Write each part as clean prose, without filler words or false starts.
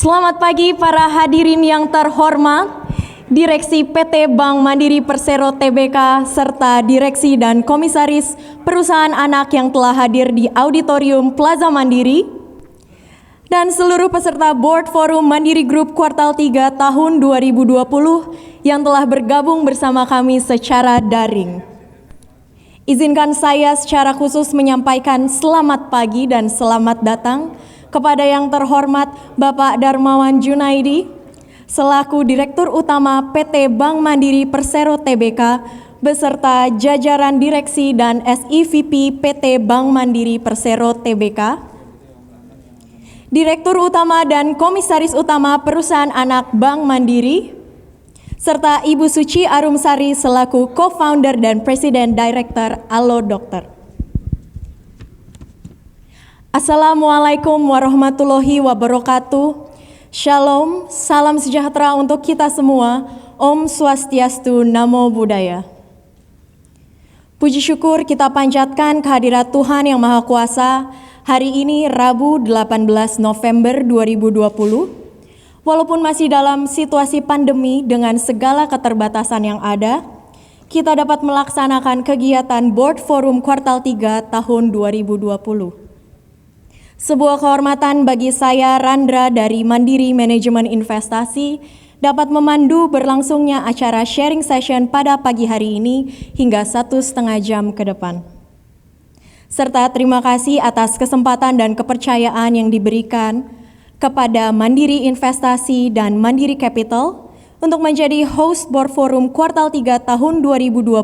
Selamat pagi para hadirin yang terhormat, Direksi PT Bank Mandiri Persero Tbk serta Direksi dan Komisaris Perusahaan Anak yang telah hadir di Auditorium Plaza Mandiri, dan seluruh peserta Board Forum Mandiri Group Kuartal 3 tahun 2020 yang telah bergabung bersama kami secara daring. Izinkan saya secara khusus menyampaikan selamat pagi dan selamat datang kepada yang terhormat Bapak Darmawan Junaidi, selaku Direktur Utama PT Bank Mandiri Persero Tbk, beserta jajaran direksi dan SEVP PT Bank Mandiri Persero Tbk, Direktur Utama dan Komisaris Utama Perusahaan Anak Bank Mandiri, serta Ibu Suci Arumsari selaku Co-Founder dan Presiden Director Alo Dokter. Assalamualaikum warahmatullahi wabarakatuh. Shalom, salam sejahtera untuk kita semua. Om Swastiastu, Namo Buddhaya. Puji syukur kita panjatkan kehadirat Tuhan Yang Maha Kuasa hari ini Rabu 18 November 2020. Walaupun masih dalam situasi pandemi dengan segala keterbatasan yang ada, kita dapat melaksanakan kegiatan Board Forum Kuartal 3 tahun 2020. Sebuah kehormatan bagi saya, Randra dari Mandiri Manajemen Investasi, dapat memandu berlangsungnya acara sharing session pada pagi hari ini hingga 1,5 jam ke depan. Serta terima kasih atas kesempatan dan kepercayaan yang diberikan kepada Mandiri Investasi dan Mandiri Capital untuk menjadi host Board Forum Kuartal 3 tahun 2020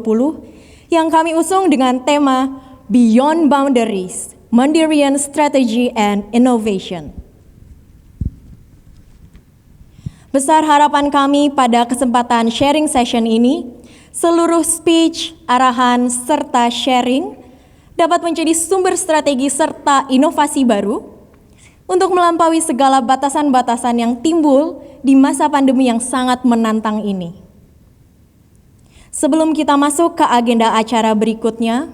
yang kami usung dengan tema Beyond Boundaries, Mandirian Strategy and Innovation. Besar harapan kami pada kesempatan sharing session ini, seluruh speech, arahan, serta sharing dapat menjadi sumber strategi serta inovasi baru untuk melampaui segala batasan-batasan yang timbul di masa pandemi yang sangat menantang ini. Sebelum kita masuk ke agenda acara berikutnya,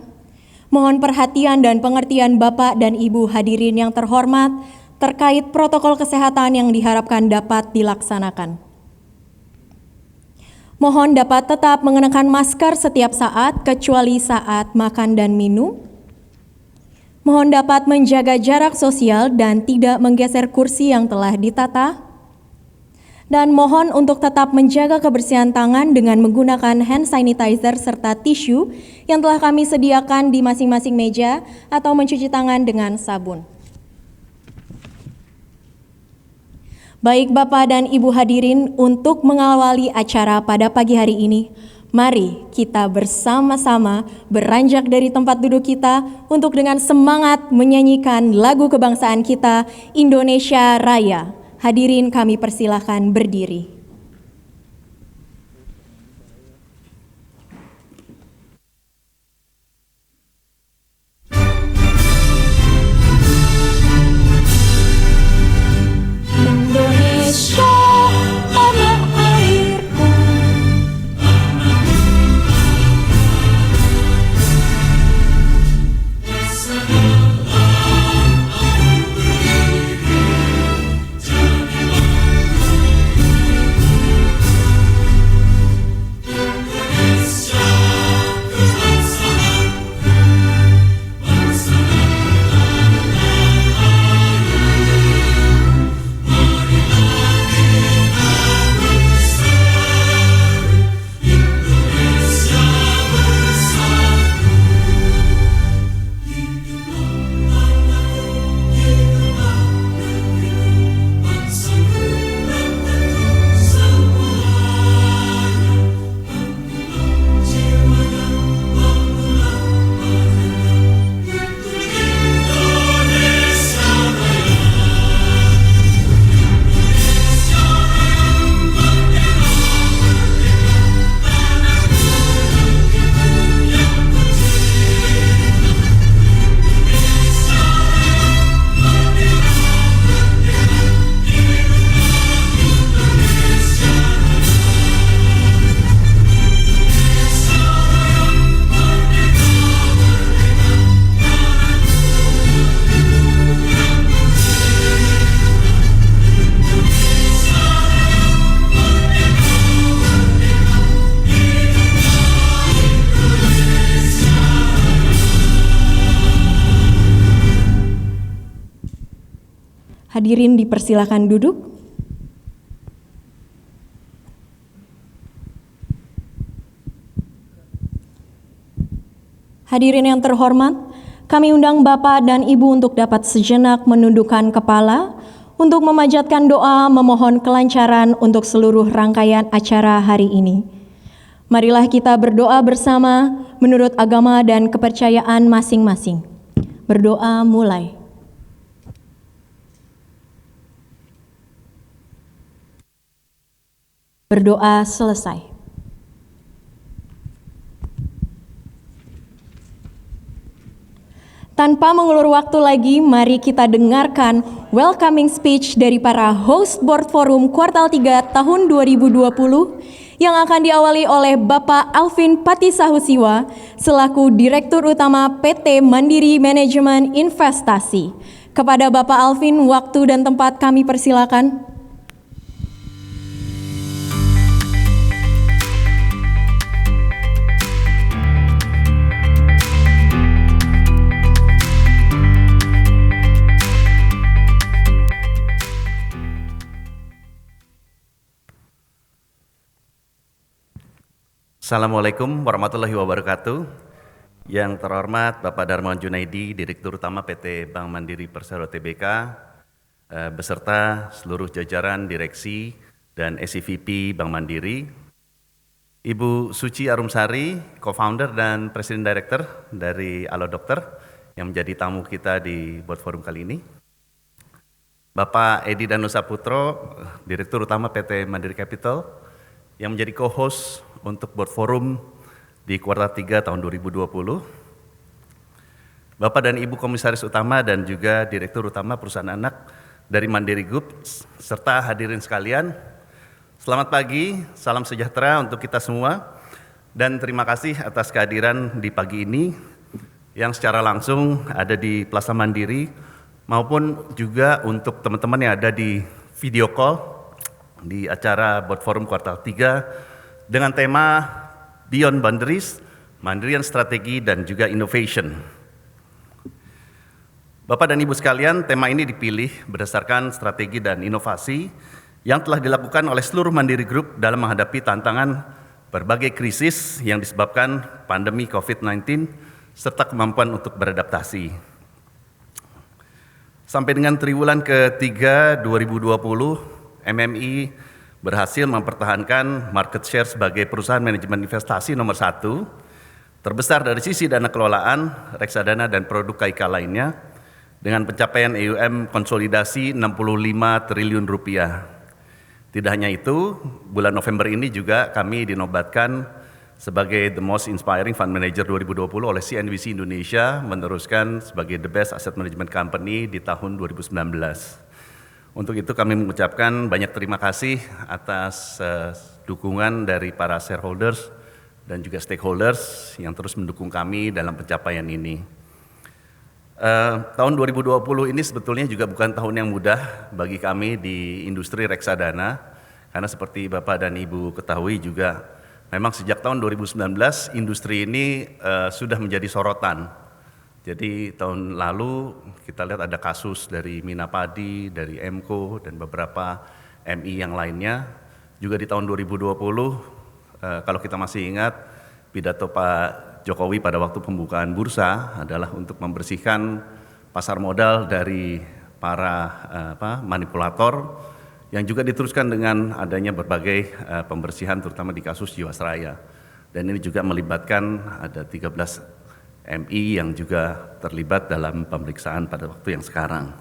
mohon perhatian dan pengertian Bapak dan Ibu hadirin yang terhormat terkait protokol kesehatan yang diharapkan dapat dilaksanakan. Mohon dapat tetap mengenakan masker setiap saat kecuali saat makan dan minum. Mohon dapat menjaga jarak sosial dan tidak menggeser kursi yang telah ditata. Dan mohon untuk tetap menjaga kebersihan tangan dengan menggunakan hand sanitizer serta tisu yang telah kami sediakan di masing-masing meja atau mencuci tangan dengan sabun. Baik Bapak dan Ibu hadirin, untuk mengawali acara pada pagi hari ini, mari kita bersama-sama beranjak dari tempat duduk kita untuk dengan semangat menyanyikan lagu kebangsaan kita, Indonesia Raya. Hadirin kami persilahkan berdiri. Indonesia tanah airku, Hadirin dipersilakan duduk. Hadirin yang terhormat, kami undang Bapak dan Ibu untuk dapat sejenak menundukkan kepala untuk memanjatkan doa memohon kelancaran untuk seluruh rangkaian acara hari ini. Marilah kita berdoa bersama menurut agama dan kepercayaan masing-masing. Berdoa mulai. Berdoa selesai. Tanpa mengulur waktu lagi, mari kita dengarkan welcoming speech dari para host Board Forum Kuartal 3 tahun 2020 yang akan diawali oleh Bapak Alvin Patisahusiwa selaku Direktur Utama PT Mandiri Manajemen Investasi. Kepada Bapak Alvin, waktu dan tempat kami persilakan. Assalamualaikum warahmatullahi wabarakatuh. Yang terhormat Bapak Darmawan Junaidi, Direktur Utama PT Bank Mandiri Persero Tbk, beserta seluruh jajaran direksi dan SEVP Bank Mandiri, Ibu Suci Arumsari, Co-founder dan Presiden Director dari Alo Dokter yang menjadi tamu kita di Board Forum kali ini, Bapak Edi Danusaputro, Direktur Utama PT Mandiri Capital yang menjadi co-host untuk Board Forum di kuartal 3 tahun 2020. Bapak dan Ibu Komisaris Utama dan juga Direktur Utama perusahaan anak dari Mandiri Group, serta hadirin sekalian, selamat pagi, salam sejahtera untuk kita semua, dan terima kasih atas kehadiran di pagi ini yang secara langsung ada di Plaza Mandiri maupun juga untuk teman-teman yang ada di video call di acara Board Forum kuartal 3 dengan tema Beyond Boundaries, Mandirian Strategi dan juga Innovation. Bapak dan Ibu sekalian, tema ini dipilih berdasarkan strategi dan inovasi yang telah dilakukan oleh seluruh Mandiri Group dalam menghadapi tantangan berbagai krisis yang disebabkan pandemi COVID-19 serta kemampuan untuk beradaptasi. Sampai dengan triwulan ketiga 2020, MMI berhasil mempertahankan market share sebagai perusahaan manajemen investasi nomor 1, terbesar dari sisi dana kelolaan, reksadana dan produk KIK lainnya, dengan pencapaian AUM konsolidasi 65 triliun rupiah. Tidak hanya itu, bulan November ini juga kami dinobatkan sebagai The Most Inspiring Fund Manager 2020 oleh CNBC Indonesia, meneruskan sebagai The Best Asset Management Company di tahun 2019. Untuk itu kami mengucapkan banyak terima kasih atas dukungan dari para shareholders dan juga stakeholders yang terus mendukung kami dalam pencapaian ini. Tahun 2020 ini sebetulnya juga bukan tahun yang mudah bagi kami di industri reksadana, karena seperti Bapak dan Ibu ketahui juga memang sejak tahun 2019 industri ini sudah menjadi sorotan. Jadi tahun lalu kita lihat ada kasus dari Minapadi, dari Emco dan beberapa MI yang lainnya. Juga di tahun 2020 kalau kita masih ingat pidato Pak Jokowi pada waktu pembukaan bursa adalah untuk membersihkan pasar modal dari para manipulator, yang juga diteruskan dengan adanya berbagai pembersihan terutama di kasus Jiwasraya. Dan ini juga melibatkan ada 13 MI yang juga terlibat dalam pemeriksaan pada waktu yang sekarang.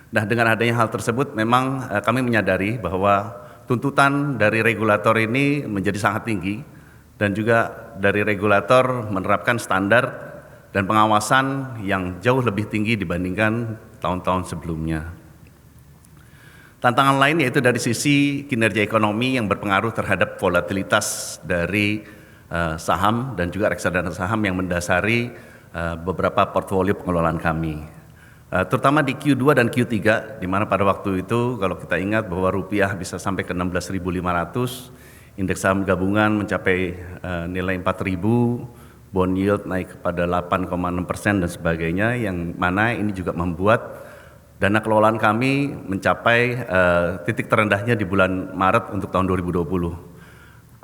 Nah, dengan adanya hal tersebut memang kami menyadari bahwa tuntutan dari regulator ini menjadi sangat tinggi, dan juga dari regulator menerapkan standar dan pengawasan yang jauh lebih tinggi dibandingkan tahun-tahun sebelumnya. Tantangan lain yaitu dari sisi kinerja ekonomi yang berpengaruh terhadap volatilitas dari saham dan juga reksadana saham yang mendasari beberapa portfolio pengelolaan kami, terutama di Q2 dan Q3, di mana pada waktu itu kalau kita ingat bahwa rupiah bisa sampai ke 16.500, indeks saham gabungan mencapai nilai 4.000, bond yield naik kepada 8,6% dan sebagainya, yang mana ini juga membuat Dana kelolaan kami mencapai titik terendahnya di bulan Maret untuk tahun 2020.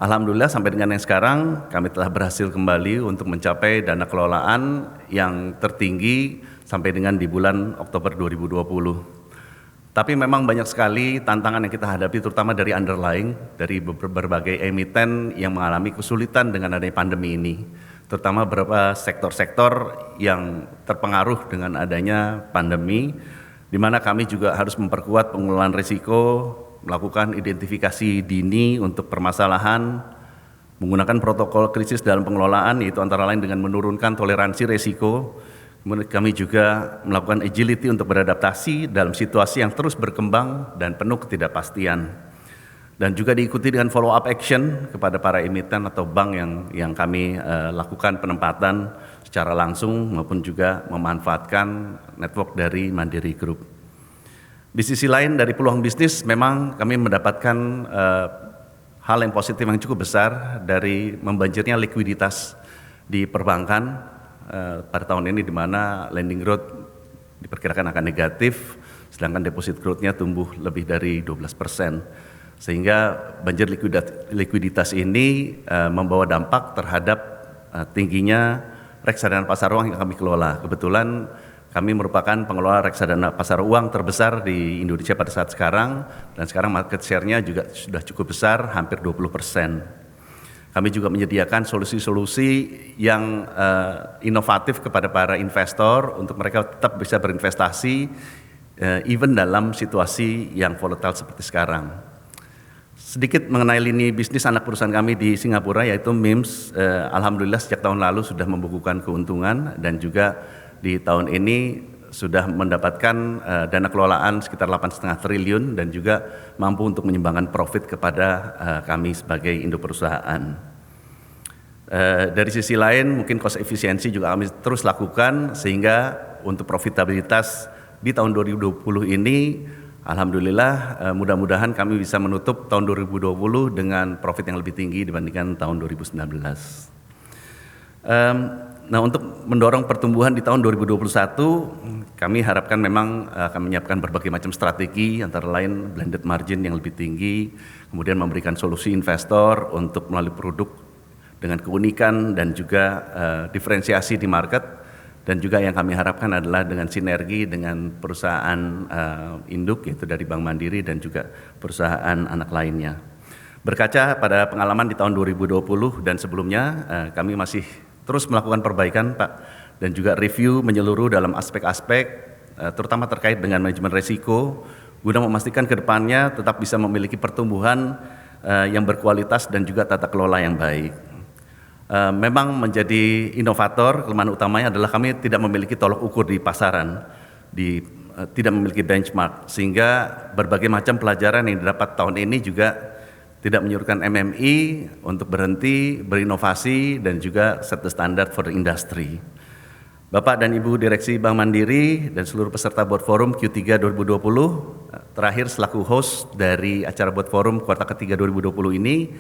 Alhamdulillah sampai dengan yang sekarang kami telah berhasil kembali untuk mencapai dana kelolaan yang tertinggi sampai dengan di bulan Oktober 2020. Tapi memang banyak sekali tantangan yang kita hadapi terutama dari underlying, dari berbagai emiten yang mengalami kesulitan dengan adanya pandemi ini. Terutama beberapa sektor-sektor yang terpengaruh dengan adanya pandemi, di mana kami juga harus memperkuat pengelolaan risiko, melakukan identifikasi dini untuk permasalahan, menggunakan protokol krisis dalam pengelolaan, yaitu antara lain dengan menurunkan toleransi risiko. Kemudian kami juga melakukan agility untuk beradaptasi dalam situasi yang terus berkembang dan penuh ketidakpastian. Dan juga diikuti dengan follow up action kepada para emiten atau bank yang kami lakukan penempatan secara langsung maupun juga memanfaatkan network dari Mandiri Group. Di sisi lain dari peluang bisnis memang kami mendapatkan hal yang positif yang cukup besar dari membanjirnya likuiditas di perbankan pada tahun ini, di mana lending growth diperkirakan akan negatif, sedangkan deposit growth-nya tumbuh lebih dari 12%. Sehingga banjir likuiditas ini membawa dampak terhadap tingginya reksadana pasar uang yang kami kelola. Kebetulan kami merupakan pengelola reksadana pasar uang terbesar di Indonesia pada saat sekarang, dan sekarang market share-nya juga sudah cukup besar, hampir 20%. Kami juga menyediakan solusi-solusi yang inovatif kepada para investor untuk mereka tetap bisa berinvestasi even dalam situasi yang volatile seperti sekarang. Sedikit mengenai lini bisnis anak perusahaan kami di Singapura, yaitu MIMS. Alhamdulillah sejak tahun lalu sudah membukukan keuntungan dan juga di tahun ini sudah mendapatkan dana kelolaan sekitar 8,5 triliun dan juga mampu untuk menyumbangkan profit kepada kami sebagai induk perusahaan. Dari sisi lain mungkin cost efisiensi juga kami terus lakukan, sehingga untuk profitabilitas di tahun 2020 ini alhamdulillah mudah-mudahan kami bisa menutup tahun 2020 dengan profit yang lebih tinggi dibandingkan tahun 2019. Nah, untuk mendorong pertumbuhan di tahun 2021, kami harapkan memang akan menyiapkan berbagai macam strategi, antara lain blended margin yang lebih tinggi, kemudian memberikan solusi investor untuk melalui produk dengan keunikan dan juga diferensiasi di market, dan juga yang kami harapkan adalah dengan sinergi dengan perusahaan induk, yaitu dari Bank Mandiri dan juga perusahaan anak lainnya. Berkaca pada pengalaman di tahun 2020 dan sebelumnya, kami masih terus melakukan perbaikan, Pak, dan juga review menyeluruh dalam aspek-aspek, terutama terkait dengan manajemen risiko, guna memastikan ke depannya tetap bisa memiliki pertumbuhan yang berkualitas dan juga tata kelola yang baik. Memang menjadi inovator, kelemahan utamanya adalah kami tidak memiliki tolok ukur di pasaran, tidak memiliki benchmark, sehingga berbagai macam pelajaran yang didapat tahun ini juga tidak menyuruhkan MMI untuk berhenti, berinovasi, dan juga set the standard for the industry. Bapak dan Ibu Direksi Bank Mandiri dan seluruh peserta Board Forum Q3 2020, terakhir selaku host dari acara Board Forum kuartal ketiga 2020 ini,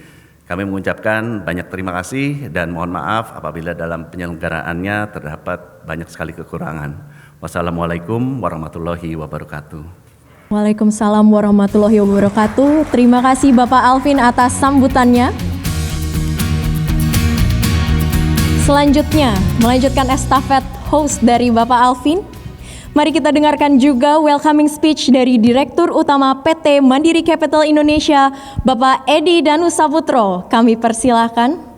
kami mengucapkan banyak terima kasih dan mohon maaf apabila dalam penyelenggaraannya terdapat banyak sekali kekurangan. Wassalamualaikum warahmatullahi wabarakatuh. Waalaikumsalam warahmatullahi wabarakatuh. Terima kasih Bapak Alvin atas sambutannya. Selanjutnya, melanjutkan estafet host dari Bapak Alvin. Mari kita dengarkan juga welcoming speech dari Direktur Utama PT Mandiri Capital Indonesia, Bapak Edi Danusaputro. Kami persilahkan.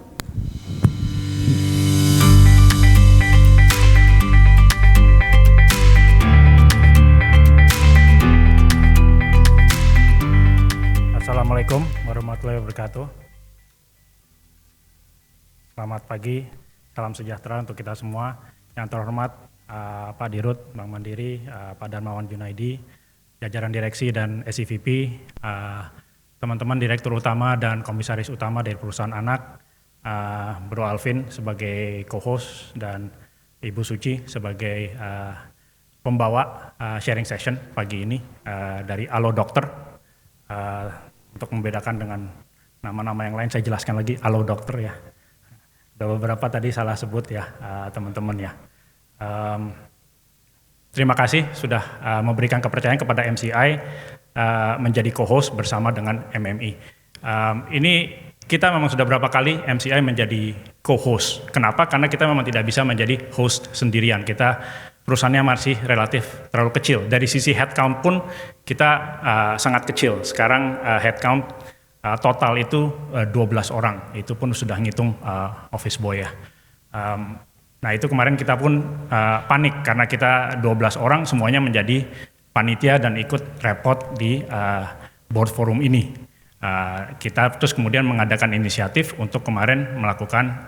Assalamualaikum warahmatullahi wabarakatuh. Selamat pagi, salam sejahtera untuk kita semua. Yang terhormat Pak Dirut Bank Mandiri, Pak Darmawan Junaidi, jajaran direksi dan SEVP, teman-teman direktur utama dan komisaris utama dari perusahaan anak, Bro Alvin sebagai co-host dan Ibu Suci sebagai pembawa sharing session pagi ini dari Alo Dokter. Untuk membedakan dengan nama-nama yang lain, saya jelaskan lagi Alo Dokter ya. Ada beberapa tadi salah sebut ya teman-teman ya. Terima kasih sudah memberikan kepercayaan kepada MCI menjadi co-host bersama dengan MMI. Ini kita memang sudah berapa kali MCI menjadi co-host. Kenapa? Karena kita memang tidak bisa menjadi host sendirian. Kita perusahaannya masih relatif terlalu kecil. Dari sisi headcount pun kita sangat kecil. Sekarang headcount total itu 12 orang. Itu pun sudah ngitung office boy ya. Nah itu kemarin kita pun panik karena kita 12 orang semuanya menjadi panitia dan ikut repot di board forum ini. Kita terus kemudian mengadakan inisiatif untuk kemarin melakukan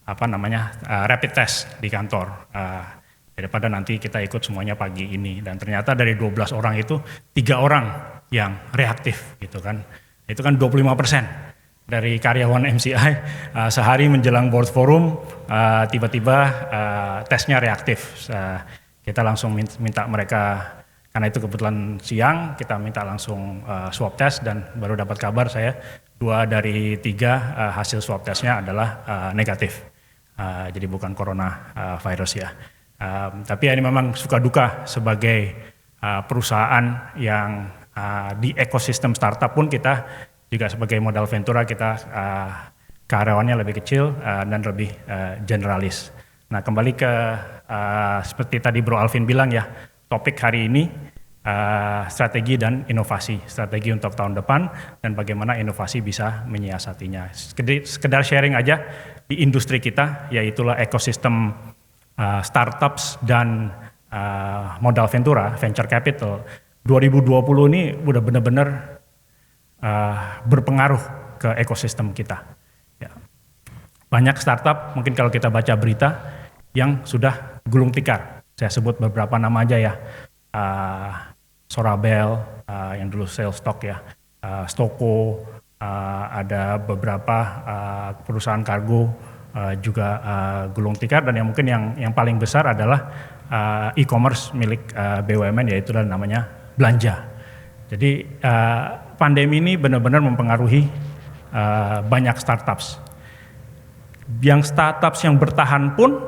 rapid test di kantor daripada nanti kita ikut semuanya pagi ini, dan ternyata dari 12 orang itu 3 orang yang reaktif gitu kan. Itu kan 25% dari karyawan MCI sehari menjelang board forum tiba-tiba tesnya reaktif. Kita langsung minta mereka, karena itu kebetulan siang, kita minta langsung swab test dan baru dapat kabar saya 2 dari 3 hasil swab testnya adalah negatif. Jadi bukan corona virus ya. Tapi ini memang suka duka sebagai perusahaan yang di ekosistem startup pun kita juga sebagai modal Ventura kita karyawannya lebih kecil dan lebih generalis. Nah kembali ke seperti tadi Bro Alvin bilang ya, topik hari ini strategi dan inovasi, strategi untuk tahun depan dan bagaimana inovasi bisa menyiasatinya. Sekedar sharing aja di industri kita, yaitulah ekosistem startups dan modal Ventura, venture capital. 2020 ini udah benar-benar berpengaruh ke ekosistem kita. Ya. Banyak startup, mungkin kalau kita baca berita, yang sudah gulung tikar. Saya sebut beberapa nama aja ya. Sorabel, yang dulu sales stock ya. Stoko, ada beberapa perusahaan kargo juga gulung tikar, dan yang mungkin yang paling besar adalah e-commerce milik BUMN, yaitu namanya Belanja. Jadi pandemi ini benar-benar mempengaruhi banyak startups. Yang startups yang bertahan pun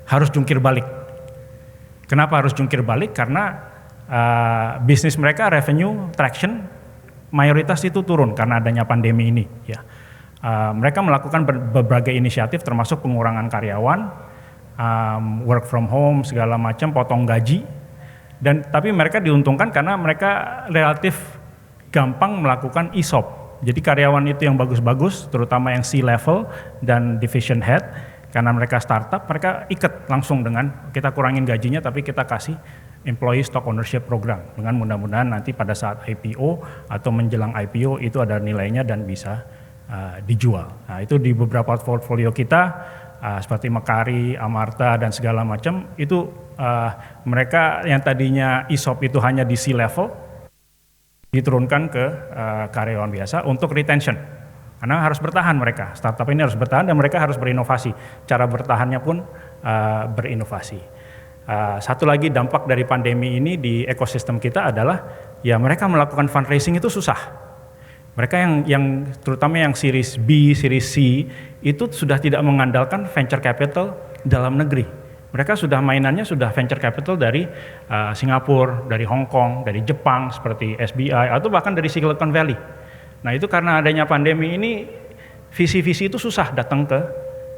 harus jungkir balik. Kenapa harus jungkir balik? Karena bisnis mereka revenue traction mayoritas itu turun karena adanya pandemi ini. Ya, mereka melakukan berbagai inisiatif termasuk pengurangan karyawan, work from home segala macam, potong gaji. Tapi mereka diuntungkan karena mereka relatif gampang melakukan ESOP. Jadi karyawan itu yang bagus-bagus, terutama yang C-level dan division head, karena mereka startup, mereka ikat langsung dengan kita kurangin gajinya tapi kita kasih employee stock ownership program. Dengan mudah-mudahan nanti pada saat IPO atau menjelang IPO itu ada nilainya dan bisa dijual. Nah itu di beberapa portfolio kita seperti Mekari, Amarta dan segala macam itu mereka yang tadinya ESOP itu hanya di C-level diturunkan ke karyawan biasa untuk retention. Karena harus bertahan mereka, startup ini harus bertahan dan mereka harus berinovasi. Cara bertahannya pun berinovasi. Satu lagi dampak dari pandemi ini di ekosistem kita adalah ya mereka melakukan fundraising itu susah. Mereka yang terutama yang series B, series C itu sudah tidak mengandalkan venture capital dalam negeri. Mereka sudah mainannya sudah venture capital dari Singapura, dari Hong Kong, dari Jepang seperti SBI atau bahkan dari Silicon Valley. Nah itu karena adanya pandemi ini visi-visi itu susah datang ke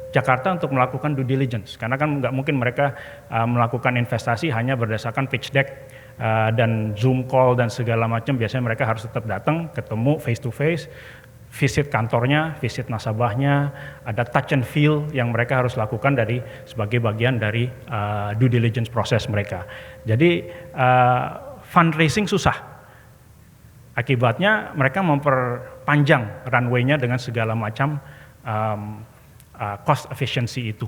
Jakarta untuk melakukan due diligence. Karena kan nggak mungkin mereka melakukan investasi hanya berdasarkan pitch deck dan Zoom call dan segala macam. Biasanya mereka harus tetap datang, ketemu face to face, visit kantornya, visit nasabahnya, ada touch and feel yang mereka harus lakukan sebagai bagian dari due diligence proses mereka. Jadi fundraising susah. Akibatnya mereka memperpanjang runway-nya dengan segala macam cost efficiency itu.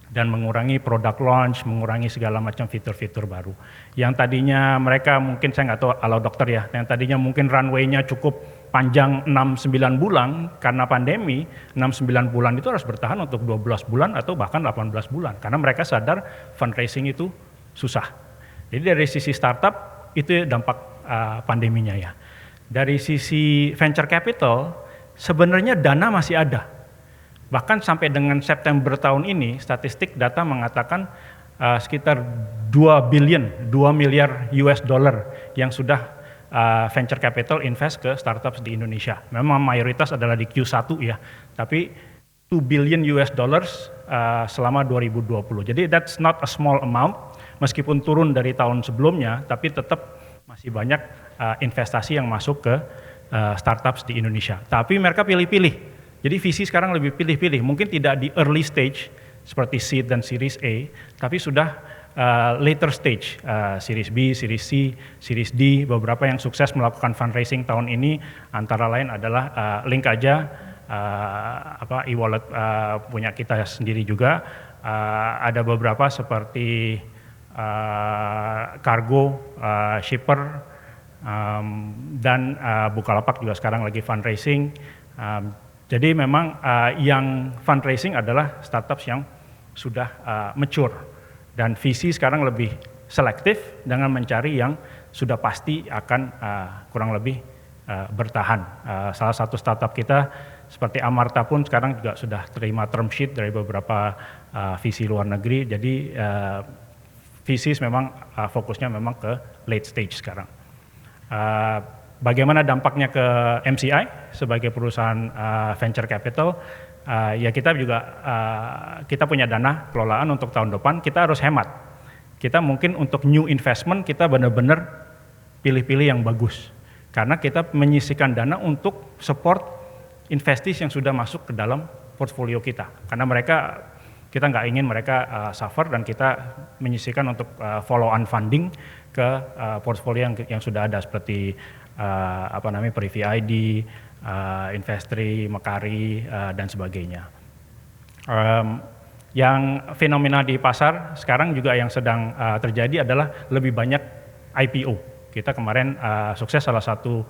Dan mengurangi product launch, mengurangi segala macam fitur-fitur baru. Yang tadinya mereka mungkin, saya nggak tahu kalau dokter ya, yang tadinya mungkin runway-nya cukup panjang 6-9 bulan karena pandemi, 6-9 bulan itu harus bertahan untuk 12 bulan atau bahkan 18 bulan. Karena mereka sadar fundraising itu susah. Jadi dari sisi startup itu dampak pandeminya ya. Dari sisi venture capital sebenarnya dana masih ada. Bahkan sampai dengan September tahun ini statistik data mengatakan sekitar 2 miliar US dollar yang sudah venture capital invest ke startups di Indonesia. Memang mayoritas adalah di Q1 ya, tapi 2 billion US dollars selama 2020. Jadi that's not a small amount, meskipun turun dari tahun sebelumnya, tapi tetap masih banyak investasi yang masuk ke startups di Indonesia. Tapi mereka pilih-pilih, jadi VC sekarang lebih pilih-pilih, mungkin tidak di early stage seperti seed dan series A, tapi sudah later stage, series B, series C, series D, beberapa yang sukses melakukan fundraising tahun ini, antara lain adalah Link aja, e-wallet punya kita sendiri juga, ada beberapa seperti Cargo, Shipper, dan Bukalapak juga sekarang lagi fundraising. Jadi memang yang fundraising adalah startups yang sudah mature, dan VC sekarang lebih selektif dengan mencari yang sudah pasti akan kurang lebih bertahan. Salah satu startup kita seperti Amarta pun sekarang juga sudah terima term sheet dari beberapa VC luar negeri. Jadi VC memang fokusnya memang ke late stage sekarang. Bagaimana dampaknya ke MCI sebagai perusahaan venture capital? Ya kita juga kita punya dana kelolaan untuk tahun depan, kita harus hemat. Kita mungkin untuk new investment kita benar-benar pilih-pilih yang bagus, karena kita menyisihkan dana untuk support investees yang sudah masuk ke dalam portfolio kita. Karena kita nggak ingin mereka suffer, dan kita menyisihkan untuk follow on funding ke portfolio yang sudah ada seperti Privy ID, Investri, Mekari, dan sebagainya. Yang fenomena di pasar sekarang juga yang sedang terjadi adalah lebih banyak IPO. Kita kemarin sukses salah satu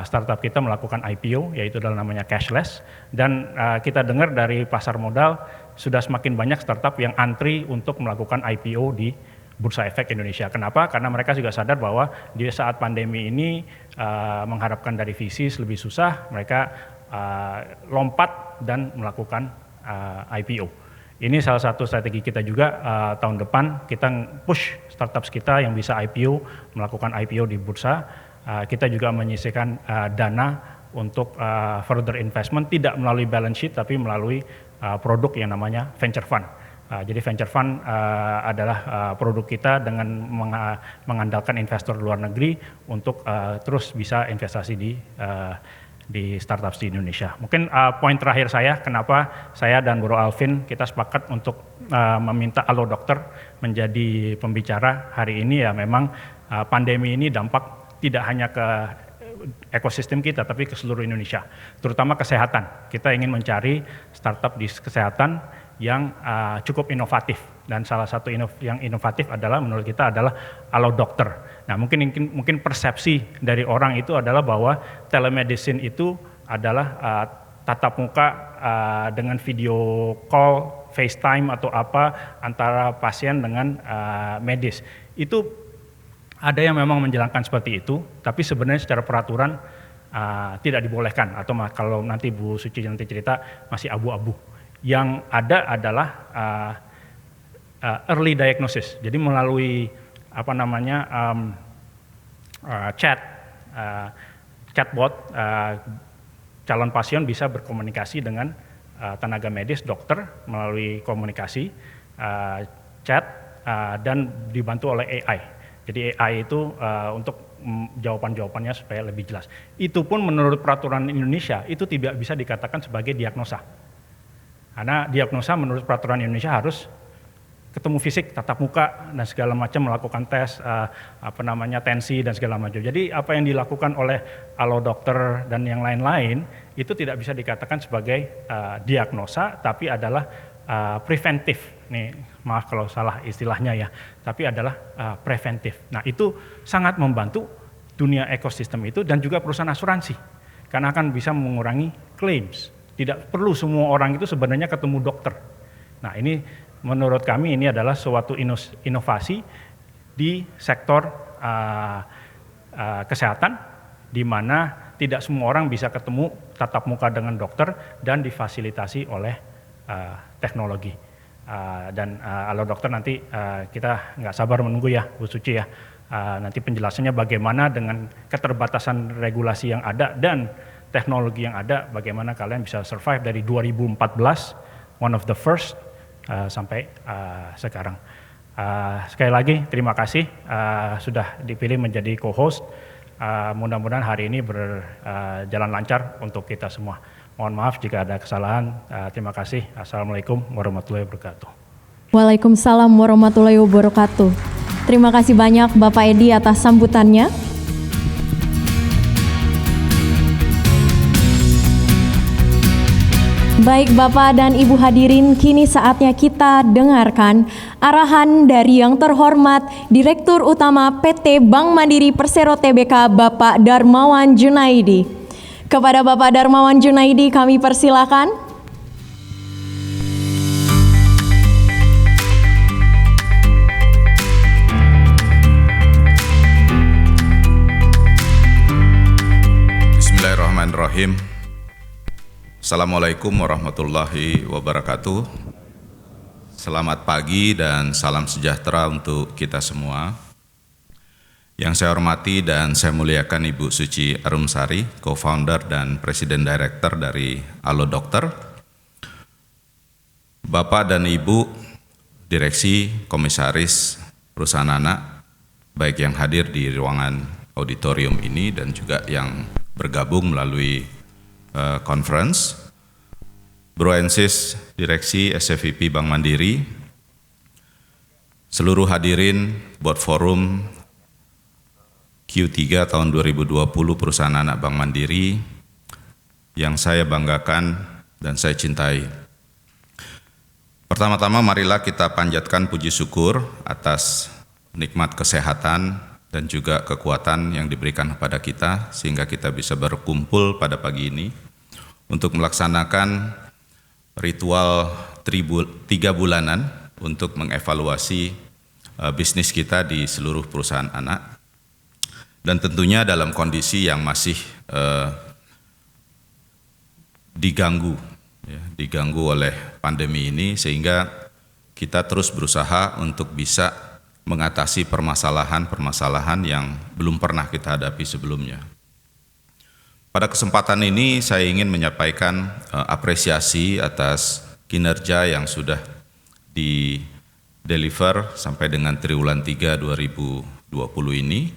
startup kita melakukan IPO, yaitu adalah namanya Cashless, dan kita dengar dari pasar modal sudah semakin banyak startup yang antri untuk melakukan IPO di Bursa Efek Indonesia. Kenapa? Karena mereka juga sadar bahwa di saat pandemi ini mengharapkan dari VC lebih susah, mereka lompat dan melakukan IPO. Ini salah satu strategi kita juga, tahun depan kita push startups kita yang bisa IPO, melakukan IPO di bursa. Kita juga menyisihkan dana untuk further investment, tidak melalui balance sheet tapi melalui produk yang namanya venture fund. Jadi venture fund adalah produk kita dengan mengandalkan investor luar negeri untuk terus bisa investasi di startup di Indonesia. Mungkin poin terakhir saya, kenapa saya dan Bro Alvin kita sepakat untuk meminta Halo Dokter menjadi pembicara hari ini, ya memang pandemi ini dampak tidak hanya ke ekosistem kita tapi ke seluruh Indonesia, terutama kesehatan. Kita ingin mencari startup di kesehatan yang cukup inovatif, dan salah satu yang inovatif adalah menurut kita adalah Halo Dokter. Nah, mungkin persepsi dari orang itu adalah bahwa telemedicine itu adalah tatap muka dengan video call, FaceTime atau apa antara pasien dengan medis. Itu ada yang memang menjalankan seperti itu, tapi sebenarnya secara peraturan tidak dibolehkan, atau kalau nanti Bu Suci nanti cerita masih abu-abu. Yang ada adalah early diagnosis. Jadi melalui chatbot, calon pasien bisa berkomunikasi dengan tenaga medis, dokter melalui komunikasi chat dan dibantu oleh AI. Jadi AI itu untuk jawaban-jawabannya supaya lebih jelas. Itu pun menurut peraturan Indonesia itu tidak bisa dikatakan sebagai diagnosa. Karena diagnosa menurut peraturan Indonesia harus ketemu fisik, tatap muka dan segala macam, melakukan tes tensi dan segala macam. Jadi apa yang dilakukan oleh Halo Dokter dan yang lain-lain itu tidak bisa dikatakan sebagai diagnosa, tapi adalah preventif. Nih, maaf kalau salah istilahnya ya, tapi adalah preventif. Nah, itu sangat membantu dunia ekosistem itu dan juga perusahaan asuransi, karena akan bisa mengurangi claims. Tidak perlu semua orang itu sebenarnya ketemu dokter. Nah, ini menurut kami ini adalah suatu inovasi di sektor kesehatan, di mana tidak semua orang bisa ketemu tatap muka dengan dokter dan difasilitasi oleh teknologi. dan Alo Dokter nanti kita nggak sabar menunggu ya Bu Suci ya. Nanti penjelasannya bagaimana dengan keterbatasan regulasi yang ada dan teknologi yang ada, bagaimana kalian bisa survive dari 2014, one of the first, sampai sekarang. Sekali lagi terima kasih sudah dipilih menjadi co-host. Mudah-mudahan hari ini berjalan lancar untuk kita semua. Mohon maaf jika ada kesalahan. Terima kasih. Assalamualaikum warahmatullahi wabarakatuh. Waalaikumsalam warahmatullahi wabarakatuh. Terima kasih banyak Bapak Edi atas sambutannya. Baik Bapak dan Ibu hadirin, kini saatnya kita dengarkan arahan dari yang terhormat Direktur Utama PT Bank Mandiri Persero Tbk Bapak Darmawan Junaidi. Kepada Bapak Darmawan Junaidi kami persilakan. Bismillahirrahmanirrahim. Assalamualaikum warahmatullahi wabarakatuh. Selamat pagi dan salam sejahtera untuk kita semua. Yang saya hormati dan saya muliakan Ibu Suci Arumsari, co-founder dan Presiden Director dari Alo Dokter. Bapak dan Ibu Direksi, Komisaris, Perusahaan Anak, baik yang hadir di ruangan auditorium ini dan juga yang bergabung melalui conference, Bro and Sis Direksi SFVP Bank Mandiri, seluruh hadirin Board Forum Q3 tahun 2020 Perusahaan Anak Bank Mandiri yang saya banggakan dan saya cintai. Pertama-tama marilah kita panjatkan puji syukur atas nikmat kesehatan dan juga kekuatan yang diberikan kepada kita sehingga kita bisa berkumpul pada pagi ini untuk melaksanakan ritual 3 bulanan untuk mengevaluasi bisnis kita di seluruh perusahaan anak, dan tentunya dalam kondisi yang masih diganggu oleh pandemi ini, sehingga kita terus berusaha untuk bisa mengatasi permasalahan-permasalahan yang belum pernah kita hadapi sebelumnya. Pada kesempatan ini saya ingin menyampaikan apresiasi atas kinerja yang sudah di-deliver sampai dengan triwulan 3 2020 ini,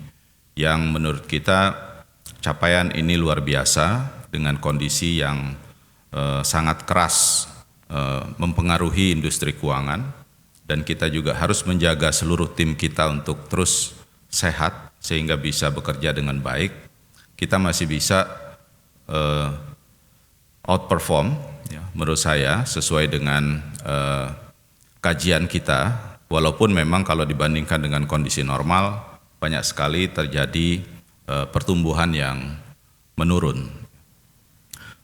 yang menurut kita capaian ini luar biasa dengan kondisi yang sangat keras mempengaruhi industri keuangan. Dan kita juga harus menjaga seluruh tim kita untuk terus sehat sehingga bisa bekerja dengan baik. Kita masih bisa outperform, ya, menurut saya sesuai dengan kajian kita. Walaupun memang kalau dibandingkan dengan kondisi normal banyak sekali terjadi pertumbuhan yang menurun.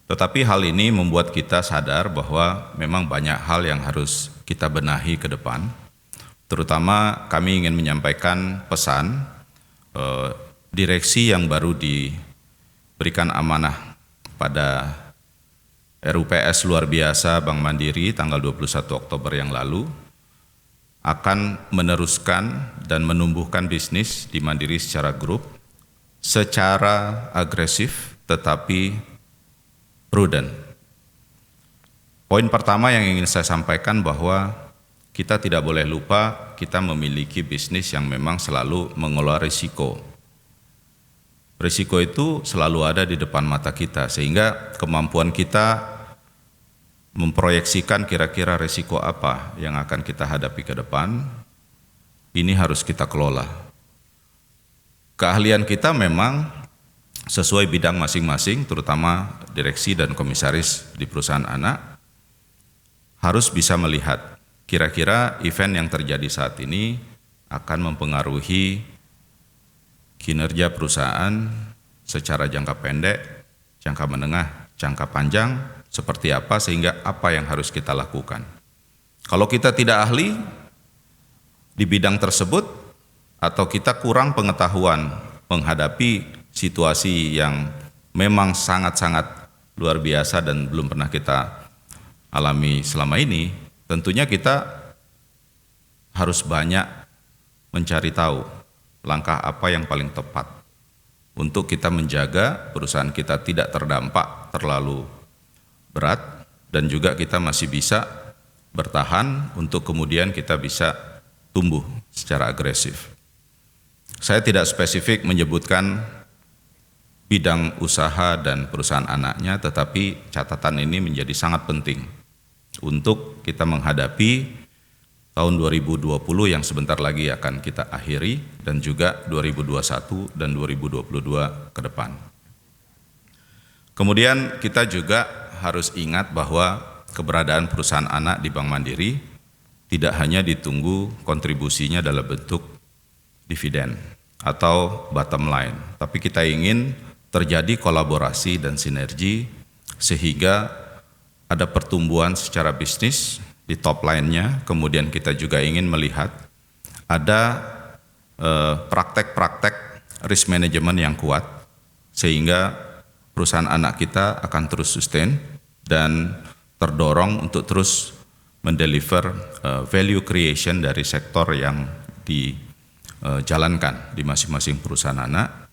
Tetapi hal ini membuat kita sadar bahwa memang banyak hal yang harus kita benahi ke depan. Terutama kami ingin menyampaikan pesan direksi yang baru diberikan amanah pada RUPS luar biasa Bank Mandiri tanggal 21 Oktober yang lalu akan meneruskan dan menumbuhkan bisnis di Mandiri secara grup secara agresif tetapi prudent. Poin pertama yang ingin saya sampaikan bahwa kita tidak boleh lupa kita memiliki bisnis yang memang selalu mengelola risiko. Risiko itu selalu ada di depan mata kita sehingga kemampuan kita memproyeksikan kira-kira risiko apa yang akan kita hadapi ke depan, ini harus kita kelola. Keahlian kita memang sesuai bidang masing-masing, terutama direksi dan komisaris di perusahaan anak, harus bisa melihat kira-kira event yang terjadi saat ini akan mempengaruhi kinerja perusahaan secara jangka pendek, jangka menengah, jangka panjang, seperti apa sehingga apa yang harus kita lakukan. Kalau kita tidak ahli di bidang tersebut atau kita kurang pengetahuan menghadapi situasi yang memang sangat-sangat luar biasa dan belum pernah kita alami selama ini, tentunya kita harus banyak mencari tahu langkah apa yang paling tepat untuk kita menjaga perusahaan kita tidak terdampak terlalu berat dan juga kita masih bisa bertahan untuk kemudian kita bisa tumbuh secara agresif. Saya tidak spesifik menyebutkan bidang usaha dan perusahaan anaknya, tetapi catatan ini menjadi sangat penting untuk kita menghadapi tahun 2020 yang sebentar lagi akan kita akhiri dan juga 2021 dan 2022 ke depan. Kemudian kita juga harus ingat bahwa keberadaan perusahaan anak di Bank Mandiri tidak hanya ditunggu kontribusinya dalam bentuk dividen atau bottom line, tapi kita ingin terjadi kolaborasi dan sinergi sehingga ada pertumbuhan secara bisnis di top line-nya. Kemudian kita juga ingin melihat ada praktek-praktek risk management yang kuat sehingga perusahaan anak kita akan terus sustain dan terdorong untuk terus mendeliver value creation dari sektor yang dijalankan di masing-masing perusahaan anak.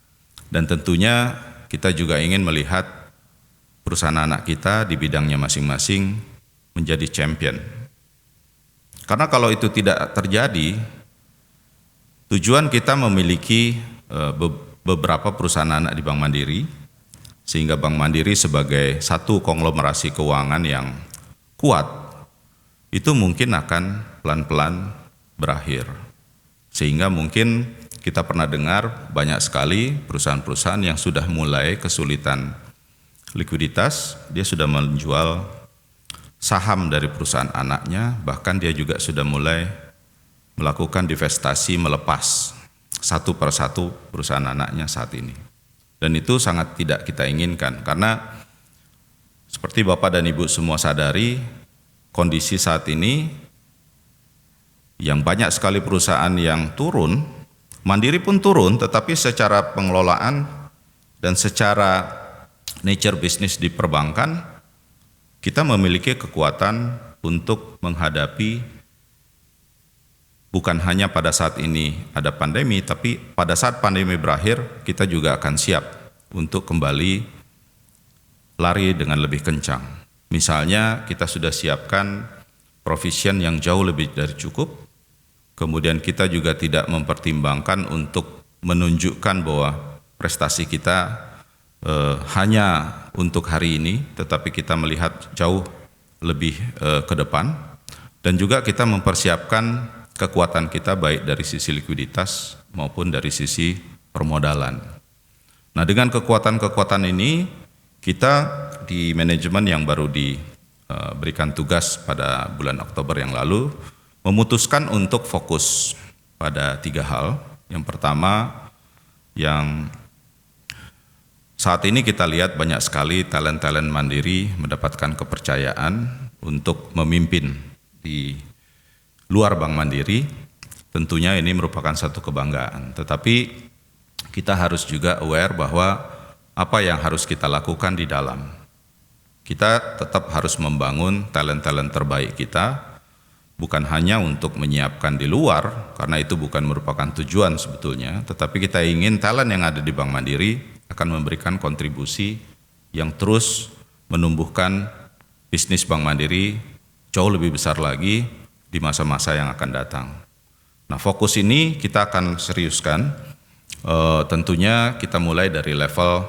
Dan tentunya kita juga ingin melihat perusahaan anak kita di bidangnya masing-masing menjadi champion. Karena kalau itu tidak terjadi, tujuan kita memiliki beberapa perusahaan anak di Bank Mandiri, sehingga Bank Mandiri sebagai satu konglomerasi keuangan yang kuat, itu mungkin akan pelan-pelan berakhir. Sehingga mungkin kita pernah dengar banyak sekali perusahaan-perusahaan yang sudah mulai kesulitan likuiditas, dia sudah menjual saham dari perusahaan anaknya, bahkan dia juga sudah mulai melakukan divestasi melepas satu persatu perusahaan anaknya saat ini. Dan itu sangat tidak kita inginkan, karena seperti Bapak dan Ibu semua sadari, kondisi saat ini yang banyak sekali perusahaan yang turun, Mandiri pun turun, tetapi secara pengelolaan dan secara nature bisnis di perbankan, kita memiliki kekuatan untuk menghadapi bukan hanya pada saat ini ada pandemi, tapi pada saat pandemi berakhir, kita juga akan siap untuk kembali lari dengan lebih kencang. Misalnya kita sudah siapkan provision yang jauh lebih dari cukup, kemudian kita juga tidak mempertimbangkan untuk menunjukkan bahwa prestasi kita hanya untuk hari ini, tetapi kita melihat jauh lebih ke depan, dan juga kita mempersiapkan kekuatan kita baik dari sisi likuiditas maupun dari sisi permodalan. Nah, dengan kekuatan-kekuatan ini, kita di manajemen yang baru diberikan tugas pada bulan Oktober yang lalu, memutuskan untuk fokus pada 3 hal. Yang pertama, yang saat ini kita lihat banyak sekali talent-talent Mandiri mendapatkan kepercayaan untuk memimpin di luar Bank Mandiri. Tentunya ini merupakan satu kebanggaan, tetapi kita harus juga aware bahwa apa yang harus kita lakukan di dalam. Kita tetap harus membangun talent-talent terbaik kita, bukan hanya untuk menyiapkan di luar, karena itu bukan merupakan tujuan sebetulnya, tetapi kita ingin talent yang ada di Bank Mandiri akan memberikan kontribusi yang terus menumbuhkan bisnis Bank Mandiri jauh lebih besar lagi di masa-masa yang akan datang. Nah, fokus ini kita akan seriuskan, tentunya kita mulai dari level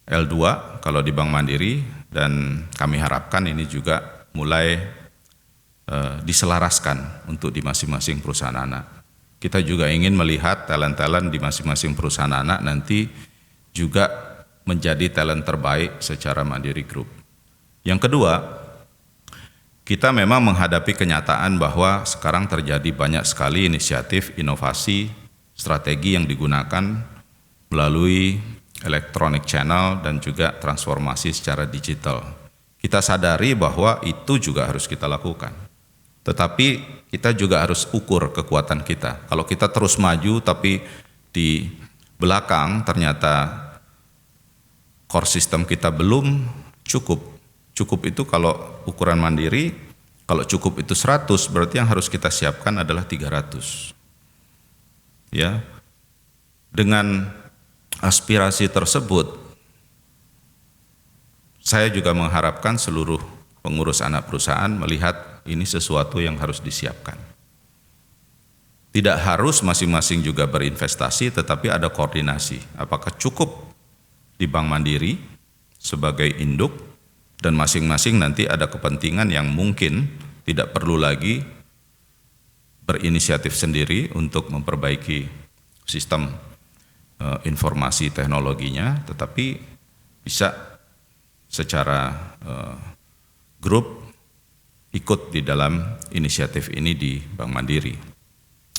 L2 kalau di Bank Mandiri, dan kami harapkan ini juga mulai diselaraskan untuk di masing-masing perusahaan anak. Kita juga ingin melihat talent-talent di masing-masing perusahaan anak nanti juga menjadi talent terbaik secara Mandiri Group. Yang kedua, kita memang menghadapi kenyataan bahwa sekarang terjadi banyak sekali inisiatif, inovasi, strategi yang digunakan melalui electronic channel dan juga transformasi secara digital. Kita sadari bahwa itu juga harus kita lakukan. Tetapi kita juga harus ukur kekuatan kita. Kalau kita terus maju tapi di belakang ternyata core system kita belum cukup. Cukup itu kalau ukuran Mandiri Kalau cukup itu 100, berarti yang harus kita siapkan adalah 300. Ya. Dengan aspirasi tersebut, saya juga mengharapkan seluruh pengurus anak perusahaan melihat ini sesuatu yang harus disiapkan. Tidak harus masing-masing juga berinvestasi, tetapi ada koordinasi. Apakah cukup di Bank Mandiri sebagai induk, dan masing-masing nanti ada kepentingan yang mungkin tidak perlu lagi berinisiatif sendiri untuk memperbaiki sistem informasi teknologinya, tetapi bisa secara grup ikut di dalam inisiatif ini di Bank Mandiri.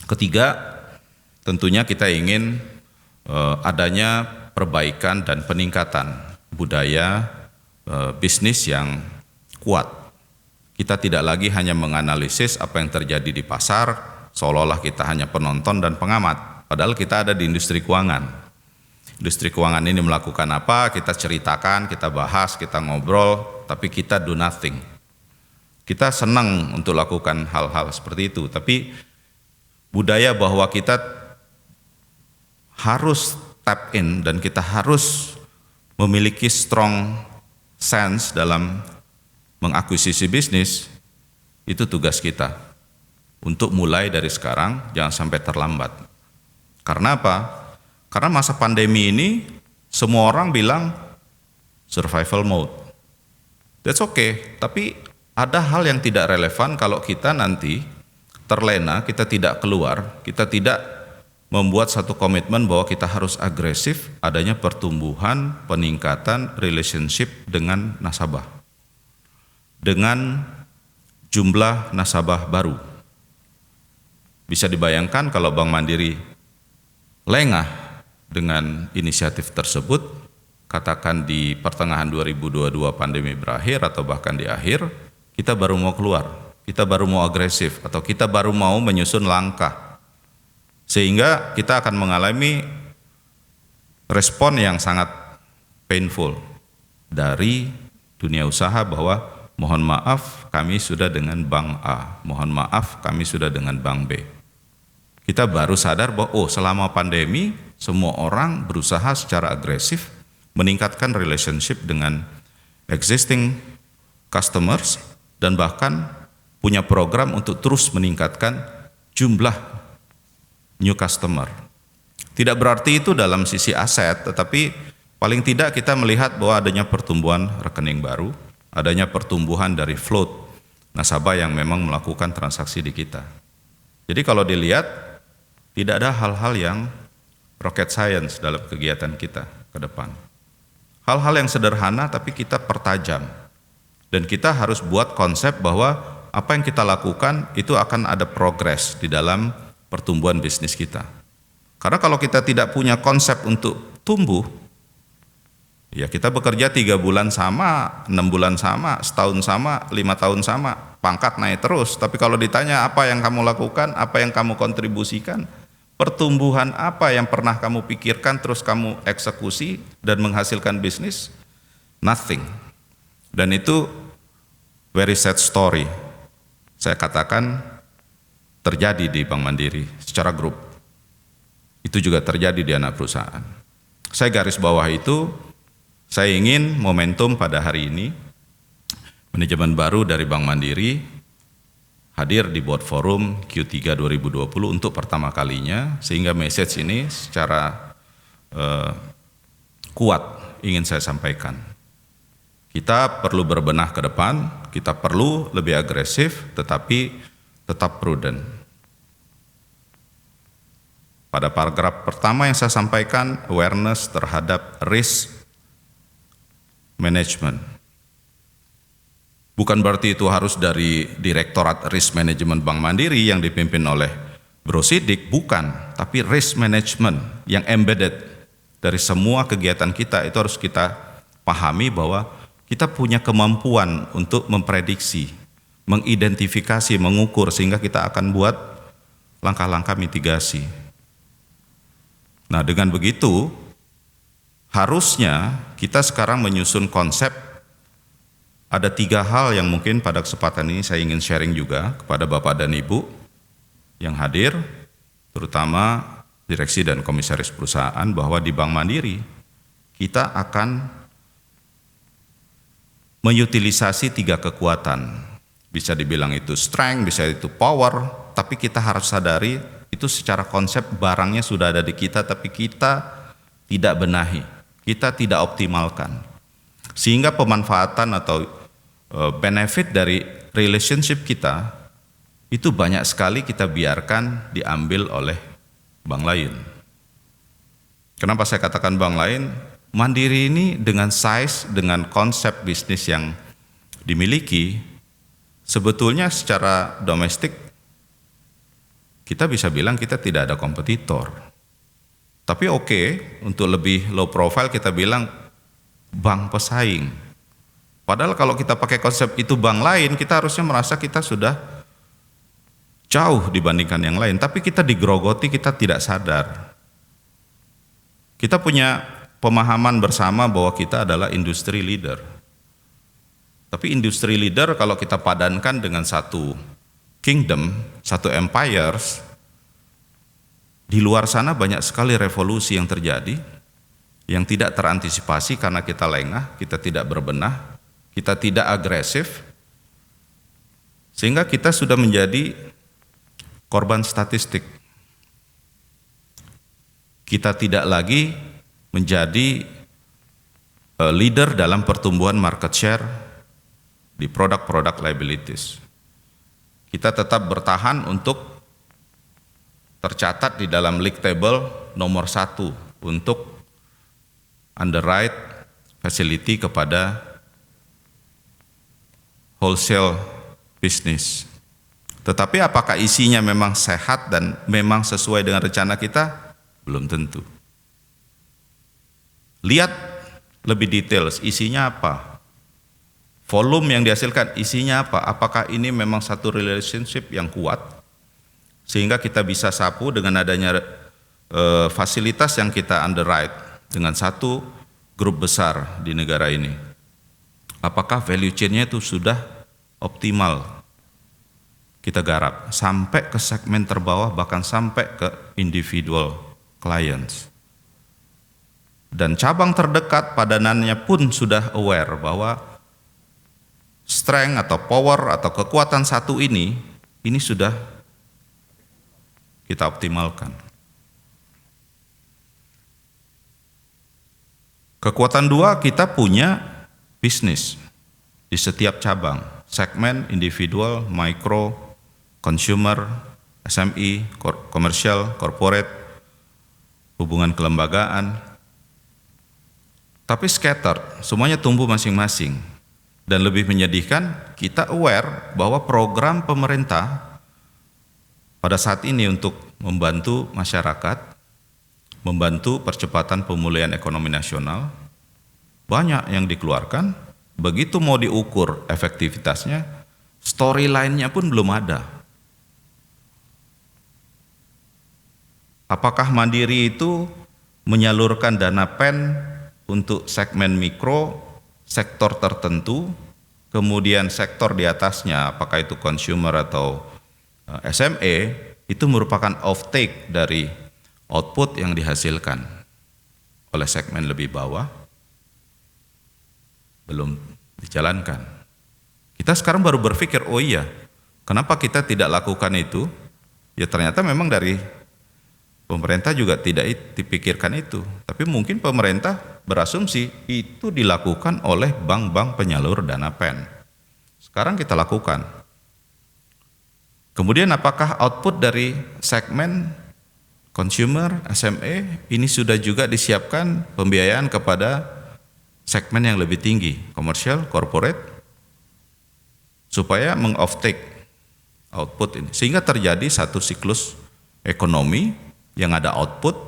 Ketiga, tentunya kita ingin adanya perbaikan dan peningkatan budaya bisnis yang kuat. Kita tidak lagi hanya menganalisis apa yang terjadi di pasar, seolah-olah kita hanya penonton dan pengamat. Padahal kita ada di industri keuangan. Industri keuangan ini melakukan apa, kita ceritakan, kita bahas, kita ngobrol, tapi kita do nothing. Kita senang untuk lakukan hal-hal seperti itu, tapi budaya bahwa kita harus tap in dan kita harus memiliki strong sense dalam mengakuisisi bisnis, itu tugas kita. Untuk mulai dari sekarang, jangan sampai terlambat. Karena apa? Karena masa pandemi ini, semua orang bilang survival mode. That's okay, tapi ada hal yang tidak relevan kalau kita nanti terlena, kita tidak keluar, kita tidak membuat satu komitmen bahwa kita harus agresif adanya pertumbuhan, peningkatan relationship dengan nasabah. Dengan jumlah nasabah baru. Bisa dibayangkan kalau Bank Mandiri lengah dengan inisiatif tersebut, katakan di pertengahan 2022 pandemi berakhir atau bahkan di akhir, kita baru mau keluar, kita baru mau agresif, atau kita baru mau menyusun langkah. Sehingga kita akan mengalami respon yang sangat painful dari dunia usaha bahwa mohon maaf kami sudah dengan Bank A, mohon maaf kami sudah dengan Bank B. Kita baru sadar bahwa selama pandemi semua orang berusaha secara agresif meningkatkan relationship dengan existing customers dan bahkan punya program untuk terus meningkatkan jumlah new customer. Tidak berarti itu dalam sisi aset, tetapi paling tidak kita melihat bahwa adanya pertumbuhan rekening baru, adanya pertumbuhan dari float nasabah yang memang melakukan transaksi di kita. Jadi kalau dilihat, tidak ada hal-hal yang rocket science dalam kegiatan kita ke depan. Hal-hal yang sederhana tapi kita pertajam. Dan kita harus buat konsep bahwa apa yang kita lakukan itu akan ada progres di dalam pertumbuhan bisnis kita. Karena kalau kita tidak punya konsep untuk tumbuh, ya kita bekerja 3 bulan sama, 6 bulan sama, setahun sama, 5 tahun sama, pangkat naik terus. Tapi kalau ditanya apa yang kamu lakukan, apa yang kamu kontribusikan, pertumbuhan apa yang pernah kamu pikirkan terus kamu eksekusi dan menghasilkan bisnis? Nothing. Dan itu very sad story. Saya katakan terjadi di Bank Mandiri secara grup. Itu juga terjadi di anak perusahaan. Saya garis bawah itu, saya ingin momentum pada hari ini, manajemen baru dari Bank Mandiri hadir di board forum Q3 2020 untuk pertama kalinya, sehingga message ini secara kuat ingin saya sampaikan. Kita perlu berbenah ke depan, kita perlu lebih agresif, tetapi tetap prudent. Pada paragraf pertama yang saya sampaikan, awareness terhadap risk management. Bukan berarti itu harus dari Direktorat Risk Management Bank Mandiri yang dipimpin oleh Bro Sidik, bukan. Tapi risk management yang embedded dari semua kegiatan kita itu harus kita pahami bahwa kita punya kemampuan untuk memprediksi, mengidentifikasi, mengukur, sehingga kita akan buat langkah-langkah mitigasi. Nah, dengan begitu, harusnya kita sekarang menyusun konsep ada 3 hal yang mungkin pada kesempatan ini saya ingin sharing juga kepada Bapak dan Ibu yang hadir, terutama direksi dan komisaris perusahaan, bahwa di Bank Mandiri kita akan mengutilisasi 3 kekuatan. Bisa dibilang itu strength, bisa itu power, tapi kita harus sadari itu secara konsep barangnya sudah ada di kita, tapi kita tidak benahi, kita tidak optimalkan. Sehingga pemanfaatan atau benefit dari relationship kita itu banyak sekali kita biarkan diambil oleh bank lain. Kenapa saya katakan bank lain? Mandiri ini dengan size, dengan konsep bisnis yang dimiliki, sebetulnya secara domestik kita bisa bilang kita tidak ada kompetitor. Tapi oke, untuk lebih low profile kita bilang bank pesaing. Padahal kalau kita pakai konsep itu bank lain, kita harusnya merasa kita sudah jauh dibandingkan yang lain. Tapi kita digerogoti, kita tidak sadar. Kita punya pemahaman bersama bahwa kita adalah industri leader. Tapi industri leader kalau kita padankan dengan satu kingdom, satu empires, di luar sana banyak sekali revolusi yang terjadi, yang tidak terantisipasi karena kita lengah, kita tidak berbenah, kita tidak agresif, sehingga kita sudah menjadi korban statistik. Kita tidak lagi menjadi leader dalam pertumbuhan market share di produk-produk liabilities. Kita tetap bertahan untuk tercatat di dalam league table nomor 1 untuk underwrite facility kepada wholesale bisnis. Tetapi apakah isinya memang sehat dan memang sesuai dengan rencana kita? Belum tentu. Lihat lebih detail, isinya apa? Volume yang dihasilkan, isinya apa? Apakah ini memang satu relationship yang kuat? Sehingga kita bisa sapu dengan adanya fasilitas yang kita underwrite dengan satu grup besar di negara ini. Apakah value chain-nya itu sudah optimal kita garap sampai ke segmen terbawah, bahkan sampai ke individual clients. Dan cabang terdekat padanannya pun sudah aware bahwa strength atau power atau kekuatan satu ini sudah kita optimalkan. Kekuatan 2, kita punya bisnis di setiap cabang, segmen individual, micro, consumer, SME, komersial, corporate, hubungan kelembagaan. Tapi scattered, semuanya tumbuh masing-masing. Dan lebih menyedihkan, kita aware bahwa program pemerintah pada saat ini untuk membantu masyarakat, membantu percepatan pemulihan ekonomi nasional, banyak yang dikeluarkan, begitu mau diukur efektivitasnya, storyline-nya pun belum ada. Apakah Mandiri itu menyalurkan dana PEN untuk segmen mikro, sektor tertentu, kemudian sektor di atasnya, apakah itu consumer atau SME, itu merupakan off-take dari output yang dihasilkan oleh segmen lebih bawah? Belum dijalankan. Kita sekarang baru berpikir, oh iya, kenapa kita tidak lakukan itu? Ya ternyata memang dari pemerintah juga tidak dipikirkan itu. Tapi mungkin pemerintah berasumsi itu dilakukan oleh bank-bank penyalur dana PEN. Sekarang kita lakukan. Kemudian apakah output dari segmen consumer, SME, ini sudah juga disiapkan pembiayaan kepada segmen yang lebih tinggi, komersial, corporate, supaya meng-off-take output ini. Sehingga terjadi satu siklus ekonomi yang ada output,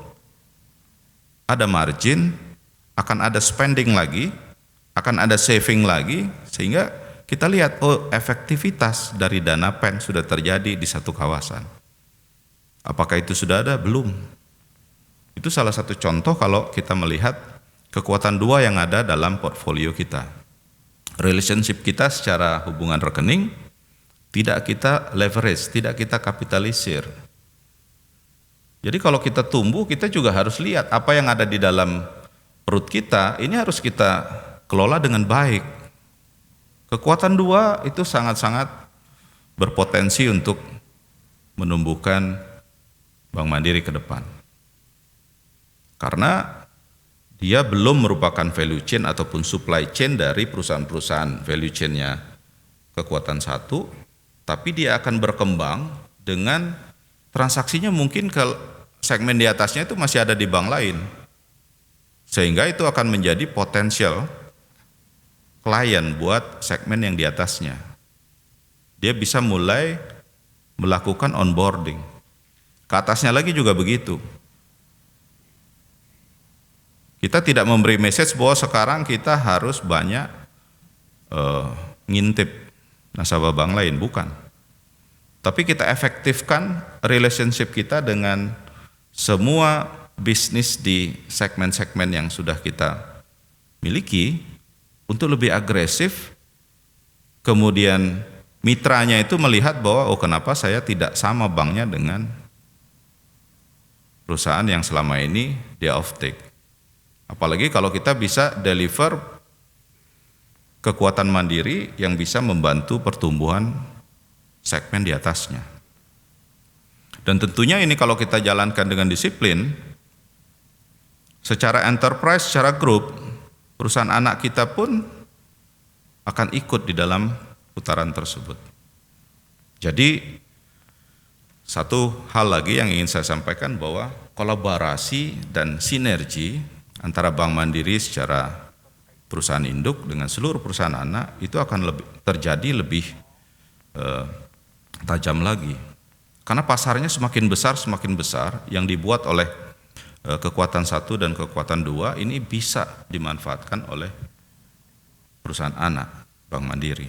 ada margin, akan ada spending lagi, akan ada saving lagi, sehingga kita lihat, oh efektivitas dari dana PEN sudah terjadi di satu kawasan. Apakah itu sudah ada? Belum. Itu salah satu contoh kalau kita melihat kekuatan 2 yang ada dalam portfolio kita. relationship kita secara hubungan rekening tidak kita leverage, tidak kita kapitalisir. Jadi kalau kita tumbuh, kita juga harus lihat apa yang ada di dalam perut kita, ini harus kita kelola dengan baik. Kekuatan dua itu sangat-sangat berpotensi untuk menumbuhkan Bank Mandiri ke depan. Karena dia belum merupakan value chain ataupun supply chain dari perusahaan-perusahaan value chain-nya kekuatan satu, tapi dia akan berkembang dengan transaksinya mungkin ke segmen di atasnya itu masih ada di bank lain. Sehingga itu akan menjadi potensial klien buat segmen yang di atasnya. Dia bisa mulai melakukan onboarding. Ke atasnya lagi juga begitu. Kita tidak memberi message bahwa sekarang kita harus banyak ngintip nasabah bank lain, bukan. Tapi kita efektifkan relationship kita dengan semua bisnis di segmen-segmen yang sudah kita miliki untuk lebih agresif. Kemudian mitranya itu melihat bahwa kenapa saya tidak sama banknya dengan perusahaan yang selama ini dia off take. Apalagi kalau kita bisa deliver kekuatan mandiri yang bisa membantu pertumbuhan segmen di atasnya. Dan tentunya ini kalau kita jalankan dengan disiplin, secara enterprise, secara grup, perusahaan anak kita pun akan ikut di dalam putaran tersebut. Jadi satu hal lagi yang ingin saya sampaikan bahwa kolaborasi dan sinergi antara Bank Mandiri secara perusahaan induk dengan seluruh perusahaan anak itu akan terjadi lebih tajam lagi. Karena pasarnya semakin besar yang dibuat oleh kekuatan satu dan kekuatan dua ini bisa dimanfaatkan oleh perusahaan anak Bank Mandiri.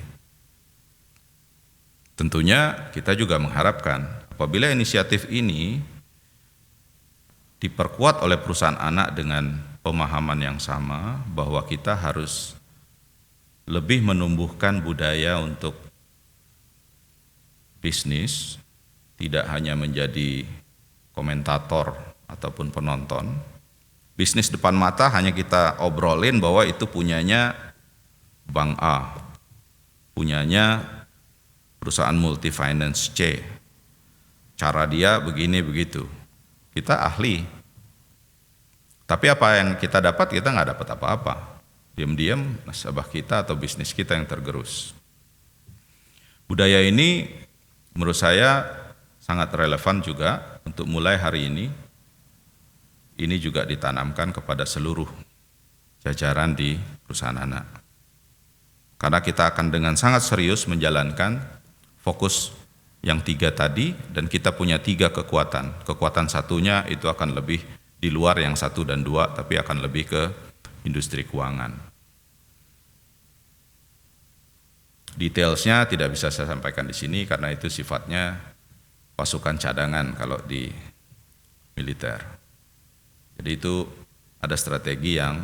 Tentunya kita juga mengharapkan apabila inisiatif ini diperkuat oleh perusahaan anak dengan pemahaman yang sama bahwa kita harus lebih menumbuhkan budaya untuk bisnis, tidak hanya menjadi komentator ataupun penonton. Bisnis depan mata hanya kita obrolin bahwa itu punyanya Bank A, punyanya perusahaan multi finance C, cara dia begini begitu. Kita ahli, tapi apa yang kita dapat, kita nggak dapat apa-apa. Diam-diam nasabah kita atau bisnis kita yang tergerus. Budaya ini menurut saya sangat relevan juga untuk mulai hari ini. Ini juga ditanamkan kepada seluruh jajaran di perusahaan anak. Karena kita akan dengan sangat serius menjalankan fokus yang 3 tadi, dan kita punya 3 kekuatan. Kekuatan satunya itu akan lebih di luar yang 1 dan 2, tapi akan lebih ke industri keuangan. Detailsnya tidak bisa saya sampaikan di sini karena itu sifatnya pasukan cadangan kalau di militer. Jadi itu ada strategi yang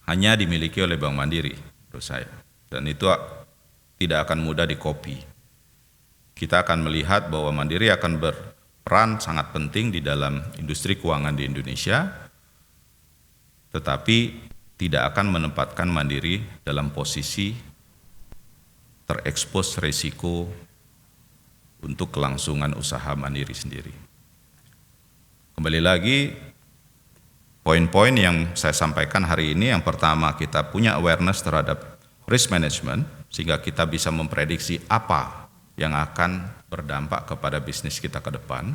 hanya dimiliki oleh Bank Mandiri menurut saya, dan itu tidak akan mudah dikopi. Kita akan melihat bahwa Mandiri akan berperan sangat penting di dalam industri keuangan di Indonesia, tetapi tidak akan menempatkan Mandiri dalam posisi terekspos risiko untuk kelangsungan usaha Mandiri sendiri. Kembali lagi, poin-poin yang saya sampaikan hari ini, yang pertama kita punya awareness terhadap risk management, sehingga kita bisa memprediksi apa yang akan berdampak kepada bisnis kita ke depan.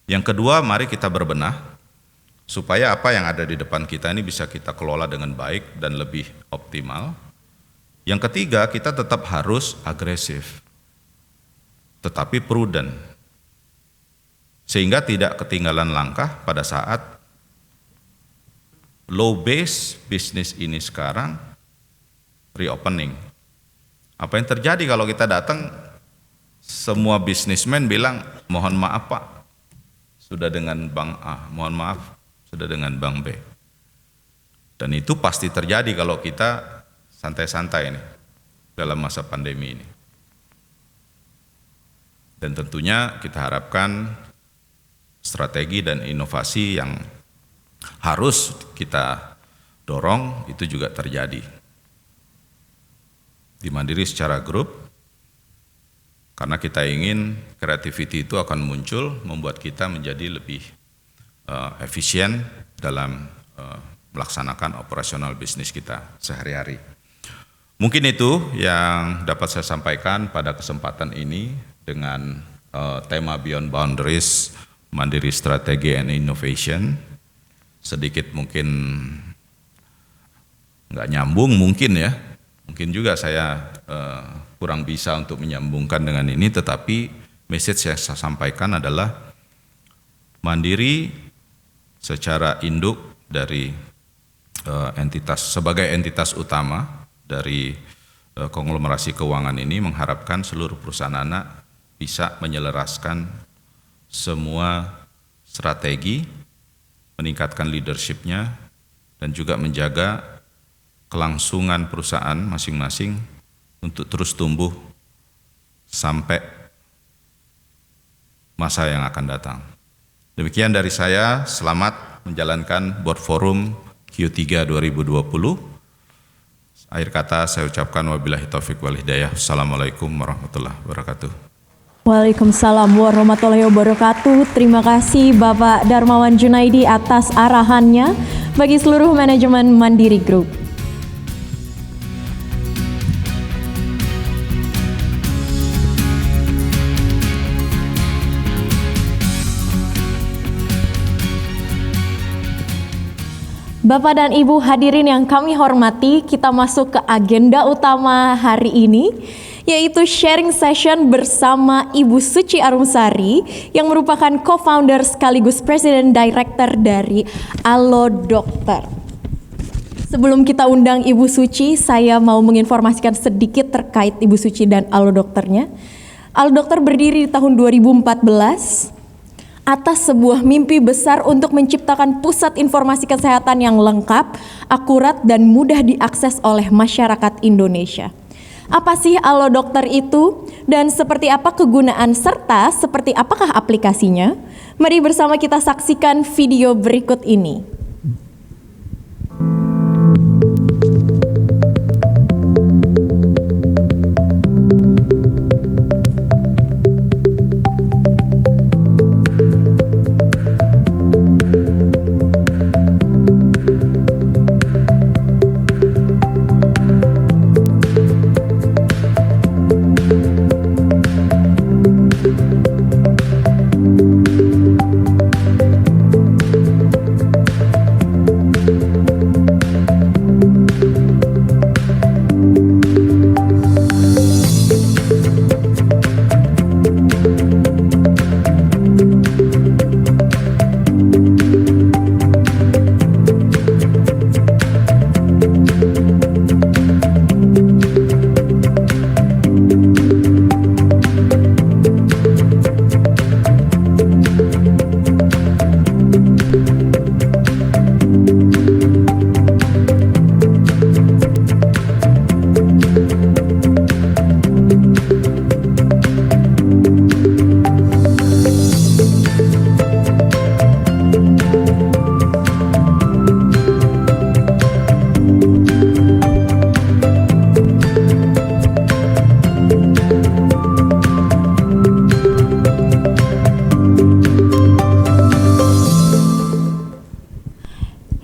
Yang kedua, mari kita berbenah supaya apa yang ada di depan kita ini bisa kita kelola dengan baik dan lebih optimal. Yang ketiga, kita tetap harus agresif, tetapi prudent, sehingga tidak ketinggalan langkah pada saat low base bisnis ini sekarang reopening. Apa yang terjadi kalau kita datang, semua bisnismen bilang, mohon maaf Pak, sudah dengan Bank A, mohon maaf, sudah dengan Bank B. Dan itu pasti terjadi kalau kita santai-santai ini. dalam masa pandemi ini. Dan tentunya kita harapkan strategi dan inovasi yang harus kita dorong itu juga terjadi. Di Mandiri secara grup, karena kita ingin creativity itu akan muncul, membuat kita menjadi lebih efisien dalam melaksanakan operasional bisnis kita sehari-hari. Mungkin itu yang dapat saya sampaikan pada kesempatan ini dengan tema Beyond Boundaries, Mandiri Strategi and Innovation. Sedikit mungkin nggak nyambung mungkin ya, mungkin juga saya kurang bisa untuk menyambungkan dengan ini, tetapi message yang saya sampaikan adalah Mandiri secara induk dari sebagai entitas utama dari konglomerasi keuangan ini mengharapkan seluruh perusahaan anak bisa menyelaraskan semua strategi, meningkatkan leadership-nya, dan juga menjaga kelangsungan perusahaan masing-masing untuk terus tumbuh sampai masa yang akan datang. Demikian dari saya, selamat menjalankan Board Forum Q3 2020. Akhir kata saya ucapkan wabillahi taufiq wal hidayah. Assalamualaikum warahmatullahi wabarakatuh. Waalaikumsalam warahmatullahi wabarakatuh. Terima kasih Bapak Darmawan Junaidi atas arahannya bagi seluruh manajemen Mandiri Group. Bapak dan Ibu hadirin yang kami hormati, kita masuk ke agenda utama hari ini, yaitu sharing session bersama Ibu Suci Arumsari yang merupakan co-founder sekaligus President Director dari Allo Dokter. Sebelum kita undang Ibu Suci, saya mau menginformasikan sedikit terkait Ibu Suci dan Allo Dokternya. Allo Dokter berdiri di tahun 2014 atas sebuah mimpi besar untuk menciptakan pusat informasi kesehatan yang lengkap, akurat, dan mudah diakses oleh masyarakat Indonesia. Apa sih Allo Dokter itu? Dan seperti apa kegunaan serta seperti apakah aplikasinya? Mari bersama kita saksikan video berikut ini.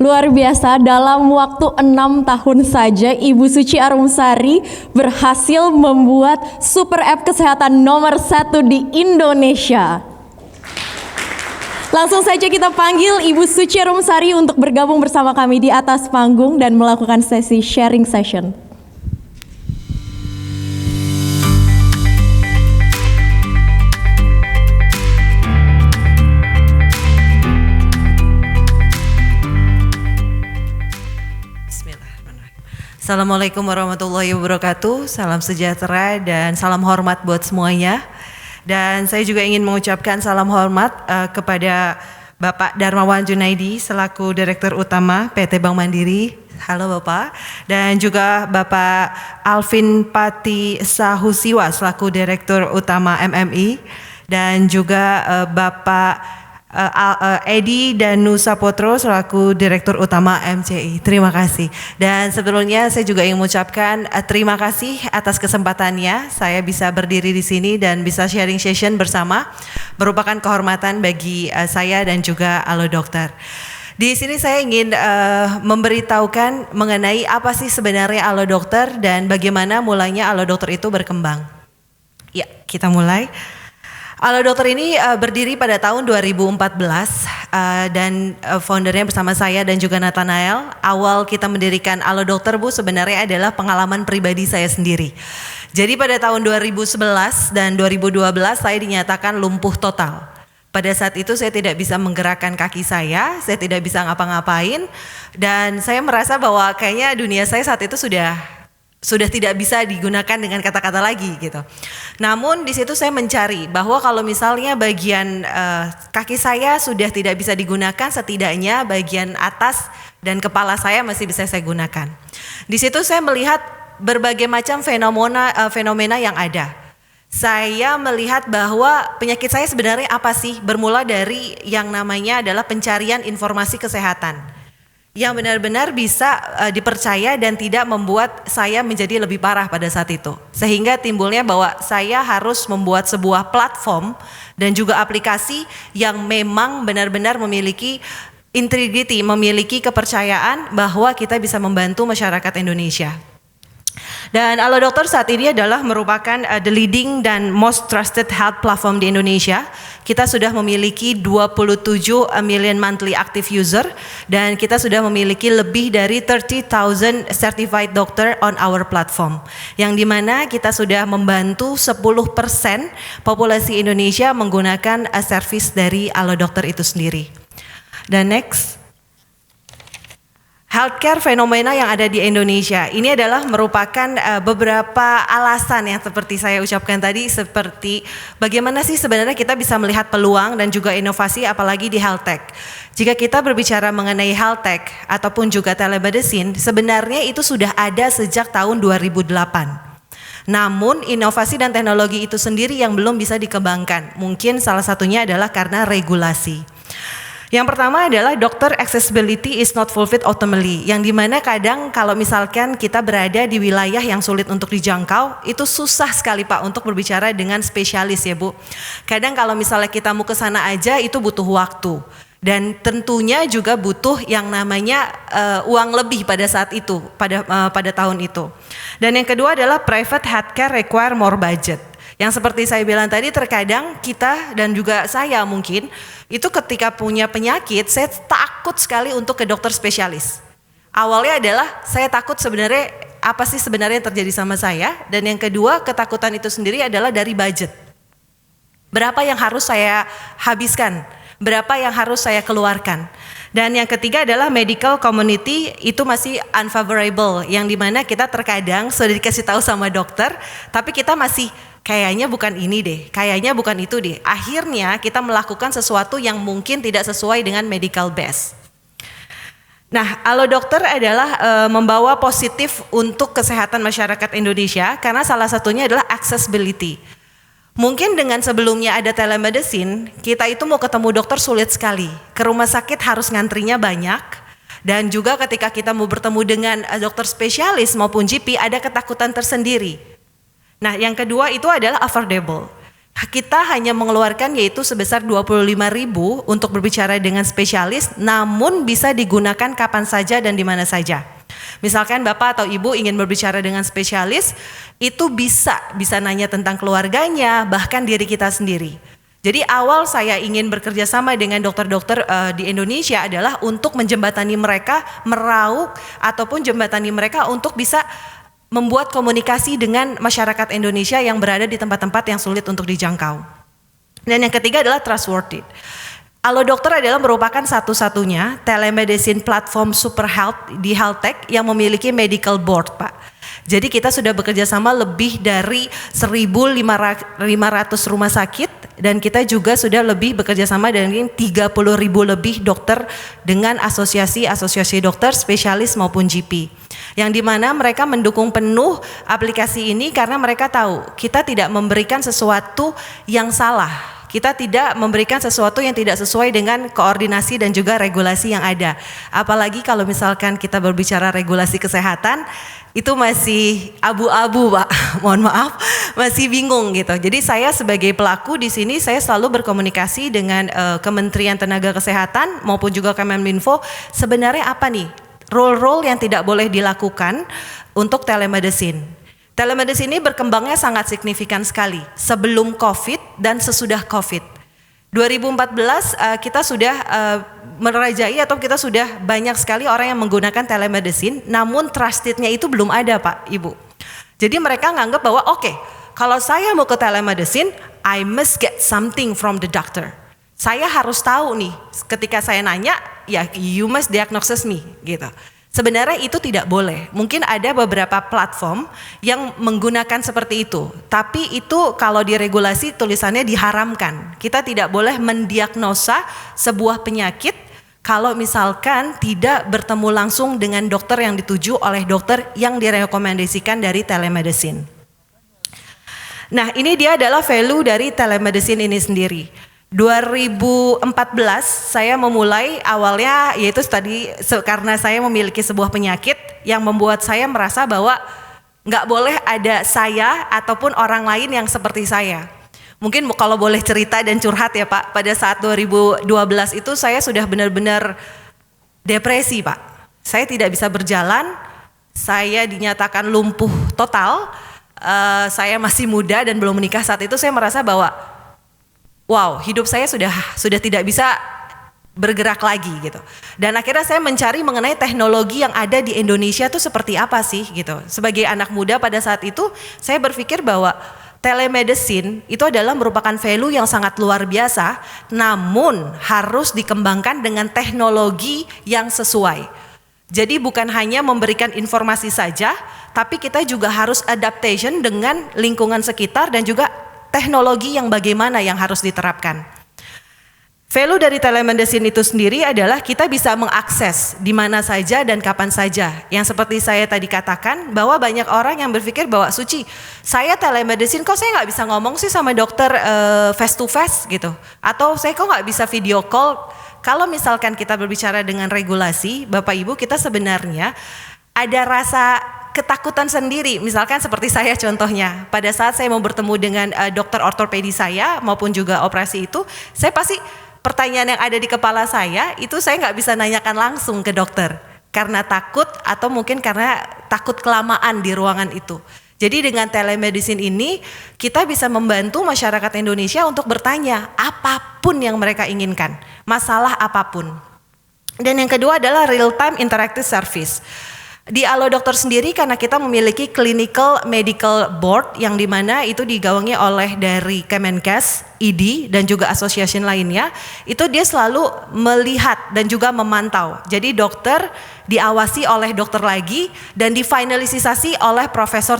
Luar biasa, dalam waktu 6 tahun saja Ibu Suci Arumsari berhasil membuat super app kesehatan nomor 1 di Indonesia. Langsung saja kita panggil Ibu Suci Arumsari untuk bergabung bersama kami di atas panggung dan melakukan sesi sharing session. Assalamualaikum warahmatullahi wabarakatuh, salam sejahtera dan salam hormat buat semuanya. Dan saya juga ingin mengucapkan salam hormat kepada Bapak Darmawan Junaidi selaku Direktur Utama PT Bank Mandiri. Halo Bapak. Dan juga Bapak Alvin Pati Sahusiwa selaku Direktur Utama MMI. Dan juga Bapak Edi Danu Sapotro selaku Direktur Utama MCI. Terima kasih. Dan sebelumnya saya juga ingin mengucapkan terima kasih atas kesempatannya saya bisa berdiri di sini dan bisa sharing session bersama. Merupakan kehormatan bagi saya dan juga Alo Dokter. Di sini saya ingin memberitahukan mengenai apa sih sebenarnya Alo Dokter dan bagaimana mulainya Alo Dokter itu berkembang. Ya, kita mulai. Alo Dokter ini berdiri pada tahun 2014 dan foundernya bersama saya dan juga Nathanael. Awal kita mendirikan Alo Dokter Bu sebenarnya adalah pengalaman pribadi saya sendiri. Jadi pada tahun 2011 dan 2012 saya dinyatakan lumpuh total. Pada saat itu saya tidak bisa menggerakkan kaki saya tidak bisa ngapa-ngapain dan saya merasa bahwa kayaknya dunia saya saat itu sudah tidak bisa digunakan dengan kata-kata lagi gitu. Namun di situ saya mencari bahwa kalau misalnya bagian kaki saya sudah tidak bisa digunakan, setidaknya bagian atas dan kepala saya masih bisa saya gunakan. Di situ saya melihat berbagai macam fenomena yang ada. Saya melihat bahwa penyakit saya sebenarnya apa sih? Bermula dari yang namanya adalah pencarian informasi kesehatan yang benar-benar bisa dipercaya dan tidak membuat saya menjadi lebih parah pada saat itu. Sehingga timbulnya bahwa saya harus membuat sebuah platform dan juga aplikasi yang memang benar-benar memiliki integrity, memiliki kepercayaan bahwa kita bisa membantu masyarakat Indonesia. Dan Alo Dokter saat ini adalah merupakan the leading dan most trusted health platform di Indonesia. Kita sudah memiliki 27 million monthly active user dan kita sudah memiliki lebih dari 30,000 certified doctor on our platform. Yang dimana kita sudah membantu 10% populasi Indonesia menggunakan service dari Alo Dokter itu sendiri. Dan next. Healthcare fenomena yang ada di Indonesia ini adalah merupakan beberapa alasan yang seperti saya ucapkan tadi, seperti bagaimana sih sebenarnya kita bisa melihat peluang dan juga inovasi apalagi di health tech. Jika kita berbicara mengenai health tech ataupun juga telemedicine, sebenarnya itu sudah ada sejak tahun 2008. Namun inovasi dan teknologi itu sendiri yang belum bisa dikembangkan. Mungkin salah satunya adalah karena regulasi. Yang pertama adalah dokter accessibility is not fulfilled optimally, yang dimana kadang kalau misalkan kita berada di wilayah yang sulit untuk dijangkau, itu susah sekali Pak untuk berbicara dengan spesialis ya Bu. Kadang kalau misalnya kita mau ke sana aja itu butuh waktu. Dan tentunya juga butuh yang namanya uang lebih pada saat itu, pada tahun itu. Dan yang kedua adalah private healthcare require more budget. Yang seperti saya bilang tadi, terkadang kita dan juga saya mungkin itu ketika punya penyakit, saya takut sekali untuk ke dokter spesialis. Awalnya adalah saya takut sebenarnya apa sih sebenarnya yang terjadi sama saya, dan yang kedua ketakutan itu sendiri adalah dari budget. Berapa yang harus saya habiskan, berapa yang harus saya keluarkan. Dan yang ketiga adalah medical community itu masih unfavorable, yang dimana kita terkadang sudah dikasih tahu sama dokter, tapi kita masih kayaknya bukan ini deh, kayaknya bukan itu deh. Akhirnya kita melakukan sesuatu yang mungkin tidak sesuai dengan medical base. Nah, Alo Dokter adalah membawa positif untuk kesehatan masyarakat Indonesia karena salah satunya adalah accessibility. Mungkin dengan sebelumnya ada telemedicine, kita itu mau ketemu dokter sulit sekali. Ke rumah sakit harus ngantrinya banyak. Dan juga ketika kita mau bertemu dengan dokter spesialis maupun GP ada ketakutan tersendiri. Nah yang kedua itu adalah affordable. Kita hanya mengeluarkan yaitu sebesar 25.000 untuk berbicara dengan spesialis, namun bisa digunakan kapan saja dan di mana saja. Misalkan Bapak atau Ibu ingin berbicara dengan spesialis, itu bisa nanya tentang keluarganya, bahkan diri kita sendiri. Jadi awal saya ingin bekerja sama dengan dokter-dokter di Indonesia adalah untuk menjembatani mereka, meraup ataupun jembatani mereka untuk bisa membuat komunikasi dengan masyarakat Indonesia yang berada di tempat-tempat yang sulit untuk dijangkau. Dan yang ketiga adalah trustworthy. Alo Dokter adalah merupakan satu-satunya telemedicine platform super health di health tech yang memiliki medical board, Pak. Jadi kita sudah bekerja sama lebih dari 1.500 rumah sakit Dan kita juga sudah lebih bekerja sama dengan 30.000 lebih dokter dengan asosiasi dokter, spesialis maupun GP. Yang dimana mereka mendukung penuh aplikasi ini karena mereka tahu kita tidak memberikan sesuatu yang salah. Kita tidak memberikan sesuatu yang tidak sesuai dengan koordinasi dan juga regulasi yang ada. Apalagi kalau misalkan kita berbicara regulasi kesehatan, itu masih abu-abu, Pak. Mohon maaf, masih bingung gitu. Jadi saya sebagai pelaku di sini saya selalu berkomunikasi dengan Kementerian Tenaga Kesehatan maupun juga Kemenminfo. Sebenarnya apa nih role-role yang tidak boleh dilakukan untuk telemedicine? Telemedicine ini berkembangnya sangat signifikan sekali sebelum COVID dan sesudah COVID. 2014 kita sudah merajai atau kita sudah banyak sekali orang yang menggunakan telemedicine, namun trustednya itu belum ada, Pak, Ibu. Jadi mereka nganggap bahwa oke, kalau saya mau ke telemedicine, I must get something from the doctor. Saya harus tahu nih, ketika saya nanya, ya you must diagnosis me gitu. Sebenarnya itu tidak boleh. Mungkin ada beberapa platform yang menggunakan seperti itu. Tapi itu kalau diregulasi tulisannya diharamkan. Kita tidak boleh mendiagnosa sebuah penyakit kalau misalkan tidak bertemu langsung dengan dokter yang dituju oleh dokter yang direkomendasikan dari telemedicine. Nah, ini dia adalah value dari telemedicine ini sendiri. 2014 saya memulai awalnya yaitu tadi karena saya memiliki sebuah penyakit yang membuat saya merasa bahwa nggak boleh ada saya ataupun orang lain yang seperti saya. Mungkin kalau boleh cerita dan curhat ya Pak, pada saat 2012 itu saya sudah benar-benar depresi Pak. Saya tidak bisa berjalan, saya dinyatakan lumpuh total, saya masih muda dan belum menikah saat itu. Saya merasa bahwa wow, hidup saya sudah tidak bisa bergerak lagi gitu. Dan akhirnya saya mencari mengenai teknologi yang ada di Indonesia itu seperti apa sih gitu. Sebagai anak muda pada saat itu, saya berpikir bahwa telemedicine itu adalah merupakan value yang sangat luar biasa, namun harus dikembangkan dengan teknologi yang sesuai. Jadi bukan hanya memberikan informasi saja, tapi kita juga harus adaptation dengan lingkungan sekitar dan juga teknologi yang bagaimana yang harus diterapkan. Value dari telemedicine itu sendiri adalah kita bisa mengakses di mana saja dan kapan saja. Yang seperti saya tadi katakan bahwa banyak orang yang berpikir bahwa Suci, saya telemedicine kok saya nggak bisa ngomong sih sama dokter face to face gitu. Atau saya kok nggak bisa video call. Kalau misalkan kita berbicara dengan regulasi, Bapak Ibu, kita sebenarnya ada rasa ketakutan sendiri, misalkan seperti saya contohnya, pada saat saya mau bertemu dengan dokter ortopedi saya maupun juga operasi itu, saya pasti pertanyaan yang ada di kepala saya itu saya nggak bisa nanyakan langsung ke dokter karena takut atau mungkin karena takut kelamaan di ruangan itu. Jadi dengan telemedicine ini kita bisa membantu masyarakat Indonesia untuk bertanya apapun yang mereka inginkan, masalah apapun. Dan yang kedua adalah real time interactive service. Di Alo Dokter sendiri karena kita memiliki Clinical Medical Board yang dimana itu digawangi oleh dari Kemenkes, ID dan juga asosiasi lainnya, itu dia selalu melihat dan juga memantau. Jadi dokter diawasi oleh dokter lagi dan difinalisasi oleh profesor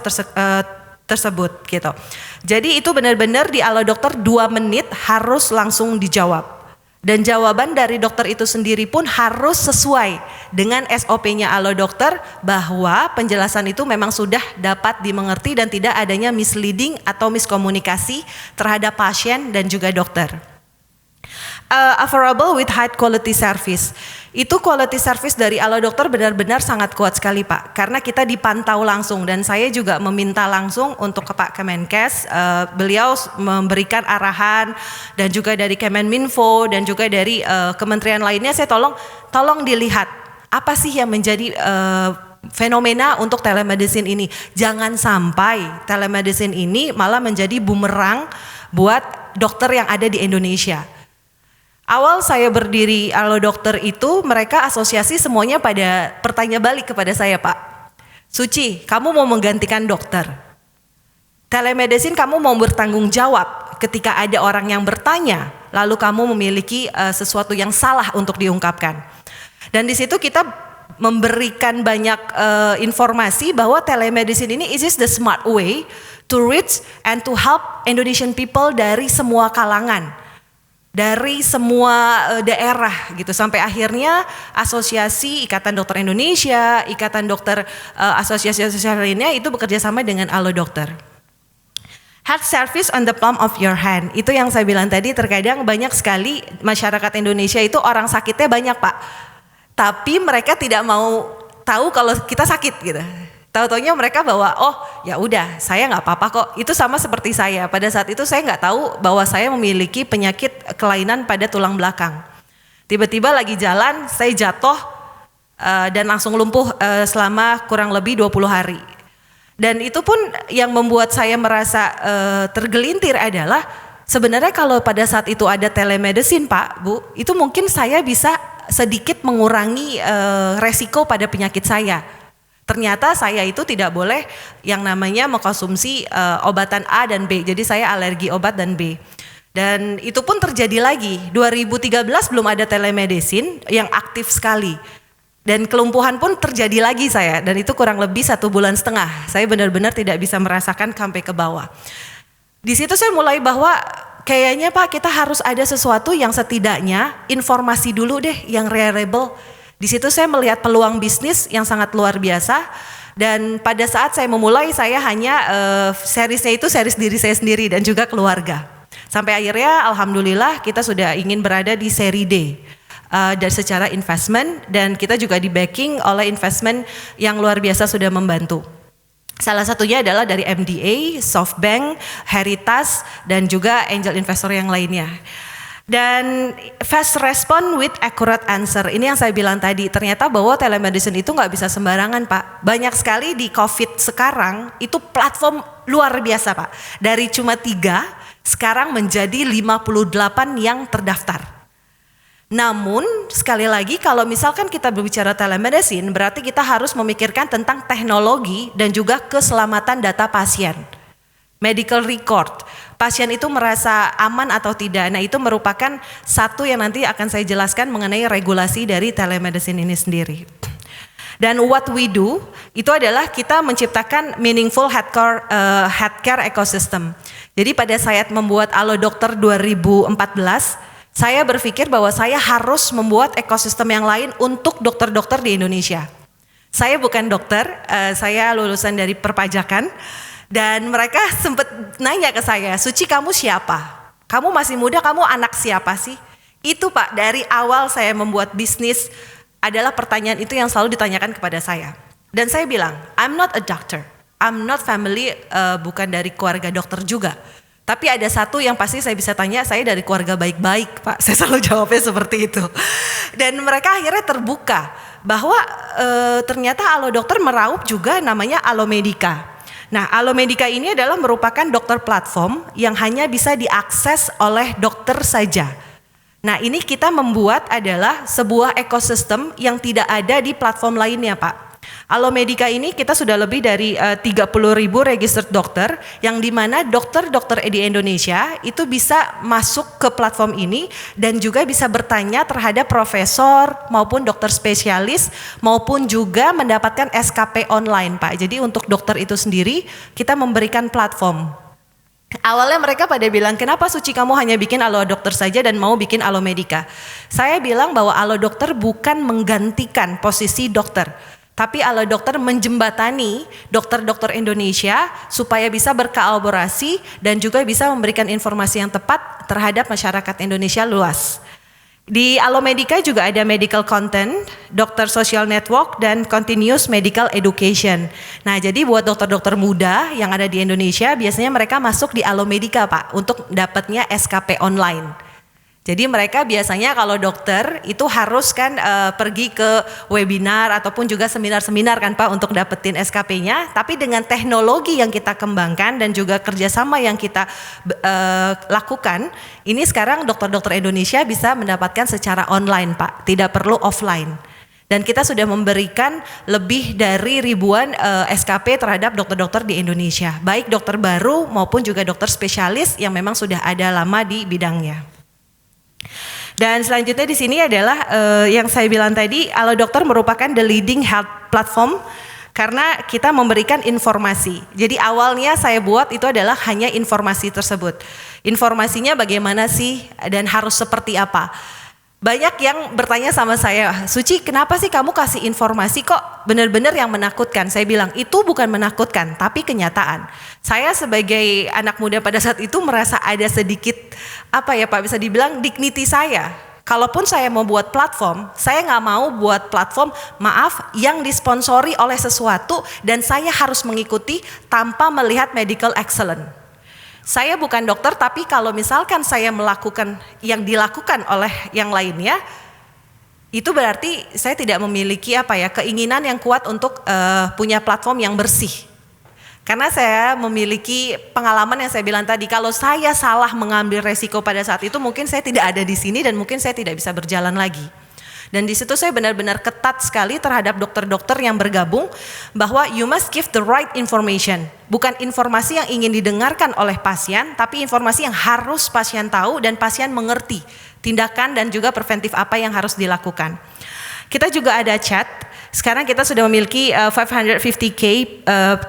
tersebut gitu. Jadi itu benar-benar di Alo Dokter 2 menit harus langsung dijawab. Dan jawaban dari dokter itu sendiri pun harus sesuai dengan SOP-nya Alo Dokter bahwa penjelasan itu memang sudah dapat dimengerti dan tidak adanya misleading atau miskomunikasi terhadap pasien dan juga dokter. Affordable with high quality service. Itu quality service dari Alo Dokter benar-benar sangat kuat sekali Pak. Karena kita dipantau langsung dan saya juga meminta langsung untuk ke Pak Kemenkes. Beliau memberikan arahan dan juga dari Kemenminfo dan juga dari kementerian lainnya. Saya tolong dilihat apa sih yang menjadi fenomena untuk telemedicine ini. Jangan sampai telemedicine ini malah menjadi bumerang buat dokter yang ada di Indonesia. Awal saya berdiri Alo Dokter itu mereka asosiasi semuanya pada bertanya balik kepada saya Pak. Suci, kamu mau menggantikan dokter. Telemedicine kamu mau bertanggung jawab ketika ada orang yang bertanya lalu kamu memiliki sesuatu yang salah untuk diungkapkan. Dan di situ kita memberikan banyak informasi bahwa telemedicine ini is the smart way to reach and to help Indonesian people dari semua kalangan, dari semua daerah gitu, sampai akhirnya asosiasi Ikatan Dokter Indonesia, Ikatan Dokter asosiasi-asosiasi lainnya itu bekerja sama dengan Alo Dokter. Health service on the palm of your hand, itu yang saya bilang tadi, terkadang banyak sekali masyarakat Indonesia itu orang sakitnya banyak Pak, tapi mereka tidak mau tahu kalau kita sakit gitu. Tahu-taunya mereka bahwa oh ya udah saya nggak apa-apa kok. Itu sama seperti saya, pada saat itu saya nggak tahu bahwa saya memiliki penyakit kelainan pada tulang belakang. Tiba-tiba lagi jalan saya jatuh dan langsung lumpuh selama kurang lebih 20 hari. Dan itu pun yang membuat saya merasa tergelintir adalah sebenarnya kalau pada saat itu ada telemedicine Pak, Bu, itu mungkin saya bisa sedikit mengurangi resiko pada penyakit saya. Ternyata saya itu tidak boleh yang namanya mengkonsumsi obatan A dan B, jadi saya alergi obat dan B. Dan itu pun terjadi lagi, 2013 belum ada telemedicine yang aktif sekali. Dan kelumpuhan pun terjadi lagi saya, dan itu kurang lebih 1,5 bulan. Saya benar-benar tidak bisa merasakan sampai ke bawah. Di situ saya mulai bahwa kayaknya Pak kita harus ada sesuatu yang setidaknya informasi dulu deh yang reliable. Di situ saya melihat peluang bisnis yang sangat luar biasa. Dan pada saat saya memulai, saya hanya seriesnya itu series diri saya sendiri dan juga keluarga. Sampai akhirnya alhamdulillah kita sudah ingin berada di seri D. Dan secara investment, dan kita juga di backing oleh investment yang luar biasa sudah membantu. Salah satunya adalah dari MDA, SoftBank, Heritas, dan juga angel investor yang lainnya. Dan fast respond with accurate answer, ini yang saya bilang tadi, ternyata bahwa telemedicine itu nggak bisa sembarangan Pak. Banyak sekali di COVID sekarang itu platform luar biasa Pak. Dari cuma 3, sekarang menjadi 58 yang terdaftar. Namun sekali lagi kalau misalkan kita berbicara telemedicine, berarti kita harus memikirkan tentang teknologi dan juga keselamatan data pasien. Medical record, pasien itu merasa aman atau tidak. Nah itu merupakan satu yang nanti akan saya jelaskan mengenai regulasi dari telemedicine ini sendiri. Dan what we do itu adalah kita menciptakan meaningful healthcare ecosystem. Jadi pada saat membuat Alo Dokter 2014, saya berpikir bahwa saya harus membuat ekosistem yang lain untuk dokter-dokter di Indonesia. Saya bukan dokter, saya lulusan dari perpajakan, dan mereka sempat nanya ke saya, Suci kamu siapa? Kamu masih muda, kamu anak siapa sih? Itu Pak, dari awal saya membuat bisnis adalah pertanyaan itu yang selalu ditanyakan kepada saya. Dan saya bilang, I'm not a doctor, I'm not family, bukan dari keluarga dokter juga. Tapi ada satu yang pasti saya bisa tanya, saya dari keluarga baik-baik Pak, saya selalu jawabnya seperti itu. Dan mereka akhirnya terbuka bahwa ternyata Alo Dokter meraup juga namanya Alo Medica. Nah Alo Medica ini adalah merupakan dokter platform yang hanya bisa diakses oleh dokter saja. Nah ini kita membuat adalah sebuah ekosistem yang tidak ada di platform lainnya Pak. Alo Medica ini kita sudah lebih dari 30.000 registered dokter, yang dimana dokter-dokter di Indonesia itu bisa masuk ke platform ini dan juga bisa bertanya terhadap profesor maupun dokter spesialis maupun juga mendapatkan SKP online Pak. Jadi untuk dokter itu sendiri kita memberikan platform. Awalnya mereka pada bilang, kenapa Suci kamu hanya bikin Alo Dokter saja dan mau bikin Alo Medica? Saya bilang bahwa Alo Dokter bukan menggantikan posisi dokter, tapi Alo Dokter menjembatani dokter-dokter Indonesia supaya bisa berkolaborasi dan juga bisa memberikan informasi yang tepat terhadap masyarakat Indonesia luas. Di Alo Medica juga ada medical content, dokter social network, dan continuous medical education. Nah jadi buat dokter-dokter muda yang ada di Indonesia biasanya mereka masuk di Alo Medica Pak untuk dapatnya SKP online. Jadi mereka biasanya kalau dokter itu harus kan pergi ke webinar ataupun juga seminar-seminar kan Pak untuk dapetin SKP-nya. Tapi dengan teknologi yang kita kembangkan dan juga kerjasama yang kita lakukan, ini sekarang dokter-dokter Indonesia bisa mendapatkan secara online Pak, tidak perlu offline. Dan kita sudah memberikan lebih dari ribuan SKP terhadap dokter-dokter di Indonesia, baik dokter baru maupun juga dokter spesialis yang memang sudah ada lama di bidangnya. Dan selanjutnya di sini adalah yang saya bilang tadi, Alo Dokter merupakan the leading health platform karena kita memberikan informasi. Jadi awalnya saya buat itu adalah hanya informasi tersebut. Informasinya bagaimana sih dan harus seperti apa. Banyak yang bertanya sama saya, Suci kenapa sih kamu kasih informasi kok benar-benar yang menakutkan? Saya bilang itu bukan menakutkan tapi kenyataan. Saya sebagai anak muda pada saat itu merasa ada sedikit apa ya Pak bisa dibilang dignity saya. Kalaupun saya mau buat platform, saya nggak mau buat platform maaf yang disponsori oleh sesuatu dan saya harus mengikuti tanpa melihat medical excellence. Saya bukan dokter, tapi kalau misalkan saya melakukan yang dilakukan oleh yang lainnya, itu berarti saya tidak memiliki apa ya keinginan yang kuat untuk punya platform yang bersih. Karena saya memiliki pengalaman yang saya bilang tadi, kalau saya salah mengambil resiko pada saat itu, mungkin saya tidak ada di sini dan mungkin saya tidak bisa berjalan lagi. Dan di situ saya benar-benar ketat sekali terhadap dokter-dokter yang bergabung bahwa you must give the right information. Bukan informasi yang ingin didengarkan oleh pasien, tapi informasi yang harus pasien tahu dan pasien mengerti tindakan dan juga preventif apa yang harus dilakukan. Kita juga ada chat. Sekarang kita sudah memiliki 550K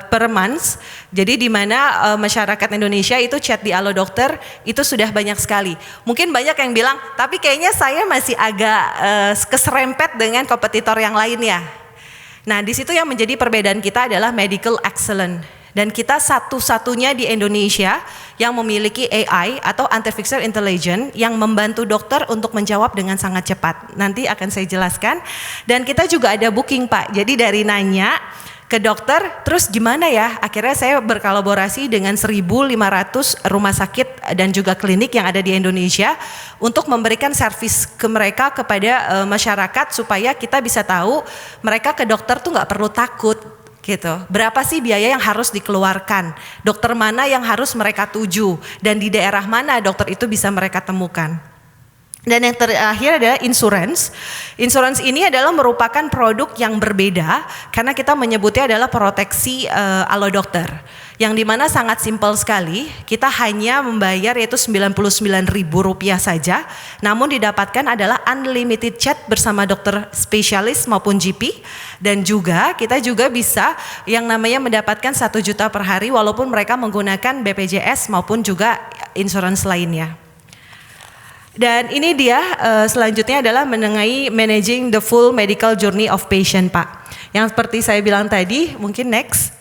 per month. Jadi di mana masyarakat Indonesia itu chat di Alo Dokter itu sudah banyak sekali. Mungkin banyak yang bilang, tapi kayaknya saya masih agak keserempet dengan kompetitor yang lainnya. Nah, di situ yang menjadi perbedaan kita adalah medical excellence. Dan kita satu-satunya di Indonesia yang memiliki AI atau artificial intelligence yang membantu dokter untuk menjawab dengan sangat cepat. Nanti akan saya jelaskan. Dan kita juga ada booking Pak. Jadi dari nanya ke dokter, terus gimana ya? Akhirnya saya berkolaborasi dengan 1.500 rumah sakit dan juga klinik yang ada di Indonesia untuk memberikan servis ke mereka kepada masyarakat supaya kita bisa tahu mereka ke dokter tuh nggak perlu takut. Gitu. Berapa sih biaya yang harus dikeluarkan? Dokter mana yang harus mereka tuju? Dan di daerah mana dokter itu bisa mereka temukan? Dan yang terakhir adalah insurance. Insurance ini adalah merupakan produk yang berbeda karena kita menyebutnya adalah proteksi Alo Dokter. Yang dimana sangat simpel sekali, kita hanya membayar yaitu Rp99.000 saja, namun didapatkan adalah unlimited chat bersama dokter spesialis maupun GP, dan juga kita juga bisa yang namanya mendapatkan 1 juta per hari walaupun mereka menggunakan BPJS maupun juga insurance lainnya. Dan ini dia selanjutnya adalah mengenai managing the full medical journey of patient Pak. Yang seperti saya bilang tadi, mungkin next.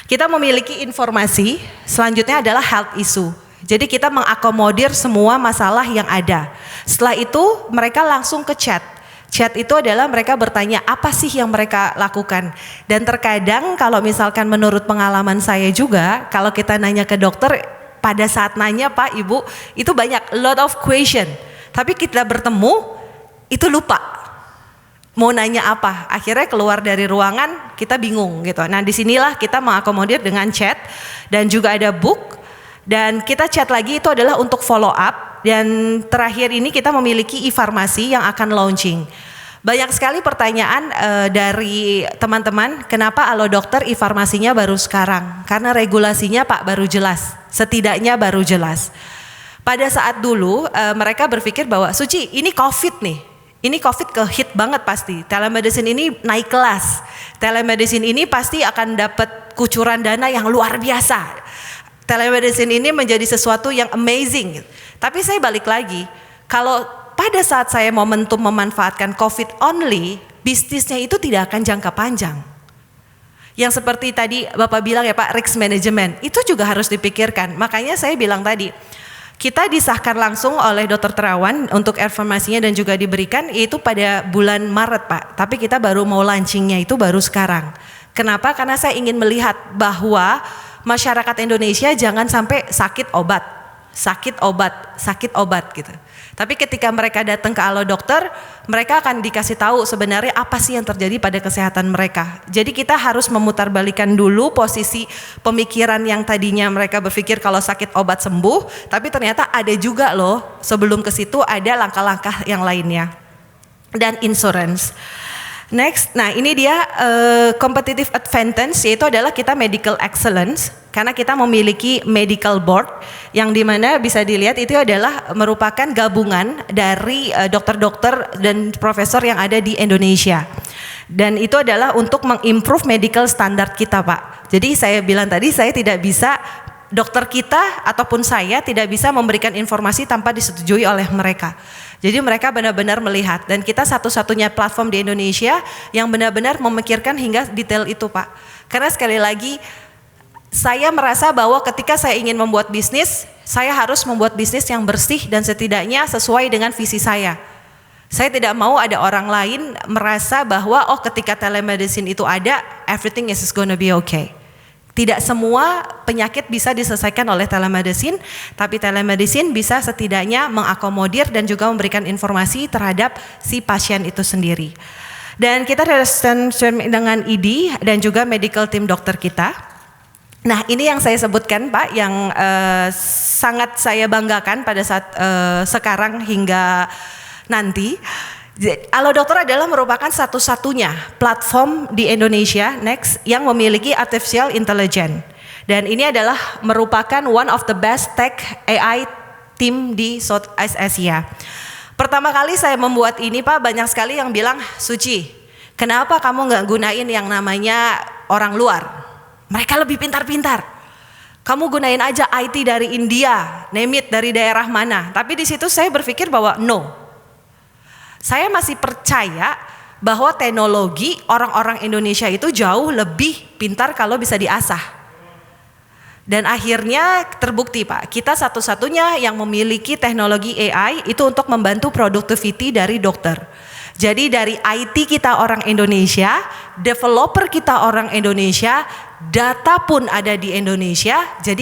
Kita memiliki informasi, selanjutnya adalah health issue. Jadi kita mengakomodir semua masalah yang ada. Setelah itu mereka langsung ke chat. Chat itu adalah mereka bertanya apa sih yang mereka lakukan. Dan terkadang kalau misalkan menurut pengalaman saya juga, kalau kita nanya ke dokter, pada saat nanya Pak Ibu, itu banyak, lot of question. Tapi kita bertemu, itu lupa. Mau nanya apa, akhirnya keluar dari ruangan kita bingung gitu. Nah disinilah kita mengakomodir dengan chat dan juga ada book dan kita chat lagi itu adalah untuk follow up dan terakhir ini kita memiliki e-farmasi yang akan launching. Banyak sekali pertanyaan dari teman-teman, kenapa Alo Dokter e-farmasinya baru sekarang? Karena regulasinya Pak baru jelas, setidaknya baru jelas. Pada saat dulu mereka berpikir bahwa Suci ini COVID nih. Ini COVID ke-hit banget pasti, telemedicine ini naik kelas, telemedicine ini pasti akan dapat kucuran dana yang luar biasa. Telemedicine ini menjadi sesuatu yang amazing. Tapi saya balik lagi, kalau pada saat saya momentum memanfaatkan COVID only, bisnisnya itu tidak akan jangka panjang. Yang seperti tadi Bapak bilang ya Pak, risk management, itu juga harus dipikirkan. Makanya saya bilang tadi, kita disahkan langsung oleh Dr. Terawan untuk informasinya dan juga diberikan yaitu pada bulan Maret Pak. Tapi kita baru mau launchingnya itu baru sekarang. Kenapa? Karena saya ingin melihat bahwa masyarakat Indonesia jangan sampai sakit obat gitu. Tapi ketika mereka datang ke Alo Dokter, mereka akan dikasih tahu sebenarnya apa sih yang terjadi pada kesehatan mereka. Jadi kita harus memutarbalikan dulu posisi pemikiran yang tadinya mereka berpikir kalau sakit obat sembuh, tapi ternyata ada juga loh sebelum ke situ ada langkah-langkah yang lainnya. Dan insurance. Next, nah ini dia competitive advantage, yaitu adalah kita medical excellence, karena kita memiliki medical board yang dimana bisa dilihat itu adalah merupakan gabungan dari dokter-dokter dan profesor yang ada di Indonesia. Dan itu adalah untuk mengimprove medical standard kita, Pak. Jadi saya bilang tadi, saya tidak bisa, dokter kita ataupun saya tidak bisa memberikan informasi tanpa disetujui oleh mereka. Jadi mereka benar-benar melihat, dan kita satu-satunya platform di Indonesia yang benar-benar memikirkan hingga detail itu, Pak. Karena sekali lagi, saya merasa bahwa ketika saya ingin membuat bisnis, saya harus membuat bisnis yang bersih dan setidaknya sesuai dengan visi saya. Saya tidak mau ada orang lain merasa bahwa ketika telemedicine itu ada, everything is gonna be okay. Tidak semua penyakit bisa diselesaikan oleh telemedicine, tapi telemedicine bisa setidaknya mengakomodir dan juga memberikan informasi terhadap si pasien itu sendiri. Dan kita resisten dengan ID dan juga medical team dokter kita. Nah, ini yang saya sebutkan, Pak, yang sangat saya banggakan pada saat sekarang hingga nanti. Alo Dokter adalah merupakan satu-satunya platform di Indonesia yang memiliki artificial intelligence, dan ini adalah merupakan one of the best tech AI team di Southeast Asia. Pertama kali saya membuat ini, Pak, banyak sekali yang bilang, Suci, kenapa kamu nggak gunain yang namanya orang luar? Mereka lebih pintar-pintar. Kamu gunain aja IT dari India, name it, dari daerah mana. Tapi di situ saya berpikir bahwa no. Saya masih percaya bahwa teknologi orang-orang Indonesia itu jauh lebih pintar kalau bisa diasah. Dan akhirnya terbukti, Pak, kita satu-satunya yang memiliki teknologi AI itu untuk membantu productivity dari dokter. Jadi dari IT kita orang Indonesia, developer kita orang Indonesia, data pun ada di Indonesia, jadi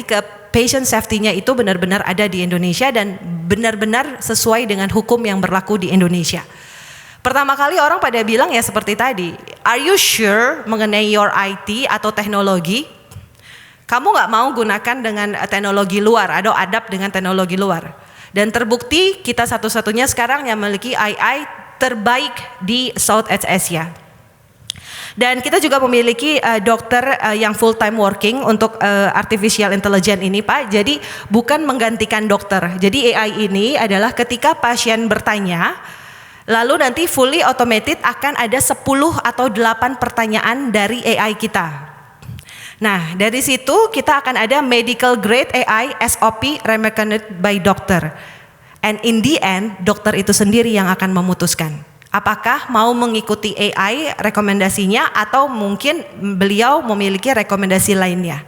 patient safety-nya itu benar-benar ada di Indonesia dan benar-benar sesuai dengan hukum yang berlaku di Indonesia. Pertama kali orang pada bilang ya seperti tadi, are you sure mengenai your IT atau teknologi? Kamu nggak mau gunakan dengan teknologi luar atau adapt dengan teknologi luar. Dan terbukti kita satu-satunya sekarang yang memiliki AI terbaik di Southeast Asia. Dan kita juga memiliki dokter yang full time working untuk artificial intelligence ini, Pak. Jadi bukan menggantikan dokter. Jadi AI ini adalah ketika pasien bertanya, lalu nanti fully automated akan ada 10 atau 8 pertanyaan dari AI kita. Nah, dari situ kita akan ada medical grade AI SOP recommended by doctor. And in the end, dokter itu sendiri yang akan memutuskan apakah mau mengikuti AI rekomendasinya atau mungkin beliau memiliki rekomendasi lainnya.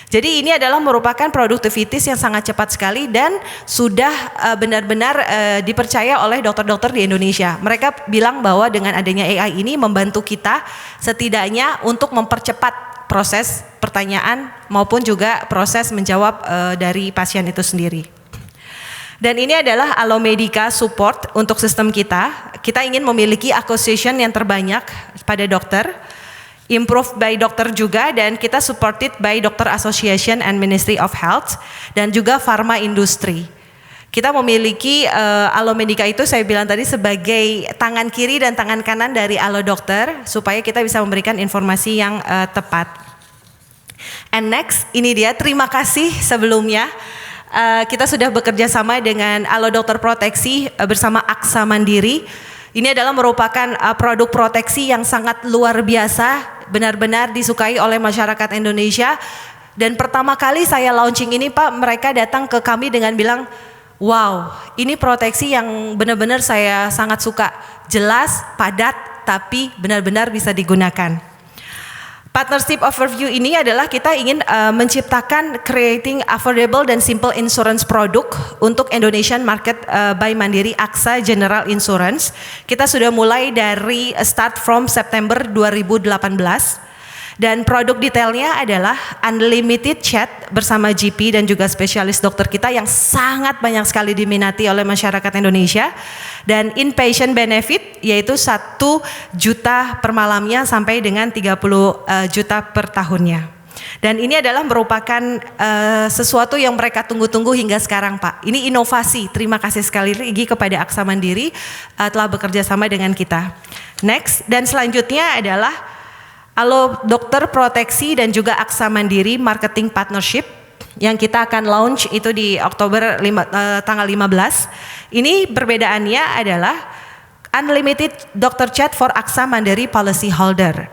Jadi ini adalah merupakan produktivitas yang sangat cepat sekali dan sudah benar-benar dipercaya oleh dokter-dokter di Indonesia. Mereka bilang bahwa dengan adanya AI ini membantu kita setidaknya untuk mempercepat proses pertanyaan maupun juga proses menjawab dari pasien itu sendiri. Dan ini adalah Alomedica support untuk sistem kita. Kita ingin memiliki acquisition yang terbanyak pada dokter, improved by dokter juga, dan kita supported by Doctor Association and Ministry of Health dan juga pharma industry. Kita memiliki Alomedica itu saya bilang tadi sebagai tangan kiri dan tangan kanan dari Alo Dokter supaya kita bisa memberikan informasi yang tepat. And next, ini dia, terima kasih sebelumnya. Kita sudah bekerja sama dengan Alo Dokter Proteksi bersama Aksa Mandiri. Ini adalah merupakan produk proteksi yang sangat luar biasa, benar-benar disukai oleh masyarakat Indonesia. Dan pertama kali saya launching ini, Pak, mereka datang ke kami dengan bilang, wow, ini proteksi yang benar-benar saya sangat suka. Jelas, padat, tapi benar-benar bisa digunakan. Partnership overview ini adalah kita ingin menciptakan creating affordable dan simple insurance produk untuk Indonesian market by Mandiri Aksa General Insurance. Kita sudah mulai dari start from September 2018. Dan produk detailnya adalah unlimited chat bersama GP dan juga spesialis dokter kita yang sangat banyak sekali diminati oleh masyarakat Indonesia. Dan inpatient benefit yaitu 1 juta per malamnya sampai dengan 30 juta per tahunnya. Dan ini adalah merupakan sesuatu yang mereka tunggu-tunggu hingga sekarang, Pak. Ini inovasi. Terima kasih sekali lagi kepada Aksa Mandiri telah bekerja sama dengan kita. Next, dan selanjutnya adalah Alo Dokter Proteksi dan juga Aksa Mandiri Marketing Partnership yang kita akan launch itu di Oktober tanggal 15. Ini perbedaannya adalah Unlimited Doctor Chat for Aksa Mandiri Policy Holder.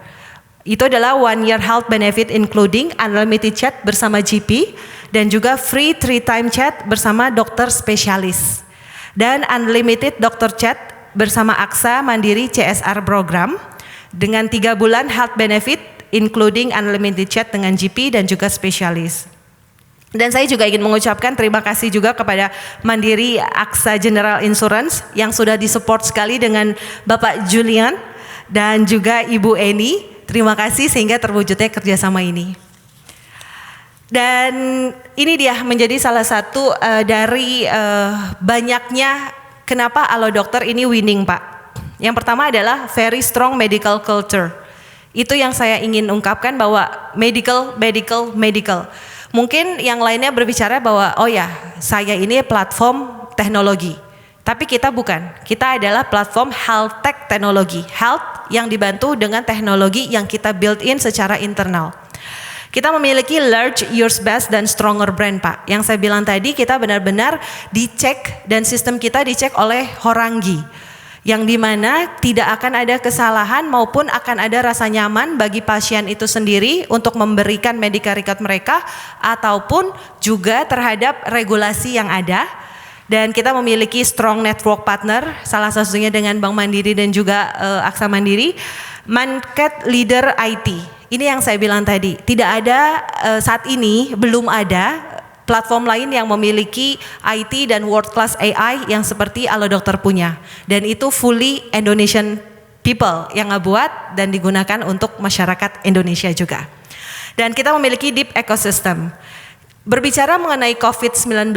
Itu adalah 1 year health benefit including unlimited chat bersama GP dan juga free 3 time chat bersama dokter spesialis. Dan unlimited doctor chat bersama Aksa Mandiri CSR program dengan 3 bulan health benefit including unlimited chat dengan GP dan juga spesialis. Dan saya juga ingin mengucapkan terima kasih juga kepada Mandiri Aksa General Insurance yang sudah disupport sekali dengan Bapak Julian dan juga Ibu Eni. Terima kasih sehingga terwujudnya kerjasama ini. Dan ini dia menjadi salah satu dari banyaknya kenapa Alo Dokter ini winning, Pak. Yang pertama adalah very strong medical culture. Itu yang saya ingin ungkapkan bahwa medical. Mungkin yang lainnya berbicara bahwa oh ya, saya ini platform teknologi. Tapi kita bukan. Kita adalah platform health tech teknologi. Health yang dibantu dengan teknologi yang kita build in secara internal. Kita memiliki large, yours best dan stronger brand, Pak. Yang saya bilang tadi kita benar-benar dicek dan sistem kita dicek oleh Horangi. Yang dimana tidak akan ada kesalahan maupun akan ada rasa nyaman bagi pasien itu sendiri untuk memberikan medical record mereka ataupun juga terhadap regulasi yang ada. Dan kita memiliki strong network partner, salah satunya dengan Bank Mandiri dan juga Aksa Mandiri, market leader IT. Ini yang saya bilang tadi, tidak ada saat ini belum ada platform lain yang memiliki IT dan world class AI yang seperti Alo Dokter punya. Dan itu fully Indonesian people yang ngebuat dan digunakan untuk masyarakat Indonesia juga. Dan kita memiliki deep ecosystem. Berbicara mengenai COVID-19,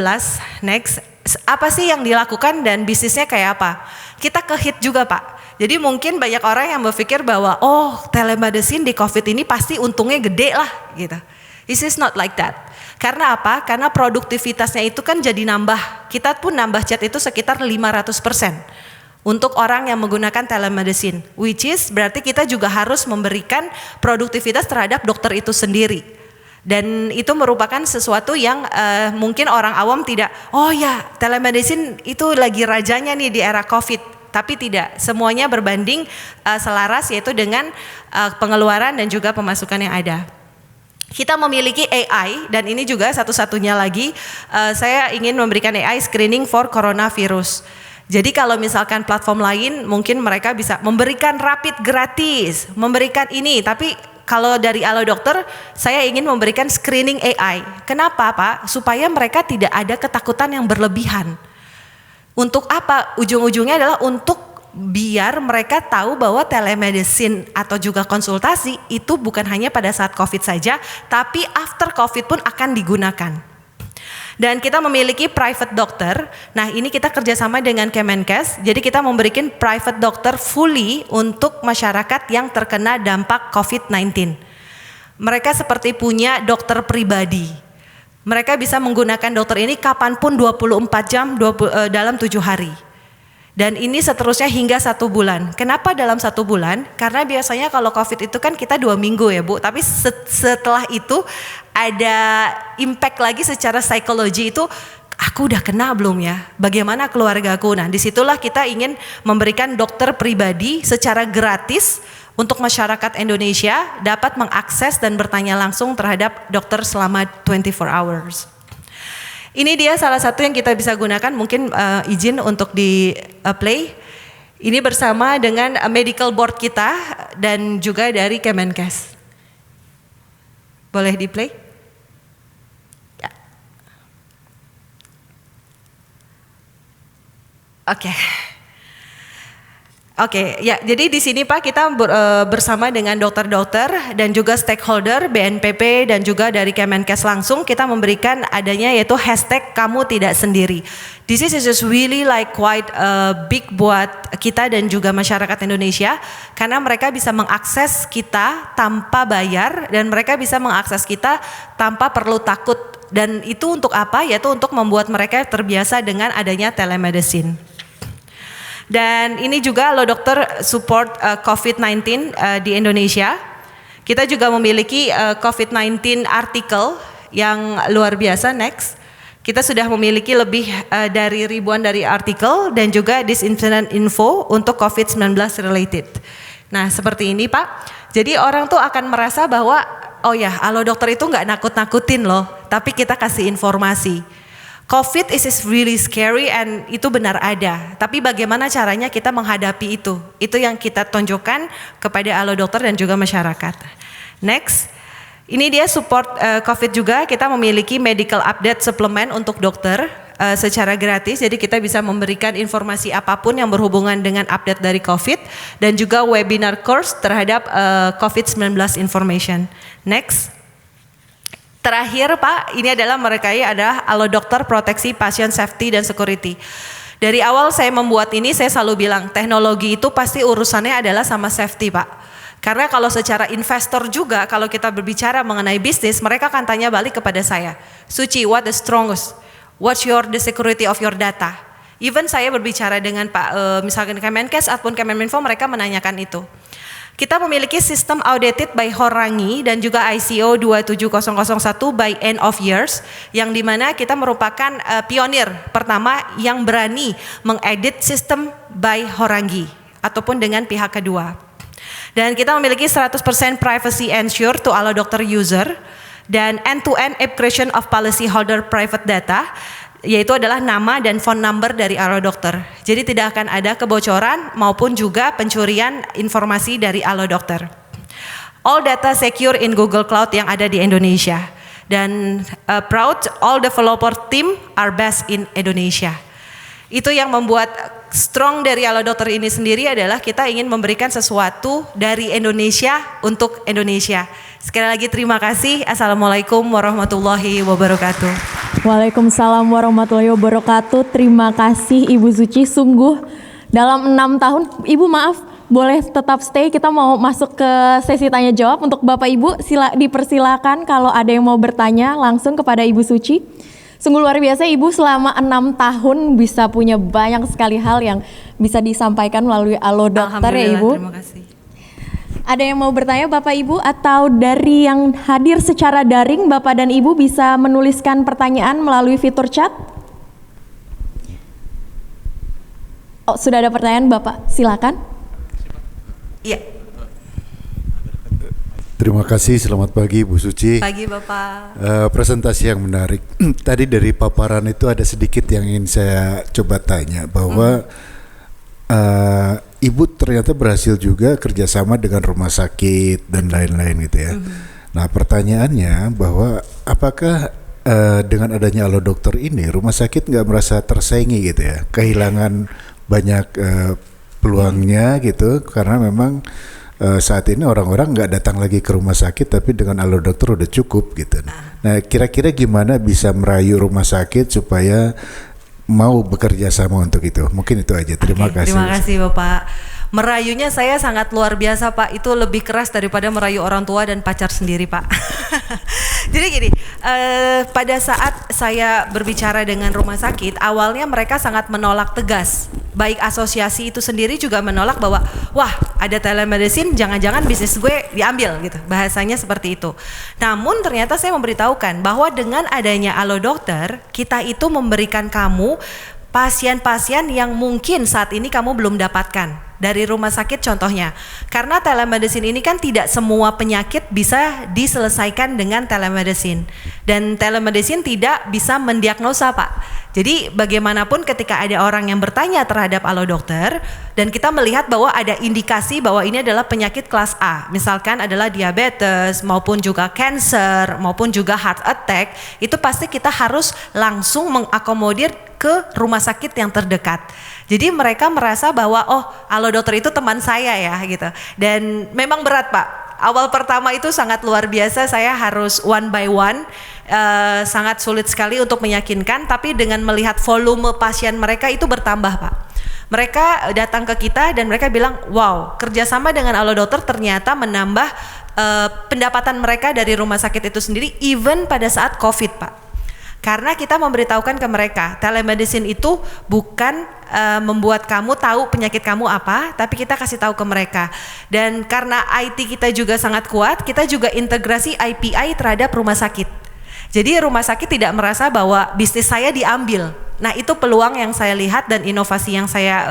next, apa sih yang dilakukan dan bisnisnya kayak apa? Kita ke-hit juga, Pak. Jadi mungkin banyak orang yang berpikir bahwa oh telemedicine di COVID ini pasti untungnya gede lah gitu. This is not like that. Karena apa? Karena produktivitasnya itu kan jadi nambah. Kita pun nambah chat itu sekitar 500% untuk orang yang menggunakan telemedicine. Which is berarti kita juga harus memberikan produktivitas terhadap dokter itu sendiri. Dan itu merupakan sesuatu yang mungkin orang awam tidak, oh ya telemedicine itu lagi rajanya nih di era COVID. Tapi tidak, semuanya berbanding selaras yaitu dengan pengeluaran dan juga pemasukan yang ada. Kita memiliki AI dan ini juga satu-satunya lagi saya ingin memberikan AI screening for coronavirus. Jadi kalau misalkan platform lain mungkin mereka bisa memberikan rapid gratis, memberikan ini, tapi kalau dari Alo Dokter saya ingin memberikan screening AI. Kenapa, Pak? Supaya mereka tidak ada ketakutan yang berlebihan. Untuk apa? Ujung-ujungnya adalah untuk biar mereka tahu bahwa telemedicine atau juga konsultasi itu bukan hanya pada saat COVID saja, tapi after COVID pun akan digunakan. Dan kita memiliki private doctor. Nah ini kita kerjasama dengan Kemenkes, jadi kita memberikan private doctor fully untuk masyarakat yang terkena dampak COVID-19. Mereka seperti punya dokter pribadi. Mereka bisa menggunakan dokter ini kapanpun 24 jam dalam 7 hari. Dan ini seterusnya hingga 1 bulan. Kenapa dalam 1 bulan? Karena biasanya kalau COVID itu kan kita 2 minggu ya Bu. Tapi setelah itu ada impact lagi secara psikologi itu, aku udah kena belum ya? Bagaimana keluargaku? Nah disitulah kita ingin memberikan dokter pribadi secara gratis untuk masyarakat Indonesia dapat mengakses dan bertanya langsung terhadap dokter selama 24 hours. Ini dia salah satu yang kita bisa gunakan, mungkin izin untuk di play. Ini bersama dengan medical board kita dan juga dari Kemenkes. Boleh di play? Ya. Oke. Oke, ya. Jadi di sini Pak kita bersama dengan dokter-dokter dan juga stakeholder BNPB dan juga dari Kemenkes langsung kita memberikan adanya yaitu hashtag kamu tidak sendiri. This is just really like quite big buat kita dan juga masyarakat Indonesia karena mereka bisa mengakses kita tanpa bayar dan mereka bisa mengakses kita tanpa perlu takut. Dan itu untuk apa? Yaitu untuk membuat mereka terbiasa dengan adanya telemedicine. Dan ini juga Halo Dokter support COVID-19 di Indonesia. Kita juga memiliki COVID-19 artikel yang luar biasa. Next. Kita sudah memiliki lebih dari ribuan dari artikel dan juga disinfectant info untuk COVID-19 related. Nah seperti ini Pak. Jadi orang tuh akan merasa bahwa oh ya, Halo Dokter itu nggak nakut-nakutin loh, tapi kita kasih informasi. COVID is really scary and itu benar ada. Tapi bagaimana caranya kita menghadapi itu? Itu yang kita tunjukkan kepada Halo Dokter dan juga masyarakat. Next, ini dia support COVID juga. Kita memiliki medical update suplemen untuk dokter secara gratis. Jadi kita bisa memberikan informasi apapun yang berhubungan dengan update dari COVID dan juga webinar course terhadap COVID-19 information. Next. Terakhir Pak, ini adalah Halo Dokter proteksi pasien safety dan security. Dari awal saya membuat ini saya selalu bilang teknologi itu pasti urusannya adalah sama safety Pak. Karena kalau secara investor juga kalau kita berbicara mengenai bisnis mereka akan tanya balik kepada saya. Suci, what the strongest? What's the security of your data? Even saya berbicara dengan Pak misalkan Kemenkes ataupun Kemenminfo mereka menanyakan itu. Kita memiliki sistem audited by Horangi dan juga ICO 27001 by end of years yang dimana kita merupakan pionir pertama yang berani mengedit sistem by Horangi ataupun dengan pihak kedua. Dan kita memiliki 100% privacy ensure to Halo Dokter user dan end-to-end encryption of policy holder private data yaitu adalah nama dan phone number dari Halo Dokter. Jadi tidak akan ada kebocoran maupun juga pencurian informasi dari Halo Dokter. All data secure in Google Cloud yang ada di Indonesia. Dan proud all developer team are based in Indonesia. Itu yang membuat strong dari Halo Dokter ini sendiri adalah kita ingin memberikan sesuatu dari Indonesia untuk Indonesia. Sekali lagi terima kasih. Assalamualaikum warahmatullahi wabarakatuh. Waalaikumsalam warahmatullahi wabarakatuh. Terima kasih Ibu Suci. Sungguh dalam 6 tahun, Ibu maaf boleh tetap stay. Kita mau masuk ke sesi tanya jawab untuk Bapak Ibu. Dipersilakan kalau ada yang mau bertanya langsung kepada Ibu Suci. Sungguh luar biasa Ibu selama 6 tahun bisa punya banyak sekali hal yang bisa disampaikan melalui Halo Dokter ya Ibu. Terima kasih. Ada yang mau bertanya Bapak Ibu atau dari yang hadir secara daring Bapak dan Ibu bisa menuliskan pertanyaan melalui fitur chat? Oh, sudah ada pertanyaan Bapak, silakan. Iya. Terima kasih, selamat pagi Bu Suci. Pagi Bapak. Presentasi yang menarik. Tadi dari paparan itu ada sedikit yang ingin saya coba tanya bahwa Ibu ternyata berhasil juga kerjasama dengan rumah sakit dan lain-lain gitu ya. Nah pertanyaannya bahwa apakah dengan adanya Halo Dokter ini rumah sakit nggak merasa tersaingi gitu ya, kehilangan banyak peluangnya gitu karena memang saat ini orang-orang nggak datang lagi ke rumah sakit tapi dengan Halo Dokter udah cukup gitu. Nah kira-kira gimana bisa merayu rumah sakit supaya mau bekerja sama untuk itu? Mungkin itu aja. Terima kasih. Terima kasih Bapak. Merayunya saya sangat luar biasa Pak. Itu lebih keras daripada merayu orang tua dan pacar sendiri Pak. Jadi gini, pada saat saya berbicara dengan rumah sakit, awalnya mereka sangat menolak tegas. Baik asosiasi itu sendiri juga menolak bahwa wah ada telemedicine, jangan-jangan bisnis gue diambil gitu. Bahasanya seperti itu. Namun ternyata saya memberitahukan bahwa dengan adanya Halo Dokter, kita itu memberikan kamu pasien-pasien yang mungkin saat ini kamu belum dapatkan dari rumah sakit contohnya. Karena telemedicine ini kan tidak semua penyakit bisa diselesaikan dengan telemedicine. Dan telemedicine tidak bisa mendiagnosa Pak. Jadi bagaimanapun ketika ada orang yang bertanya terhadap Halo Dokter dan kita melihat bahwa ada indikasi bahwa ini adalah penyakit kelas A, misalkan adalah diabetes maupun juga cancer maupun juga heart attack, itu pasti kita harus langsung mengakomodir ke rumah sakit yang terdekat. Jadi mereka merasa bahwa oh Halo Dokter itu teman saya ya gitu. Dan memang berat Pak. Awal pertama itu sangat luar biasa, saya harus one by one, sangat sulit sekali untuk meyakinkan, tapi dengan melihat volume pasien mereka itu bertambah Pak. Mereka datang ke kita dan mereka bilang, wow kerjasama dengan Halo Dokter ternyata menambah pendapatan mereka dari rumah sakit itu sendiri, even pada saat COVID Pak. Karena kita memberitahukan ke mereka, telemedicine itu bukan membuat kamu tahu penyakit kamu apa, tapi kita kasih tahu ke mereka. Dan karena IT kita juga sangat kuat, kita juga integrasi IPI terhadap rumah sakit. Jadi rumah sakit tidak merasa bahwa bisnis saya diambil. Nah, itu peluang yang saya lihat dan inovasi yang saya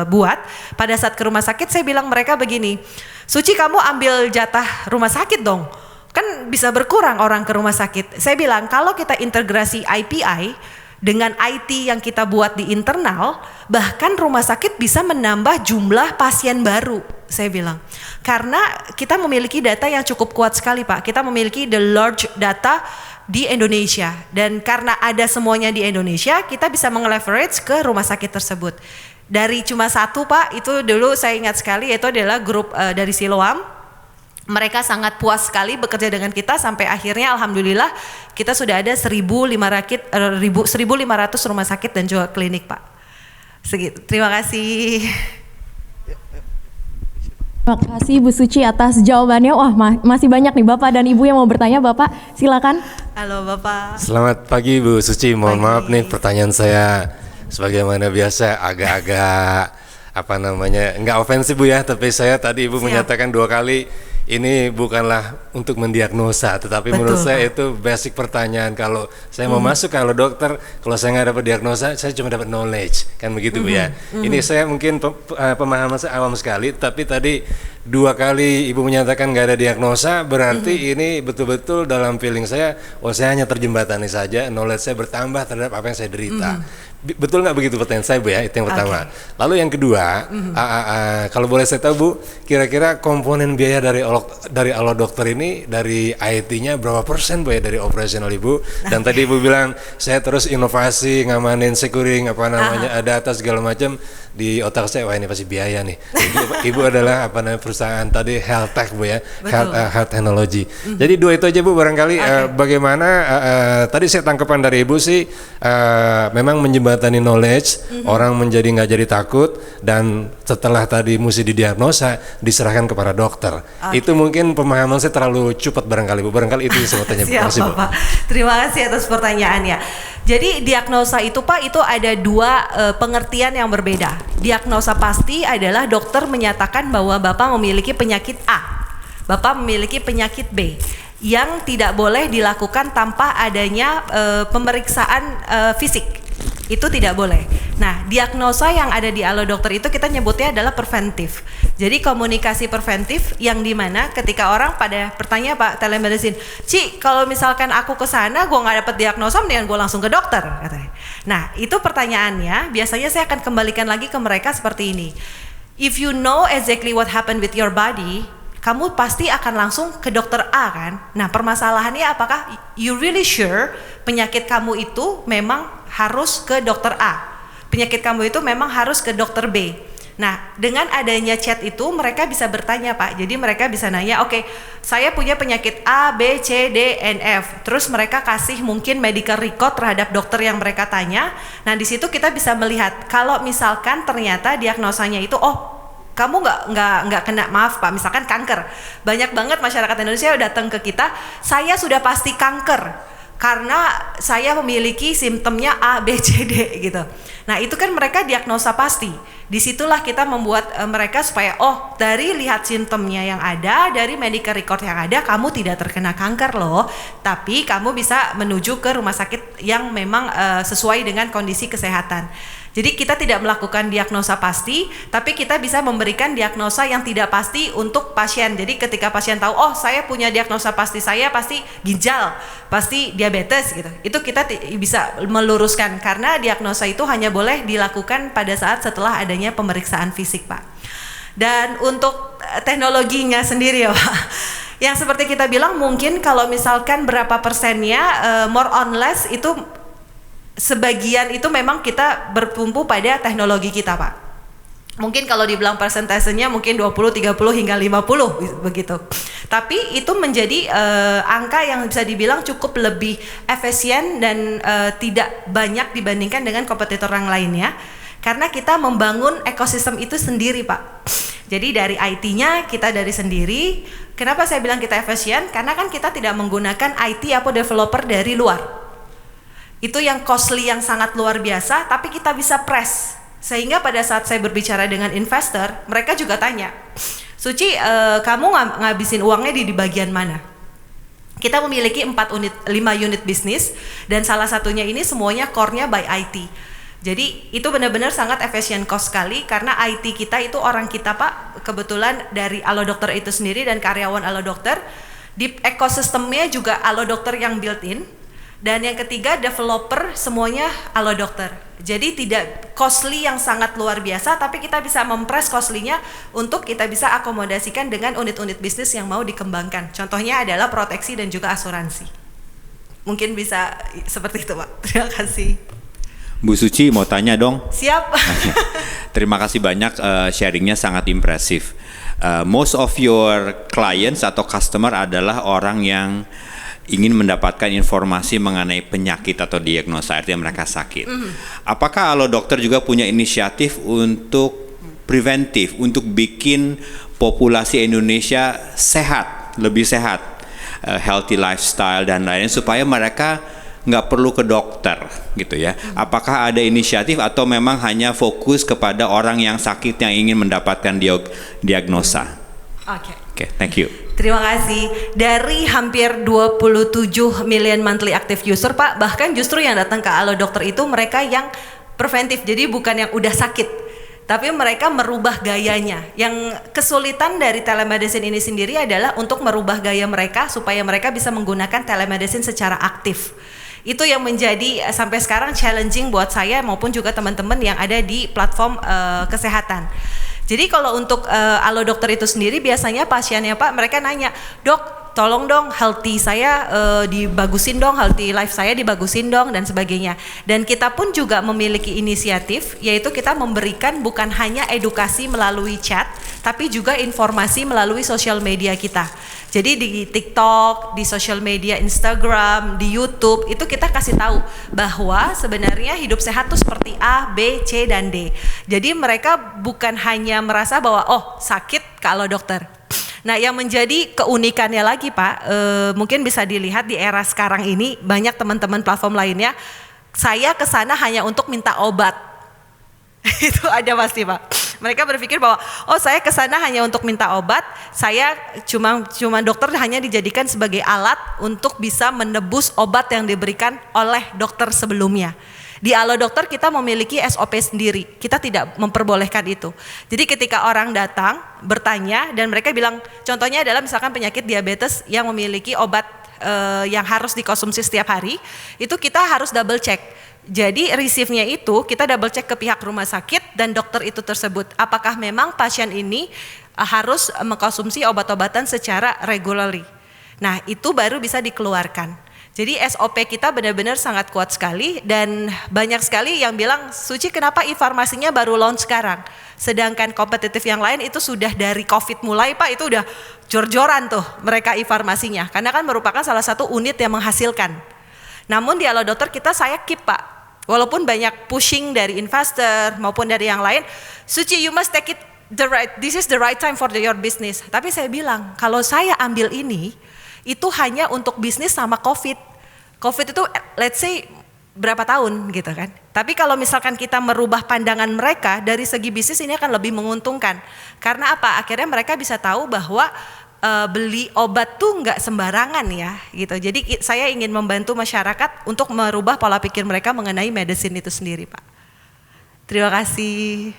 buat. Pada saat ke rumah sakit, saya bilang mereka begini, Suci, kamu ambil jatah rumah sakit dong. Kan bisa berkurang orang ke rumah sakit. Saya bilang kalau kita integrasi IPI dengan IT yang kita buat di internal, bahkan rumah sakit bisa menambah jumlah pasien baru, saya bilang. Karena kita memiliki data yang cukup kuat sekali, Pak. Kita memiliki the large data di Indonesia. Dan karena ada semuanya di Indonesia, kita bisa meng-leverage ke rumah sakit tersebut. Dari cuma satu, Pak, itu dulu saya ingat sekali, yaitu adalah grup dari Siloam. Mereka sangat puas sekali bekerja dengan kita sampai akhirnya alhamdulillah kita sudah ada 1.500 rumah sakit dan juga klinik, Pak. Segitu. Terima kasih. Terima kasih Bu Suci atas jawabannya. Wah, masih banyak nih Bapak dan Ibu yang mau bertanya. Bapak silakan. Halo Bapak. Selamat pagi Bu Suci. Mohon maaf nih pertanyaan saya sebagaimana biasa agak nggak ofensif Bu ya, tapi saya tadi Ibu menyatakan 2 kali ini bukanlah untuk mendiagnosa, tetapi menurut saya itu basic pertanyaan. Kalau saya mau masuk kalau dokter, kalau saya nggak dapat diagnosa, saya cuma dapat knowledge, kan begitu Bu ya. Ini saya mungkin pemahaman saya awam sekali, tapi tadi 2 kali Ibu menyatakan nggak ada diagnosa, berarti ini betul-betul dalam feeling saya, saya hanya terjembatani saja, knowledge saya bertambah terhadap apa yang saya derita. Betul nggak begitu pertanyaan saya Bu ya? Itu yang pertama. Lalu yang kedua, kalau boleh saya tahu Bu, kira-kira komponen biaya dari Alo Dokter ini dari IT-nya berapa persen Bu ya dari operasional Ibu? Dan tadi Ibu bilang saya terus inovasi, ngamanin securing data segala macam, di otak saya wah ini pasti biaya nih. Ibu adalah perusahaan tadi health tech Bu ya, health technology. Jadi 2 itu aja Bu barangkali. Bagaimana tadi saya tangkapan dari Ibu sih memang menjembatani knowledge, orang menjadi nggak jadi takut, dan setelah tadi mesti didiagnosa diserahkan kepada dokter. Itu mungkin pemahaman saya terlalu cepat barangkali Bu. Barangkali itu yang saya mau tanya. Terima kasih Bu. Terima kasih atas pertanyaannya. Jadi diagnosa itu Pak, itu ada 2 pengertian yang berbeda. Diagnosa pasti adalah dokter menyatakan bahwa Bapak memiliki penyakit A, Bapak memiliki penyakit B, yang tidak boleh dilakukan tanpa adanya pemeriksaan fisik. Itu tidak boleh. Nah, diagnosa yang ada di Alo Dokter itu kita nyebutnya adalah preventif. Jadi komunikasi preventif yang dimana ketika orang pada bertanya Pak telemedicine, Ci, kalau misalkan aku ke sana gue nggak dapat diagnosa, mendingan gue langsung ke dokter, katanya. Nah, itu pertanyaannya. Biasanya saya akan kembalikan lagi ke mereka seperti ini. If you know exactly what happened with your body, kamu pasti akan langsung ke dokter A kan? Nah, permasalahannya apakah you really sure penyakit kamu itu memang harus ke dokter A? Penyakit kamu itu memang harus ke dokter B. Nah, dengan adanya chat itu mereka bisa bertanya Pak. Jadi mereka bisa nanya, oke, saya punya penyakit A, B, C, D, N, F. Terus mereka kasih mungkin medical record terhadap dokter yang mereka tanya. Nah, di situ kita bisa melihat kalau misalkan ternyata diagnosanya itu, kamu nggak kena, maaf Pak, misalkan kanker. Banyak banget masyarakat Indonesia datang ke kita, saya sudah pasti kanker karena saya memiliki simptomnya A, B, C, D gitu. Nah, itu kan mereka diagnosa pasti. Disitulah kita membuat mereka supaya dari lihat simptomnya yang ada, dari medical record yang ada, kamu tidak terkena kanker loh, tapi kamu bisa menuju ke rumah sakit yang memang sesuai dengan kondisi kesehatan. Jadi kita tidak melakukan diagnosa pasti, tapi kita bisa memberikan diagnosa yang tidak pasti untuk pasien. Jadi ketika pasien tahu, saya punya diagnosa pasti, saya pasti ginjal, pasti diabetes gitu. Itu kita bisa meluruskan karena diagnosa itu hanya boleh dilakukan pada saat setelah adanya pemeriksaan fisik, Pak. Dan untuk teknologinya sendiri ya Pak, yang seperti kita bilang mungkin kalau misalkan berapa persennya, more on less itu sebagian itu memang kita bertumpu pada teknologi kita Pak. Mungkin kalau dibilang persentasenya mungkin 20, 30 hingga 50 begitu. Tapi itu menjadi angka yang bisa dibilang cukup lebih efisien dan tidak banyak dibandingkan dengan kompetitor yang lainnya. Karena kita membangun ekosistem itu sendiri Pak. Jadi dari IT-nya kita dari sendiri. Kenapa saya bilang kita efisien? Karena kan kita tidak menggunakan IT atau developer dari luar. Itu yang costly yang sangat luar biasa, tapi kita bisa press Sehingga pada saat saya berbicara dengan investor, mereka juga tanya, Suci, kamu ngabisin uangnya di bagian mana? Kita memiliki 5 unit bisnis, dan salah satunya ini semuanya core-nya by IT. Jadi itu benar-benar sangat efisien cost sekali, karena IT kita itu orang kita Pak, kebetulan dari Alo Dokter itu sendiri dan karyawan Alo Dokter, di ekosistemnya juga Alo Dokter yang built-in, dan yang ketiga developer semuanya Alo Dokter. Jadi tidak costly yang sangat luar biasa, tapi kita bisa mempres costly-nya untuk kita bisa akomodasikan dengan unit-unit bisnis yang mau dikembangkan. Contohnya adalah proteksi dan juga asuransi. Mungkin bisa seperti itu Pak. Terima kasih. Bu Suci mau tanya dong. Siap. Terima kasih banyak, sharingnya sangat impresif. Most of your clients atau customer adalah orang yang ingin mendapatkan informasi mengenai penyakit atau diagnosa, artinya mereka sakit. Apakah Alo Dokter juga punya inisiatif untuk preventif, untuk bikin populasi Indonesia sehat, lebih sehat, healthy lifestyle dan lain-lain, supaya mereka nggak perlu ke dokter gitu ya? Apakah ada inisiatif atau memang hanya fokus kepada orang yang sakit yang ingin mendapatkan diagnosa? Oke, thank you. Terima kasih. Dari hampir 27 million monthly active user Pak, bahkan justru yang datang ke Alo Dokter itu mereka yang preventif, jadi bukan yang udah sakit, tapi mereka merubah gayanya. Yang kesulitan dari telemedicine ini sendiri adalah untuk merubah gaya mereka supaya mereka bisa menggunakan telemedicine secara aktif. Itu yang menjadi sampai sekarang challenging buat saya maupun juga teman-teman yang ada di platform kesehatan. Jadi kalau untuk Alo Dokter itu sendiri biasanya pasiennya Pak, mereka nanya, Dok, tolong dong healthy saya dibagusin dong, healthy life saya dibagusin dong dan sebagainya. Dan kita pun juga memiliki inisiatif, yaitu kita memberikan bukan hanya edukasi melalui chat, tapi juga informasi melalui sosial media kita. Jadi di TikTok, di sosial media Instagram, di YouTube, itu kita kasih tahu bahwa sebenarnya hidup sehat tuh seperti A, B, C, dan D. Jadi mereka bukan hanya merasa bahwa oh sakit kalau dokter. Nah yang menjadi keunikannya lagi Pak, mungkin bisa dilihat di era sekarang ini banyak teman-teman platform lainnya, saya kesana hanya untuk minta obat. Itu ada pasti Pak. Mereka berpikir bahwa oh saya kesana hanya untuk minta obat, saya cuma dokter hanya dijadikan sebagai alat untuk bisa menebus obat yang diberikan oleh dokter sebelumnya. Di Alo Dokter kita memiliki SOP sendiri, kita tidak memperbolehkan itu. Jadi ketika orang datang bertanya dan mereka bilang, contohnya adalah misalkan penyakit diabetes yang memiliki obat yang harus dikonsumsi setiap hari, itu kita harus double check. Jadi receive-nya itu kita double check ke pihak rumah sakit dan dokter itu tersebut, apakah memang pasien ini harus mengkonsumsi obat-obatan secara regularly. Nah itu baru bisa dikeluarkan. Jadi SOP kita benar-benar sangat kuat sekali, dan banyak sekali yang bilang, Suci kenapa e-farmasinya baru launch sekarang? Sedangkan kompetitif yang lain itu sudah dari COVID mulai Pak, itu udah jor-joran tuh mereka e-farmasinya, karena kan merupakan salah satu unit yang menghasilkan. Namun di Alo Dokter saya keep Pak, walaupun banyak pushing dari investor maupun dari yang lain, Suci you must take it this is the right time for your business. Tapi saya bilang, kalau saya ambil ini, itu hanya untuk bisnis sama COVID. COVID itu let's say berapa tahun gitu kan. Tapi kalau misalkan kita merubah pandangan mereka dari segi bisnis, ini akan lebih menguntungkan. Karena apa? Akhirnya mereka bisa tahu bahwa beli obat tuh nggak sembarangan ya gitu. Jadi saya ingin membantu masyarakat untuk merubah pola pikir mereka mengenai medicine itu sendiri Pak. Terima kasih.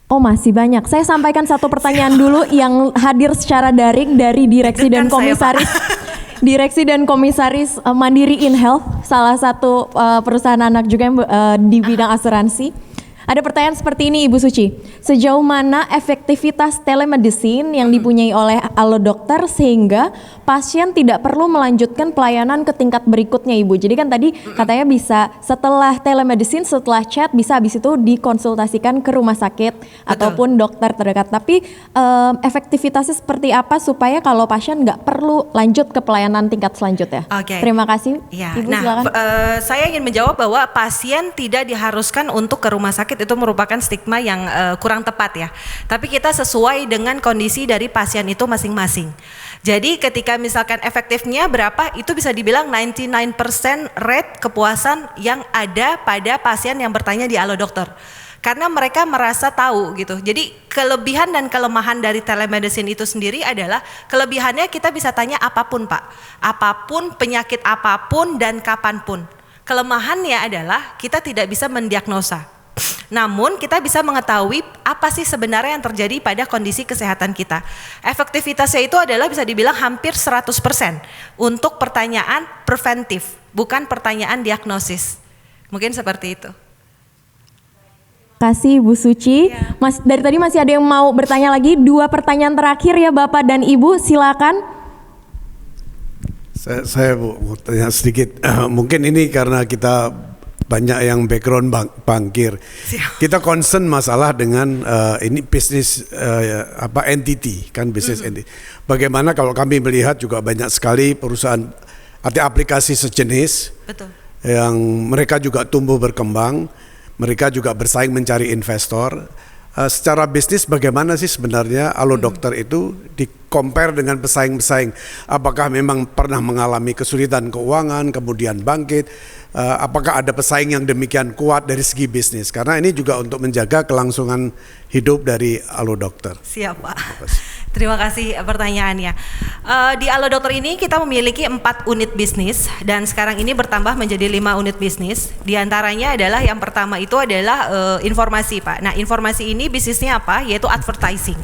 Oh masih banyak. Saya sampaikan satu pertanyaan dulu yang hadir secara daring dari Direksi dan Komisaris Direksi dan Komisaris Mandiri InHealth, salah satu perusahaan anak juga yang di bidang asuransi. Ada pertanyaan seperti ini Ibu Suci, sejauh mana efektivitas telemedicine yang dipunyai oleh Alo Dokter sehingga pasien tidak perlu melanjutkan pelayanan ke tingkat berikutnya Ibu. Jadi kan tadi katanya bisa setelah telemedicine, setelah chat bisa habis itu dikonsultasikan ke rumah sakit ataupun dokter terdekat. Tapi efektivitasnya seperti apa supaya kalau pasien nggak perlu lanjut ke pelayanan tingkat selanjutnya? Terima kasih ya, Ibu silakan. Saya ingin menjawab bahwa pasien tidak diharuskan untuk ke rumah sakit, itu merupakan stigma yang kurang tepat ya. Tapi kita sesuai dengan kondisi dari pasien itu masing-masing. Jadi ketika misalkan efektifnya berapa, itu bisa dibilang 99% rate kepuasan yang ada pada pasien yang bertanya di Halo Dokter. Karena mereka merasa tahu gitu. Jadi kelebihan dan kelemahan dari telemedicine itu sendiri adalah, kelebihannya kita bisa tanya apapun Pak. Apapun, penyakit apapun dan kapanpun. Kelemahannya adalah kita tidak bisa mendiagnosa. Namun kita bisa mengetahui apa sih sebenarnya yang terjadi pada kondisi kesehatan kita. Efektivitasnya itu adalah bisa dibilang hampir 100% untuk pertanyaan preventif, bukan pertanyaan diagnosis. Mungkin seperti itu. Kasih Bu Suci. Mas, dari tadi masih ada yang mau bertanya lagi. 2 pertanyaan terakhir ya Bapak dan Ibu, silakan. Saya mau tanya sedikit. Mungkin ini karena kita banyak yang background bankir. Kita concern masalah dengan ini bisnis entity kan, bisnis entity. Bagaimana kalau kami melihat juga banyak sekali perusahaan atau aplikasi sejenis. Betul. Yang mereka juga tumbuh berkembang, mereka juga bersaing mencari investor. Secara bisnis bagaimana sih sebenarnya Halo Dokter itu di-compare dengan pesaing-pesaing? Apakah memang pernah mengalami kesulitan keuangan, kemudian bangkit? Apakah ada pesaing yang demikian kuat dari segi bisnis? Karena ini juga untuk menjaga kelangsungan hidup dari Halo Dokter. Siap Pak. Terima kasih pertanyaannya. Di Halo Dokter ini kita memiliki 4 unit bisnis dan sekarang ini bertambah menjadi 5 unit bisnis. Di antaranya adalah yang pertama itu adalah informasi Pak. Nah informasi ini bisnisnya apa? Yaitu advertising.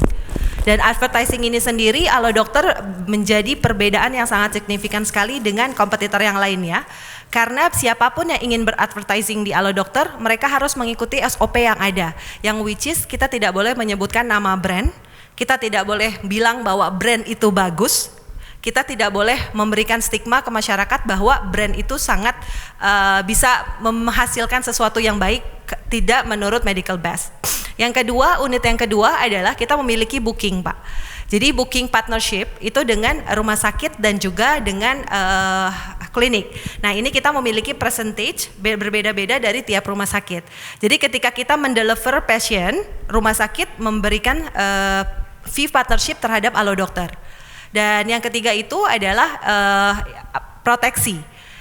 Dan advertising ini sendiri Halo Dokter menjadi perbedaan yang sangat signifikan sekali dengan kompetitor yang lainnya. Karena siapapun yang ingin beradvertising di Halo Dokter, mereka harus mengikuti SOP yang ada. Yang which is kita tidak boleh menyebutkan nama brand, kita tidak boleh bilang bahwa brand itu bagus, kita tidak boleh memberikan stigma ke masyarakat bahwa brand itu sangat bisa menghasilkan sesuatu yang baik, tidak menurut medical best. Yang kedua, unit yang kedua adalah kita memiliki booking Pak. Jadi booking partnership itu dengan rumah sakit dan juga dengan klinik. Nah ini kita memiliki percentage berbeda-beda dari tiap rumah sakit. Jadi ketika kita mendeliver pasien, rumah sakit memberikan fee partnership terhadap Halo Dokter. Dan yang ketiga itu adalah proteksi.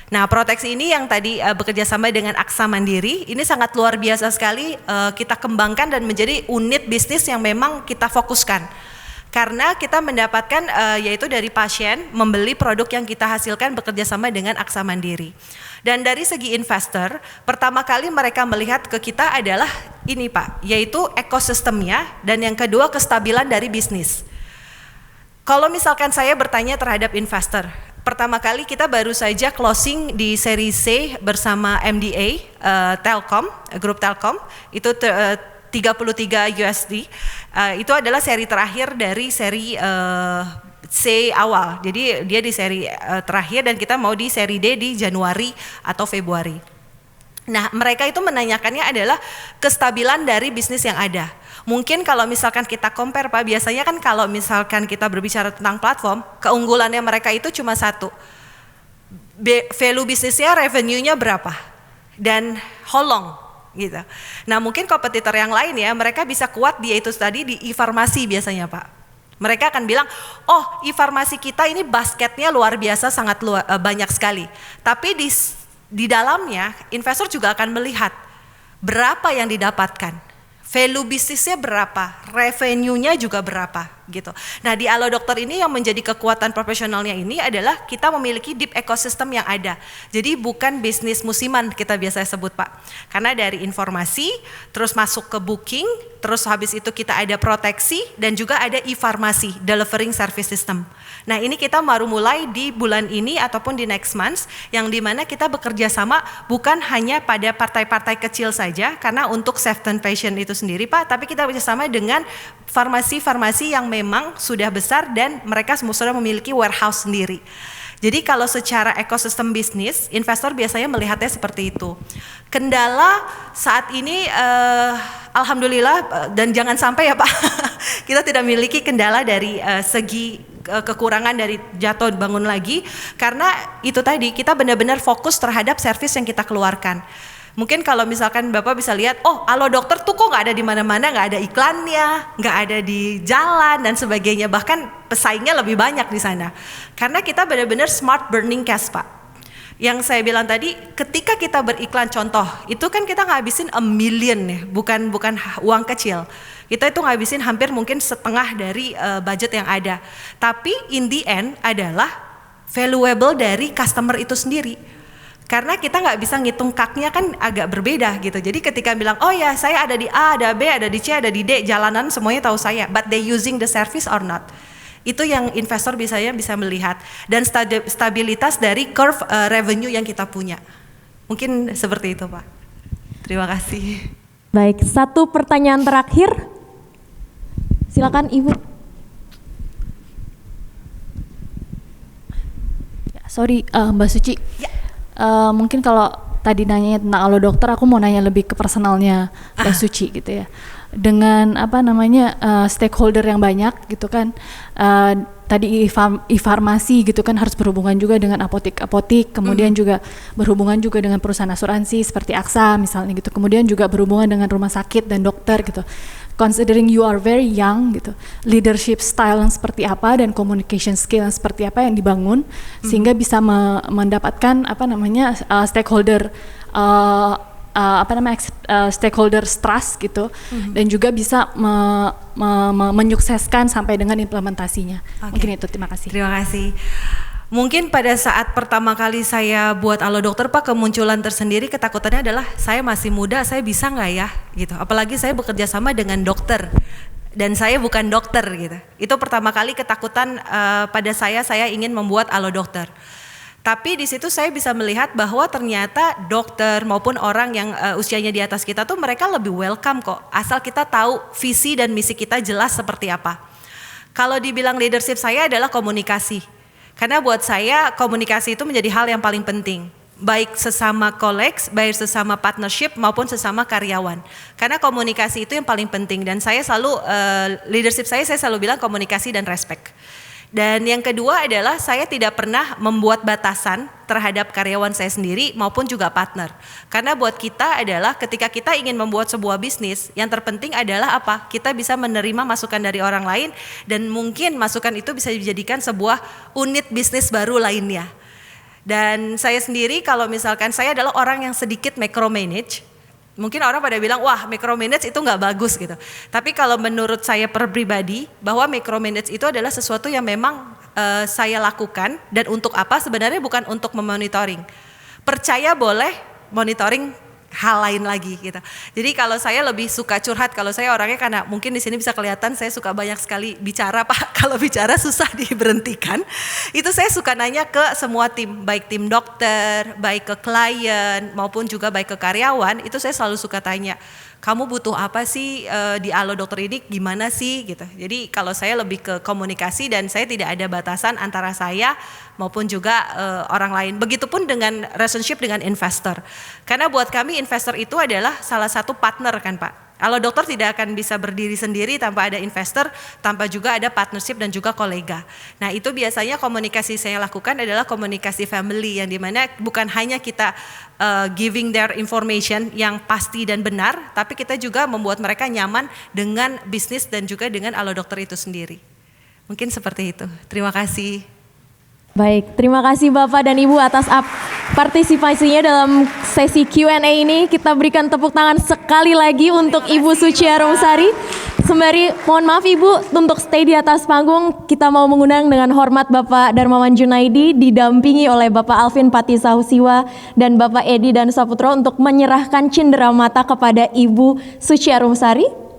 Nah proteksi ini yang tadi bekerja sama dengan Aksa Mandiri, ini sangat luar biasa sekali kita kembangkan dan menjadi unit bisnis yang memang kita fokuskan. Karena kita mendapatkan yaitu dari pasien membeli produk yang kita hasilkan bekerja sama dengan Aksa Mandiri. Dan dari segi investor, pertama kali mereka melihat ke kita adalah ini Pak, yaitu ekosistemnya dan yang kedua kestabilan dari bisnis. Kalau misalkan saya bertanya terhadap investor, pertama kali kita baru saja closing di seri C bersama MDA, Telkom, grup Telkom, itu 33 USD, itu adalah seri terakhir dari seri C awal. Jadi dia di seri terakhir dan kita mau di seri D di Januari atau Februari. Nah mereka itu menanyakannya adalah kestabilan dari bisnis yang ada. Mungkin kalau misalkan kita compare Pak, biasanya kan kalau misalkan kita berbicara tentang platform, keunggulannya mereka itu cuma satu. Value bisnisnya, revenue-nya berapa dan how long gitu. Nah mungkin kompetitor yang lain ya mereka bisa kuat dia itu tadi di e-farmasi biasanya Pak. Mereka akan bilang, oh e-farmasi kita ini basketnya luar biasa, sangat banyak sekali. Tapi di dalamnya investor juga akan melihat berapa yang didapatkan, value bisnisnya berapa, revenue-nya juga berapa gitu. Nah di Halo Dokter ini yang menjadi kekuatan profesionalnya ini adalah kita memiliki deep ecosystem yang ada. Jadi bukan bisnis musiman kita biasa sebut Pak. Karena dari informasi, terus masuk ke booking, terus habis itu kita ada proteksi dan juga ada e-farmasi, delivering service system. Nah ini kita baru mulai di bulan ini ataupun di next month, yang dimana kita bekerja sama bukan hanya pada partai-partai kecil saja, karena untuk safety patient itu sendiri Pak, tapi kita bekerja sama dengan farmasi-farmasi yang memang sudah besar dan mereka sudah memiliki warehouse sendiri. Jadi kalau secara ekosistem bisnis, investor biasanya melihatnya seperti itu. Kendala saat ini, alhamdulillah dan jangan sampai ya Pak, kita tidak memiliki kendala dari segi kekurangan dari jatuh bangun lagi, karena itu tadi kita benar-benar fokus terhadap servis yang kita keluarkan. Mungkin kalau misalkan Bapak bisa lihat, oh Halo Dokter tuh kok nggak ada di mana-mana, nggak ada iklannya, nggak ada di jalan dan sebagainya. Bahkan pesaingnya lebih banyak di sana. Karena kita benar-benar smart burning cash, Pak. Yang saya bilang tadi, ketika kita beriklan contoh, itu kan kita ngabisin 1 million ya, bukan uang kecil. Kita itu ngabisin hampir mungkin setengah dari budget yang ada. Tapi in the end adalah valuable dari customer itu sendiri. Karena kita nggak bisa ngitung kaknya kan agak berbeda gitu. Jadi ketika bilang, oh ya saya ada di A, ada B, ada di C, ada di D, jalanan semuanya tahu saya, but they using the service or not. Itu yang investor bisa melihat, dan stabilitas dari curve revenue yang kita punya. Mungkin seperti itu, Pak. Terima kasih. Baik, satu pertanyaan terakhir. Silakan Ibu. Sorry, Mbak Suci. Ya. Mungkin kalau tadi nanya tentang Halo Dokter, aku mau nanya lebih ke personalnya Mbak Suci gitu ya. Dengan stakeholder yang banyak gitu kan, tadi e-farmasi gitu kan harus berhubungan juga dengan apotik, kemudian juga berhubungan juga dengan perusahaan asuransi seperti AXA misalnya gitu, kemudian juga berhubungan dengan rumah sakit dan dokter gitu. Considering you are very young gitu, leadership style yang seperti apa dan communication skill yang seperti apa yang dibangun sehingga bisa mendapatkan stakeholder stakeholder trust gitu, dan juga bisa menyukseskan sampai dengan implementasinya. Mungkin itu, terima kasih. Terima kasih. Mungkin pada saat pertama kali saya buat Halo Dokter, Pak, kemunculan tersendiri ketakutannya adalah saya masih muda, saya bisa nggak ya gitu. Apalagi saya bekerja sama dengan dokter dan saya bukan dokter gitu. Itu pertama kali ketakutan pada saya ingin membuat Halo Dokter. Tapi di situ saya bisa melihat bahwa ternyata dokter maupun orang yang usianya di atas kita tuh mereka lebih welcome kok, asal kita tahu visi dan misi kita jelas seperti apa. Kalau dibilang leadership saya adalah komunikasi. Karena buat saya komunikasi itu menjadi hal yang paling penting. Baik sesama colleagues, baik sesama partnership maupun sesama karyawan. Karena komunikasi itu yang paling penting, dan saya selalu leadership saya selalu bilang komunikasi dan respect. Dan yang kedua adalah saya tidak pernah membuat batasan terhadap karyawan saya sendiri maupun juga partner. Karena buat kita adalah ketika kita ingin membuat sebuah bisnis, yang terpenting adalah apa? Kita bisa menerima masukan dari orang lain, dan mungkin masukan itu bisa dijadikan sebuah unit bisnis baru lainnya. Dan saya sendiri kalau misalkan saya adalah orang yang sedikit micromanage. Mungkin orang pada bilang, wah micromanage itu nggak bagus gitu. Tapi kalau menurut saya pribadi, bahwa micromanage itu adalah sesuatu yang memang saya lakukan, dan untuk apa? Sebenarnya bukan untuk memonitoring. Percaya boleh, monitoring hal lain lagi gitu. Jadi kalau saya lebih suka curhat, kalau saya orangnya karena mungkin di sini bisa kelihatan saya suka banyak sekali bicara, Pak. Kalau bicara susah diberhentikan. Itu saya suka nanya ke semua tim, baik tim dokter, baik ke klien maupun juga baik ke karyawan. Itu saya selalu suka tanya, kamu butuh apa sih di Halo Dokter ini, gimana sih gitu. Jadi kalau saya lebih ke komunikasi, dan saya tidak ada batasan antara saya maupun juga orang lain. Begitupun dengan relationship dengan investor. Karena buat kami investor itu adalah salah satu partner kan, Pak. Halo Dokter tidak akan bisa berdiri sendiri tanpa ada investor, tanpa juga ada partnership dan juga kolega. Nah itu biasanya komunikasi saya lakukan adalah komunikasi family, yang dimana bukan hanya kita giving their information yang pasti dan benar, tapi kita juga membuat mereka nyaman dengan bisnis dan juga dengan Halo Dokter itu sendiri. Mungkin seperti itu. Terima kasih. Baik, terima kasih Bapak dan Ibu atas partisipasinya dalam sesi Q&A ini. Kita berikan tepuk tangan sekali lagi untuk Ibu Suci Arumsari. Sembari mohon maaf Ibu untuk stay di atas panggung, kita mau mengundang dengan hormat Bapak Darmawan Junaidi didampingi oleh Bapak Alvin Patisahusiwa dan Bapak Edi dan Saputro untuk menyerahkan cenderamata kepada Ibu Suci Arumsari.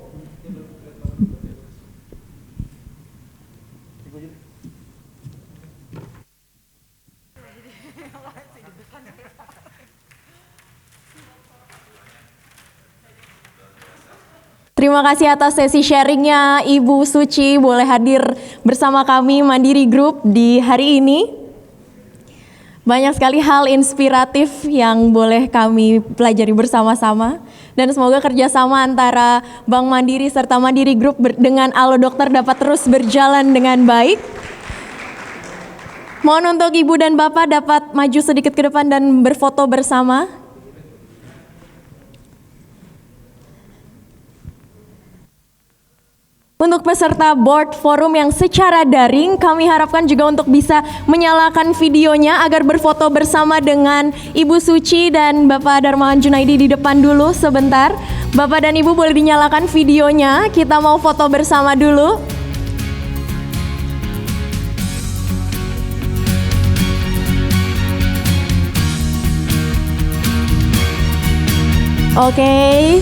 Terima kasih atas sesi sharingnya Ibu Suci, boleh hadir bersama kami Mandiri Group di hari ini. Banyak sekali hal inspiratif yang boleh kami pelajari bersama-sama, dan semoga kerjasama antara Bank Mandiri serta Mandiri Group dengan Halo Dokter dapat terus berjalan dengan baik. Mohon untuk Ibu dan Bapak dapat maju sedikit ke depan dan berfoto bersama. Untuk peserta board forum yang secara daring, kami harapkan juga untuk bisa menyalakan videonya agar berfoto bersama dengan Ibu Suci dan Bapak Darmawan Junaidi di depan dulu sebentar. Bapak dan Ibu boleh dinyalakan videonya, kita mau foto bersama dulu. Oke.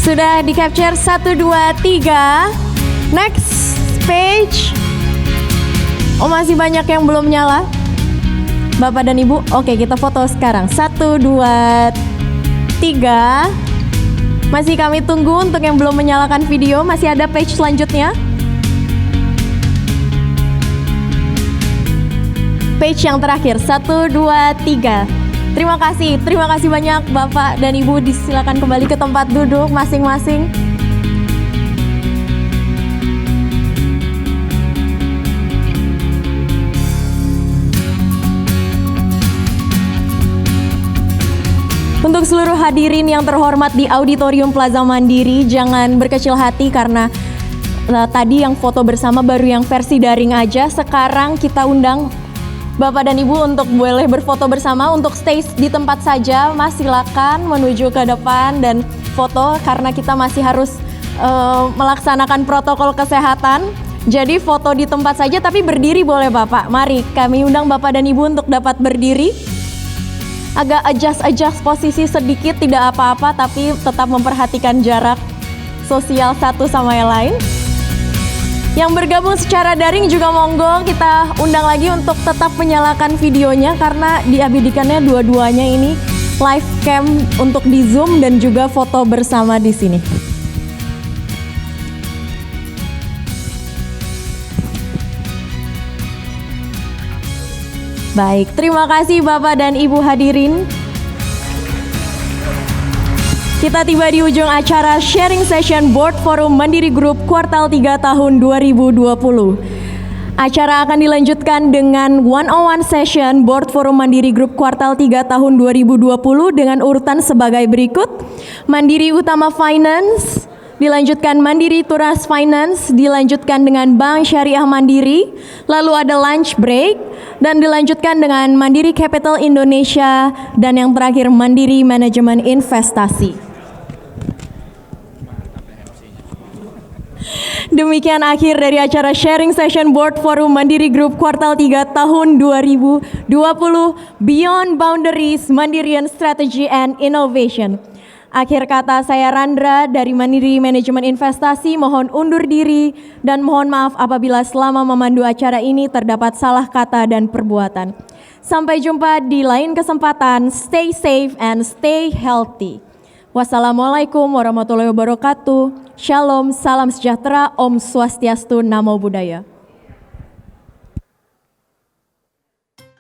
Sudah di capture 1, 2, 3. Next page. Oh, masih banyak yang belum nyala. Bapak dan Ibu, oke kita foto sekarang. 1, 2, 3. Masih kami tunggu untuk yang belum menyalakan video. Masih ada page selanjutnya. Page yang terakhir. 1, 2, 3. Terima kasih banyak Bapak dan Ibu, disilakan kembali ke tempat duduk masing-masing. Untuk seluruh hadirin yang terhormat di Auditorium Plaza Mandiri, jangan berkecil hati karena tadi yang foto bersama baru yang versi daring aja. Sekarang kita undang Bapak dan Ibu untuk boleh berfoto bersama. Untuk stay di tempat saja, Mas silakan menuju ke depan dan foto karena kita masih harus melaksanakan protokol kesehatan. Jadi foto di tempat saja tapi berdiri boleh Bapak. Mari kami undang Bapak dan Ibu untuk dapat berdiri. Agak adjust posisi sedikit, tidak apa-apa tapi tetap memperhatikan jarak sosial satu sama yang lain. Yang bergabung secara daring juga monggo kita undang lagi untuk tetap menyalakan videonya karena diabadikannya dua-duanya ini live cam untuk di Zoom dan juga foto bersama di sini. Baik, terima kasih Bapak dan Ibu hadirin. Kita tiba di ujung acara sharing session Board Forum Mandiri Group kuartal 3 tahun 2020. Acara akan dilanjutkan dengan one-on-one session Board Forum Mandiri Group kuartal 3 tahun 2020 dengan urutan sebagai berikut. Mandiri Utama Finance, dilanjutkan Mandiri Turas Finance, dilanjutkan dengan Bank Syariah Mandiri, lalu ada lunch break, dan dilanjutkan dengan Mandiri Capital Indonesia, dan yang terakhir Mandiri Manajemen Investasi. Demikian akhir dari acara sharing session Board Forum Mandiri Group kuartal 3 tahun 2020 Beyond Boundaries Mandirian Strategy and Innovation. Akhir kata saya Randra dari Mandiri Manajemen Investasi mohon undur diri dan mohon maaf apabila selama memandu acara ini terdapat salah kata dan perbuatan. Sampai jumpa di lain kesempatan. Stay safe and stay healthy. Wassalamualaikum warahmatullahi wabarakatuh. Shalom, salam sejahtera, Om Swastiastu, Namo Buddhaya.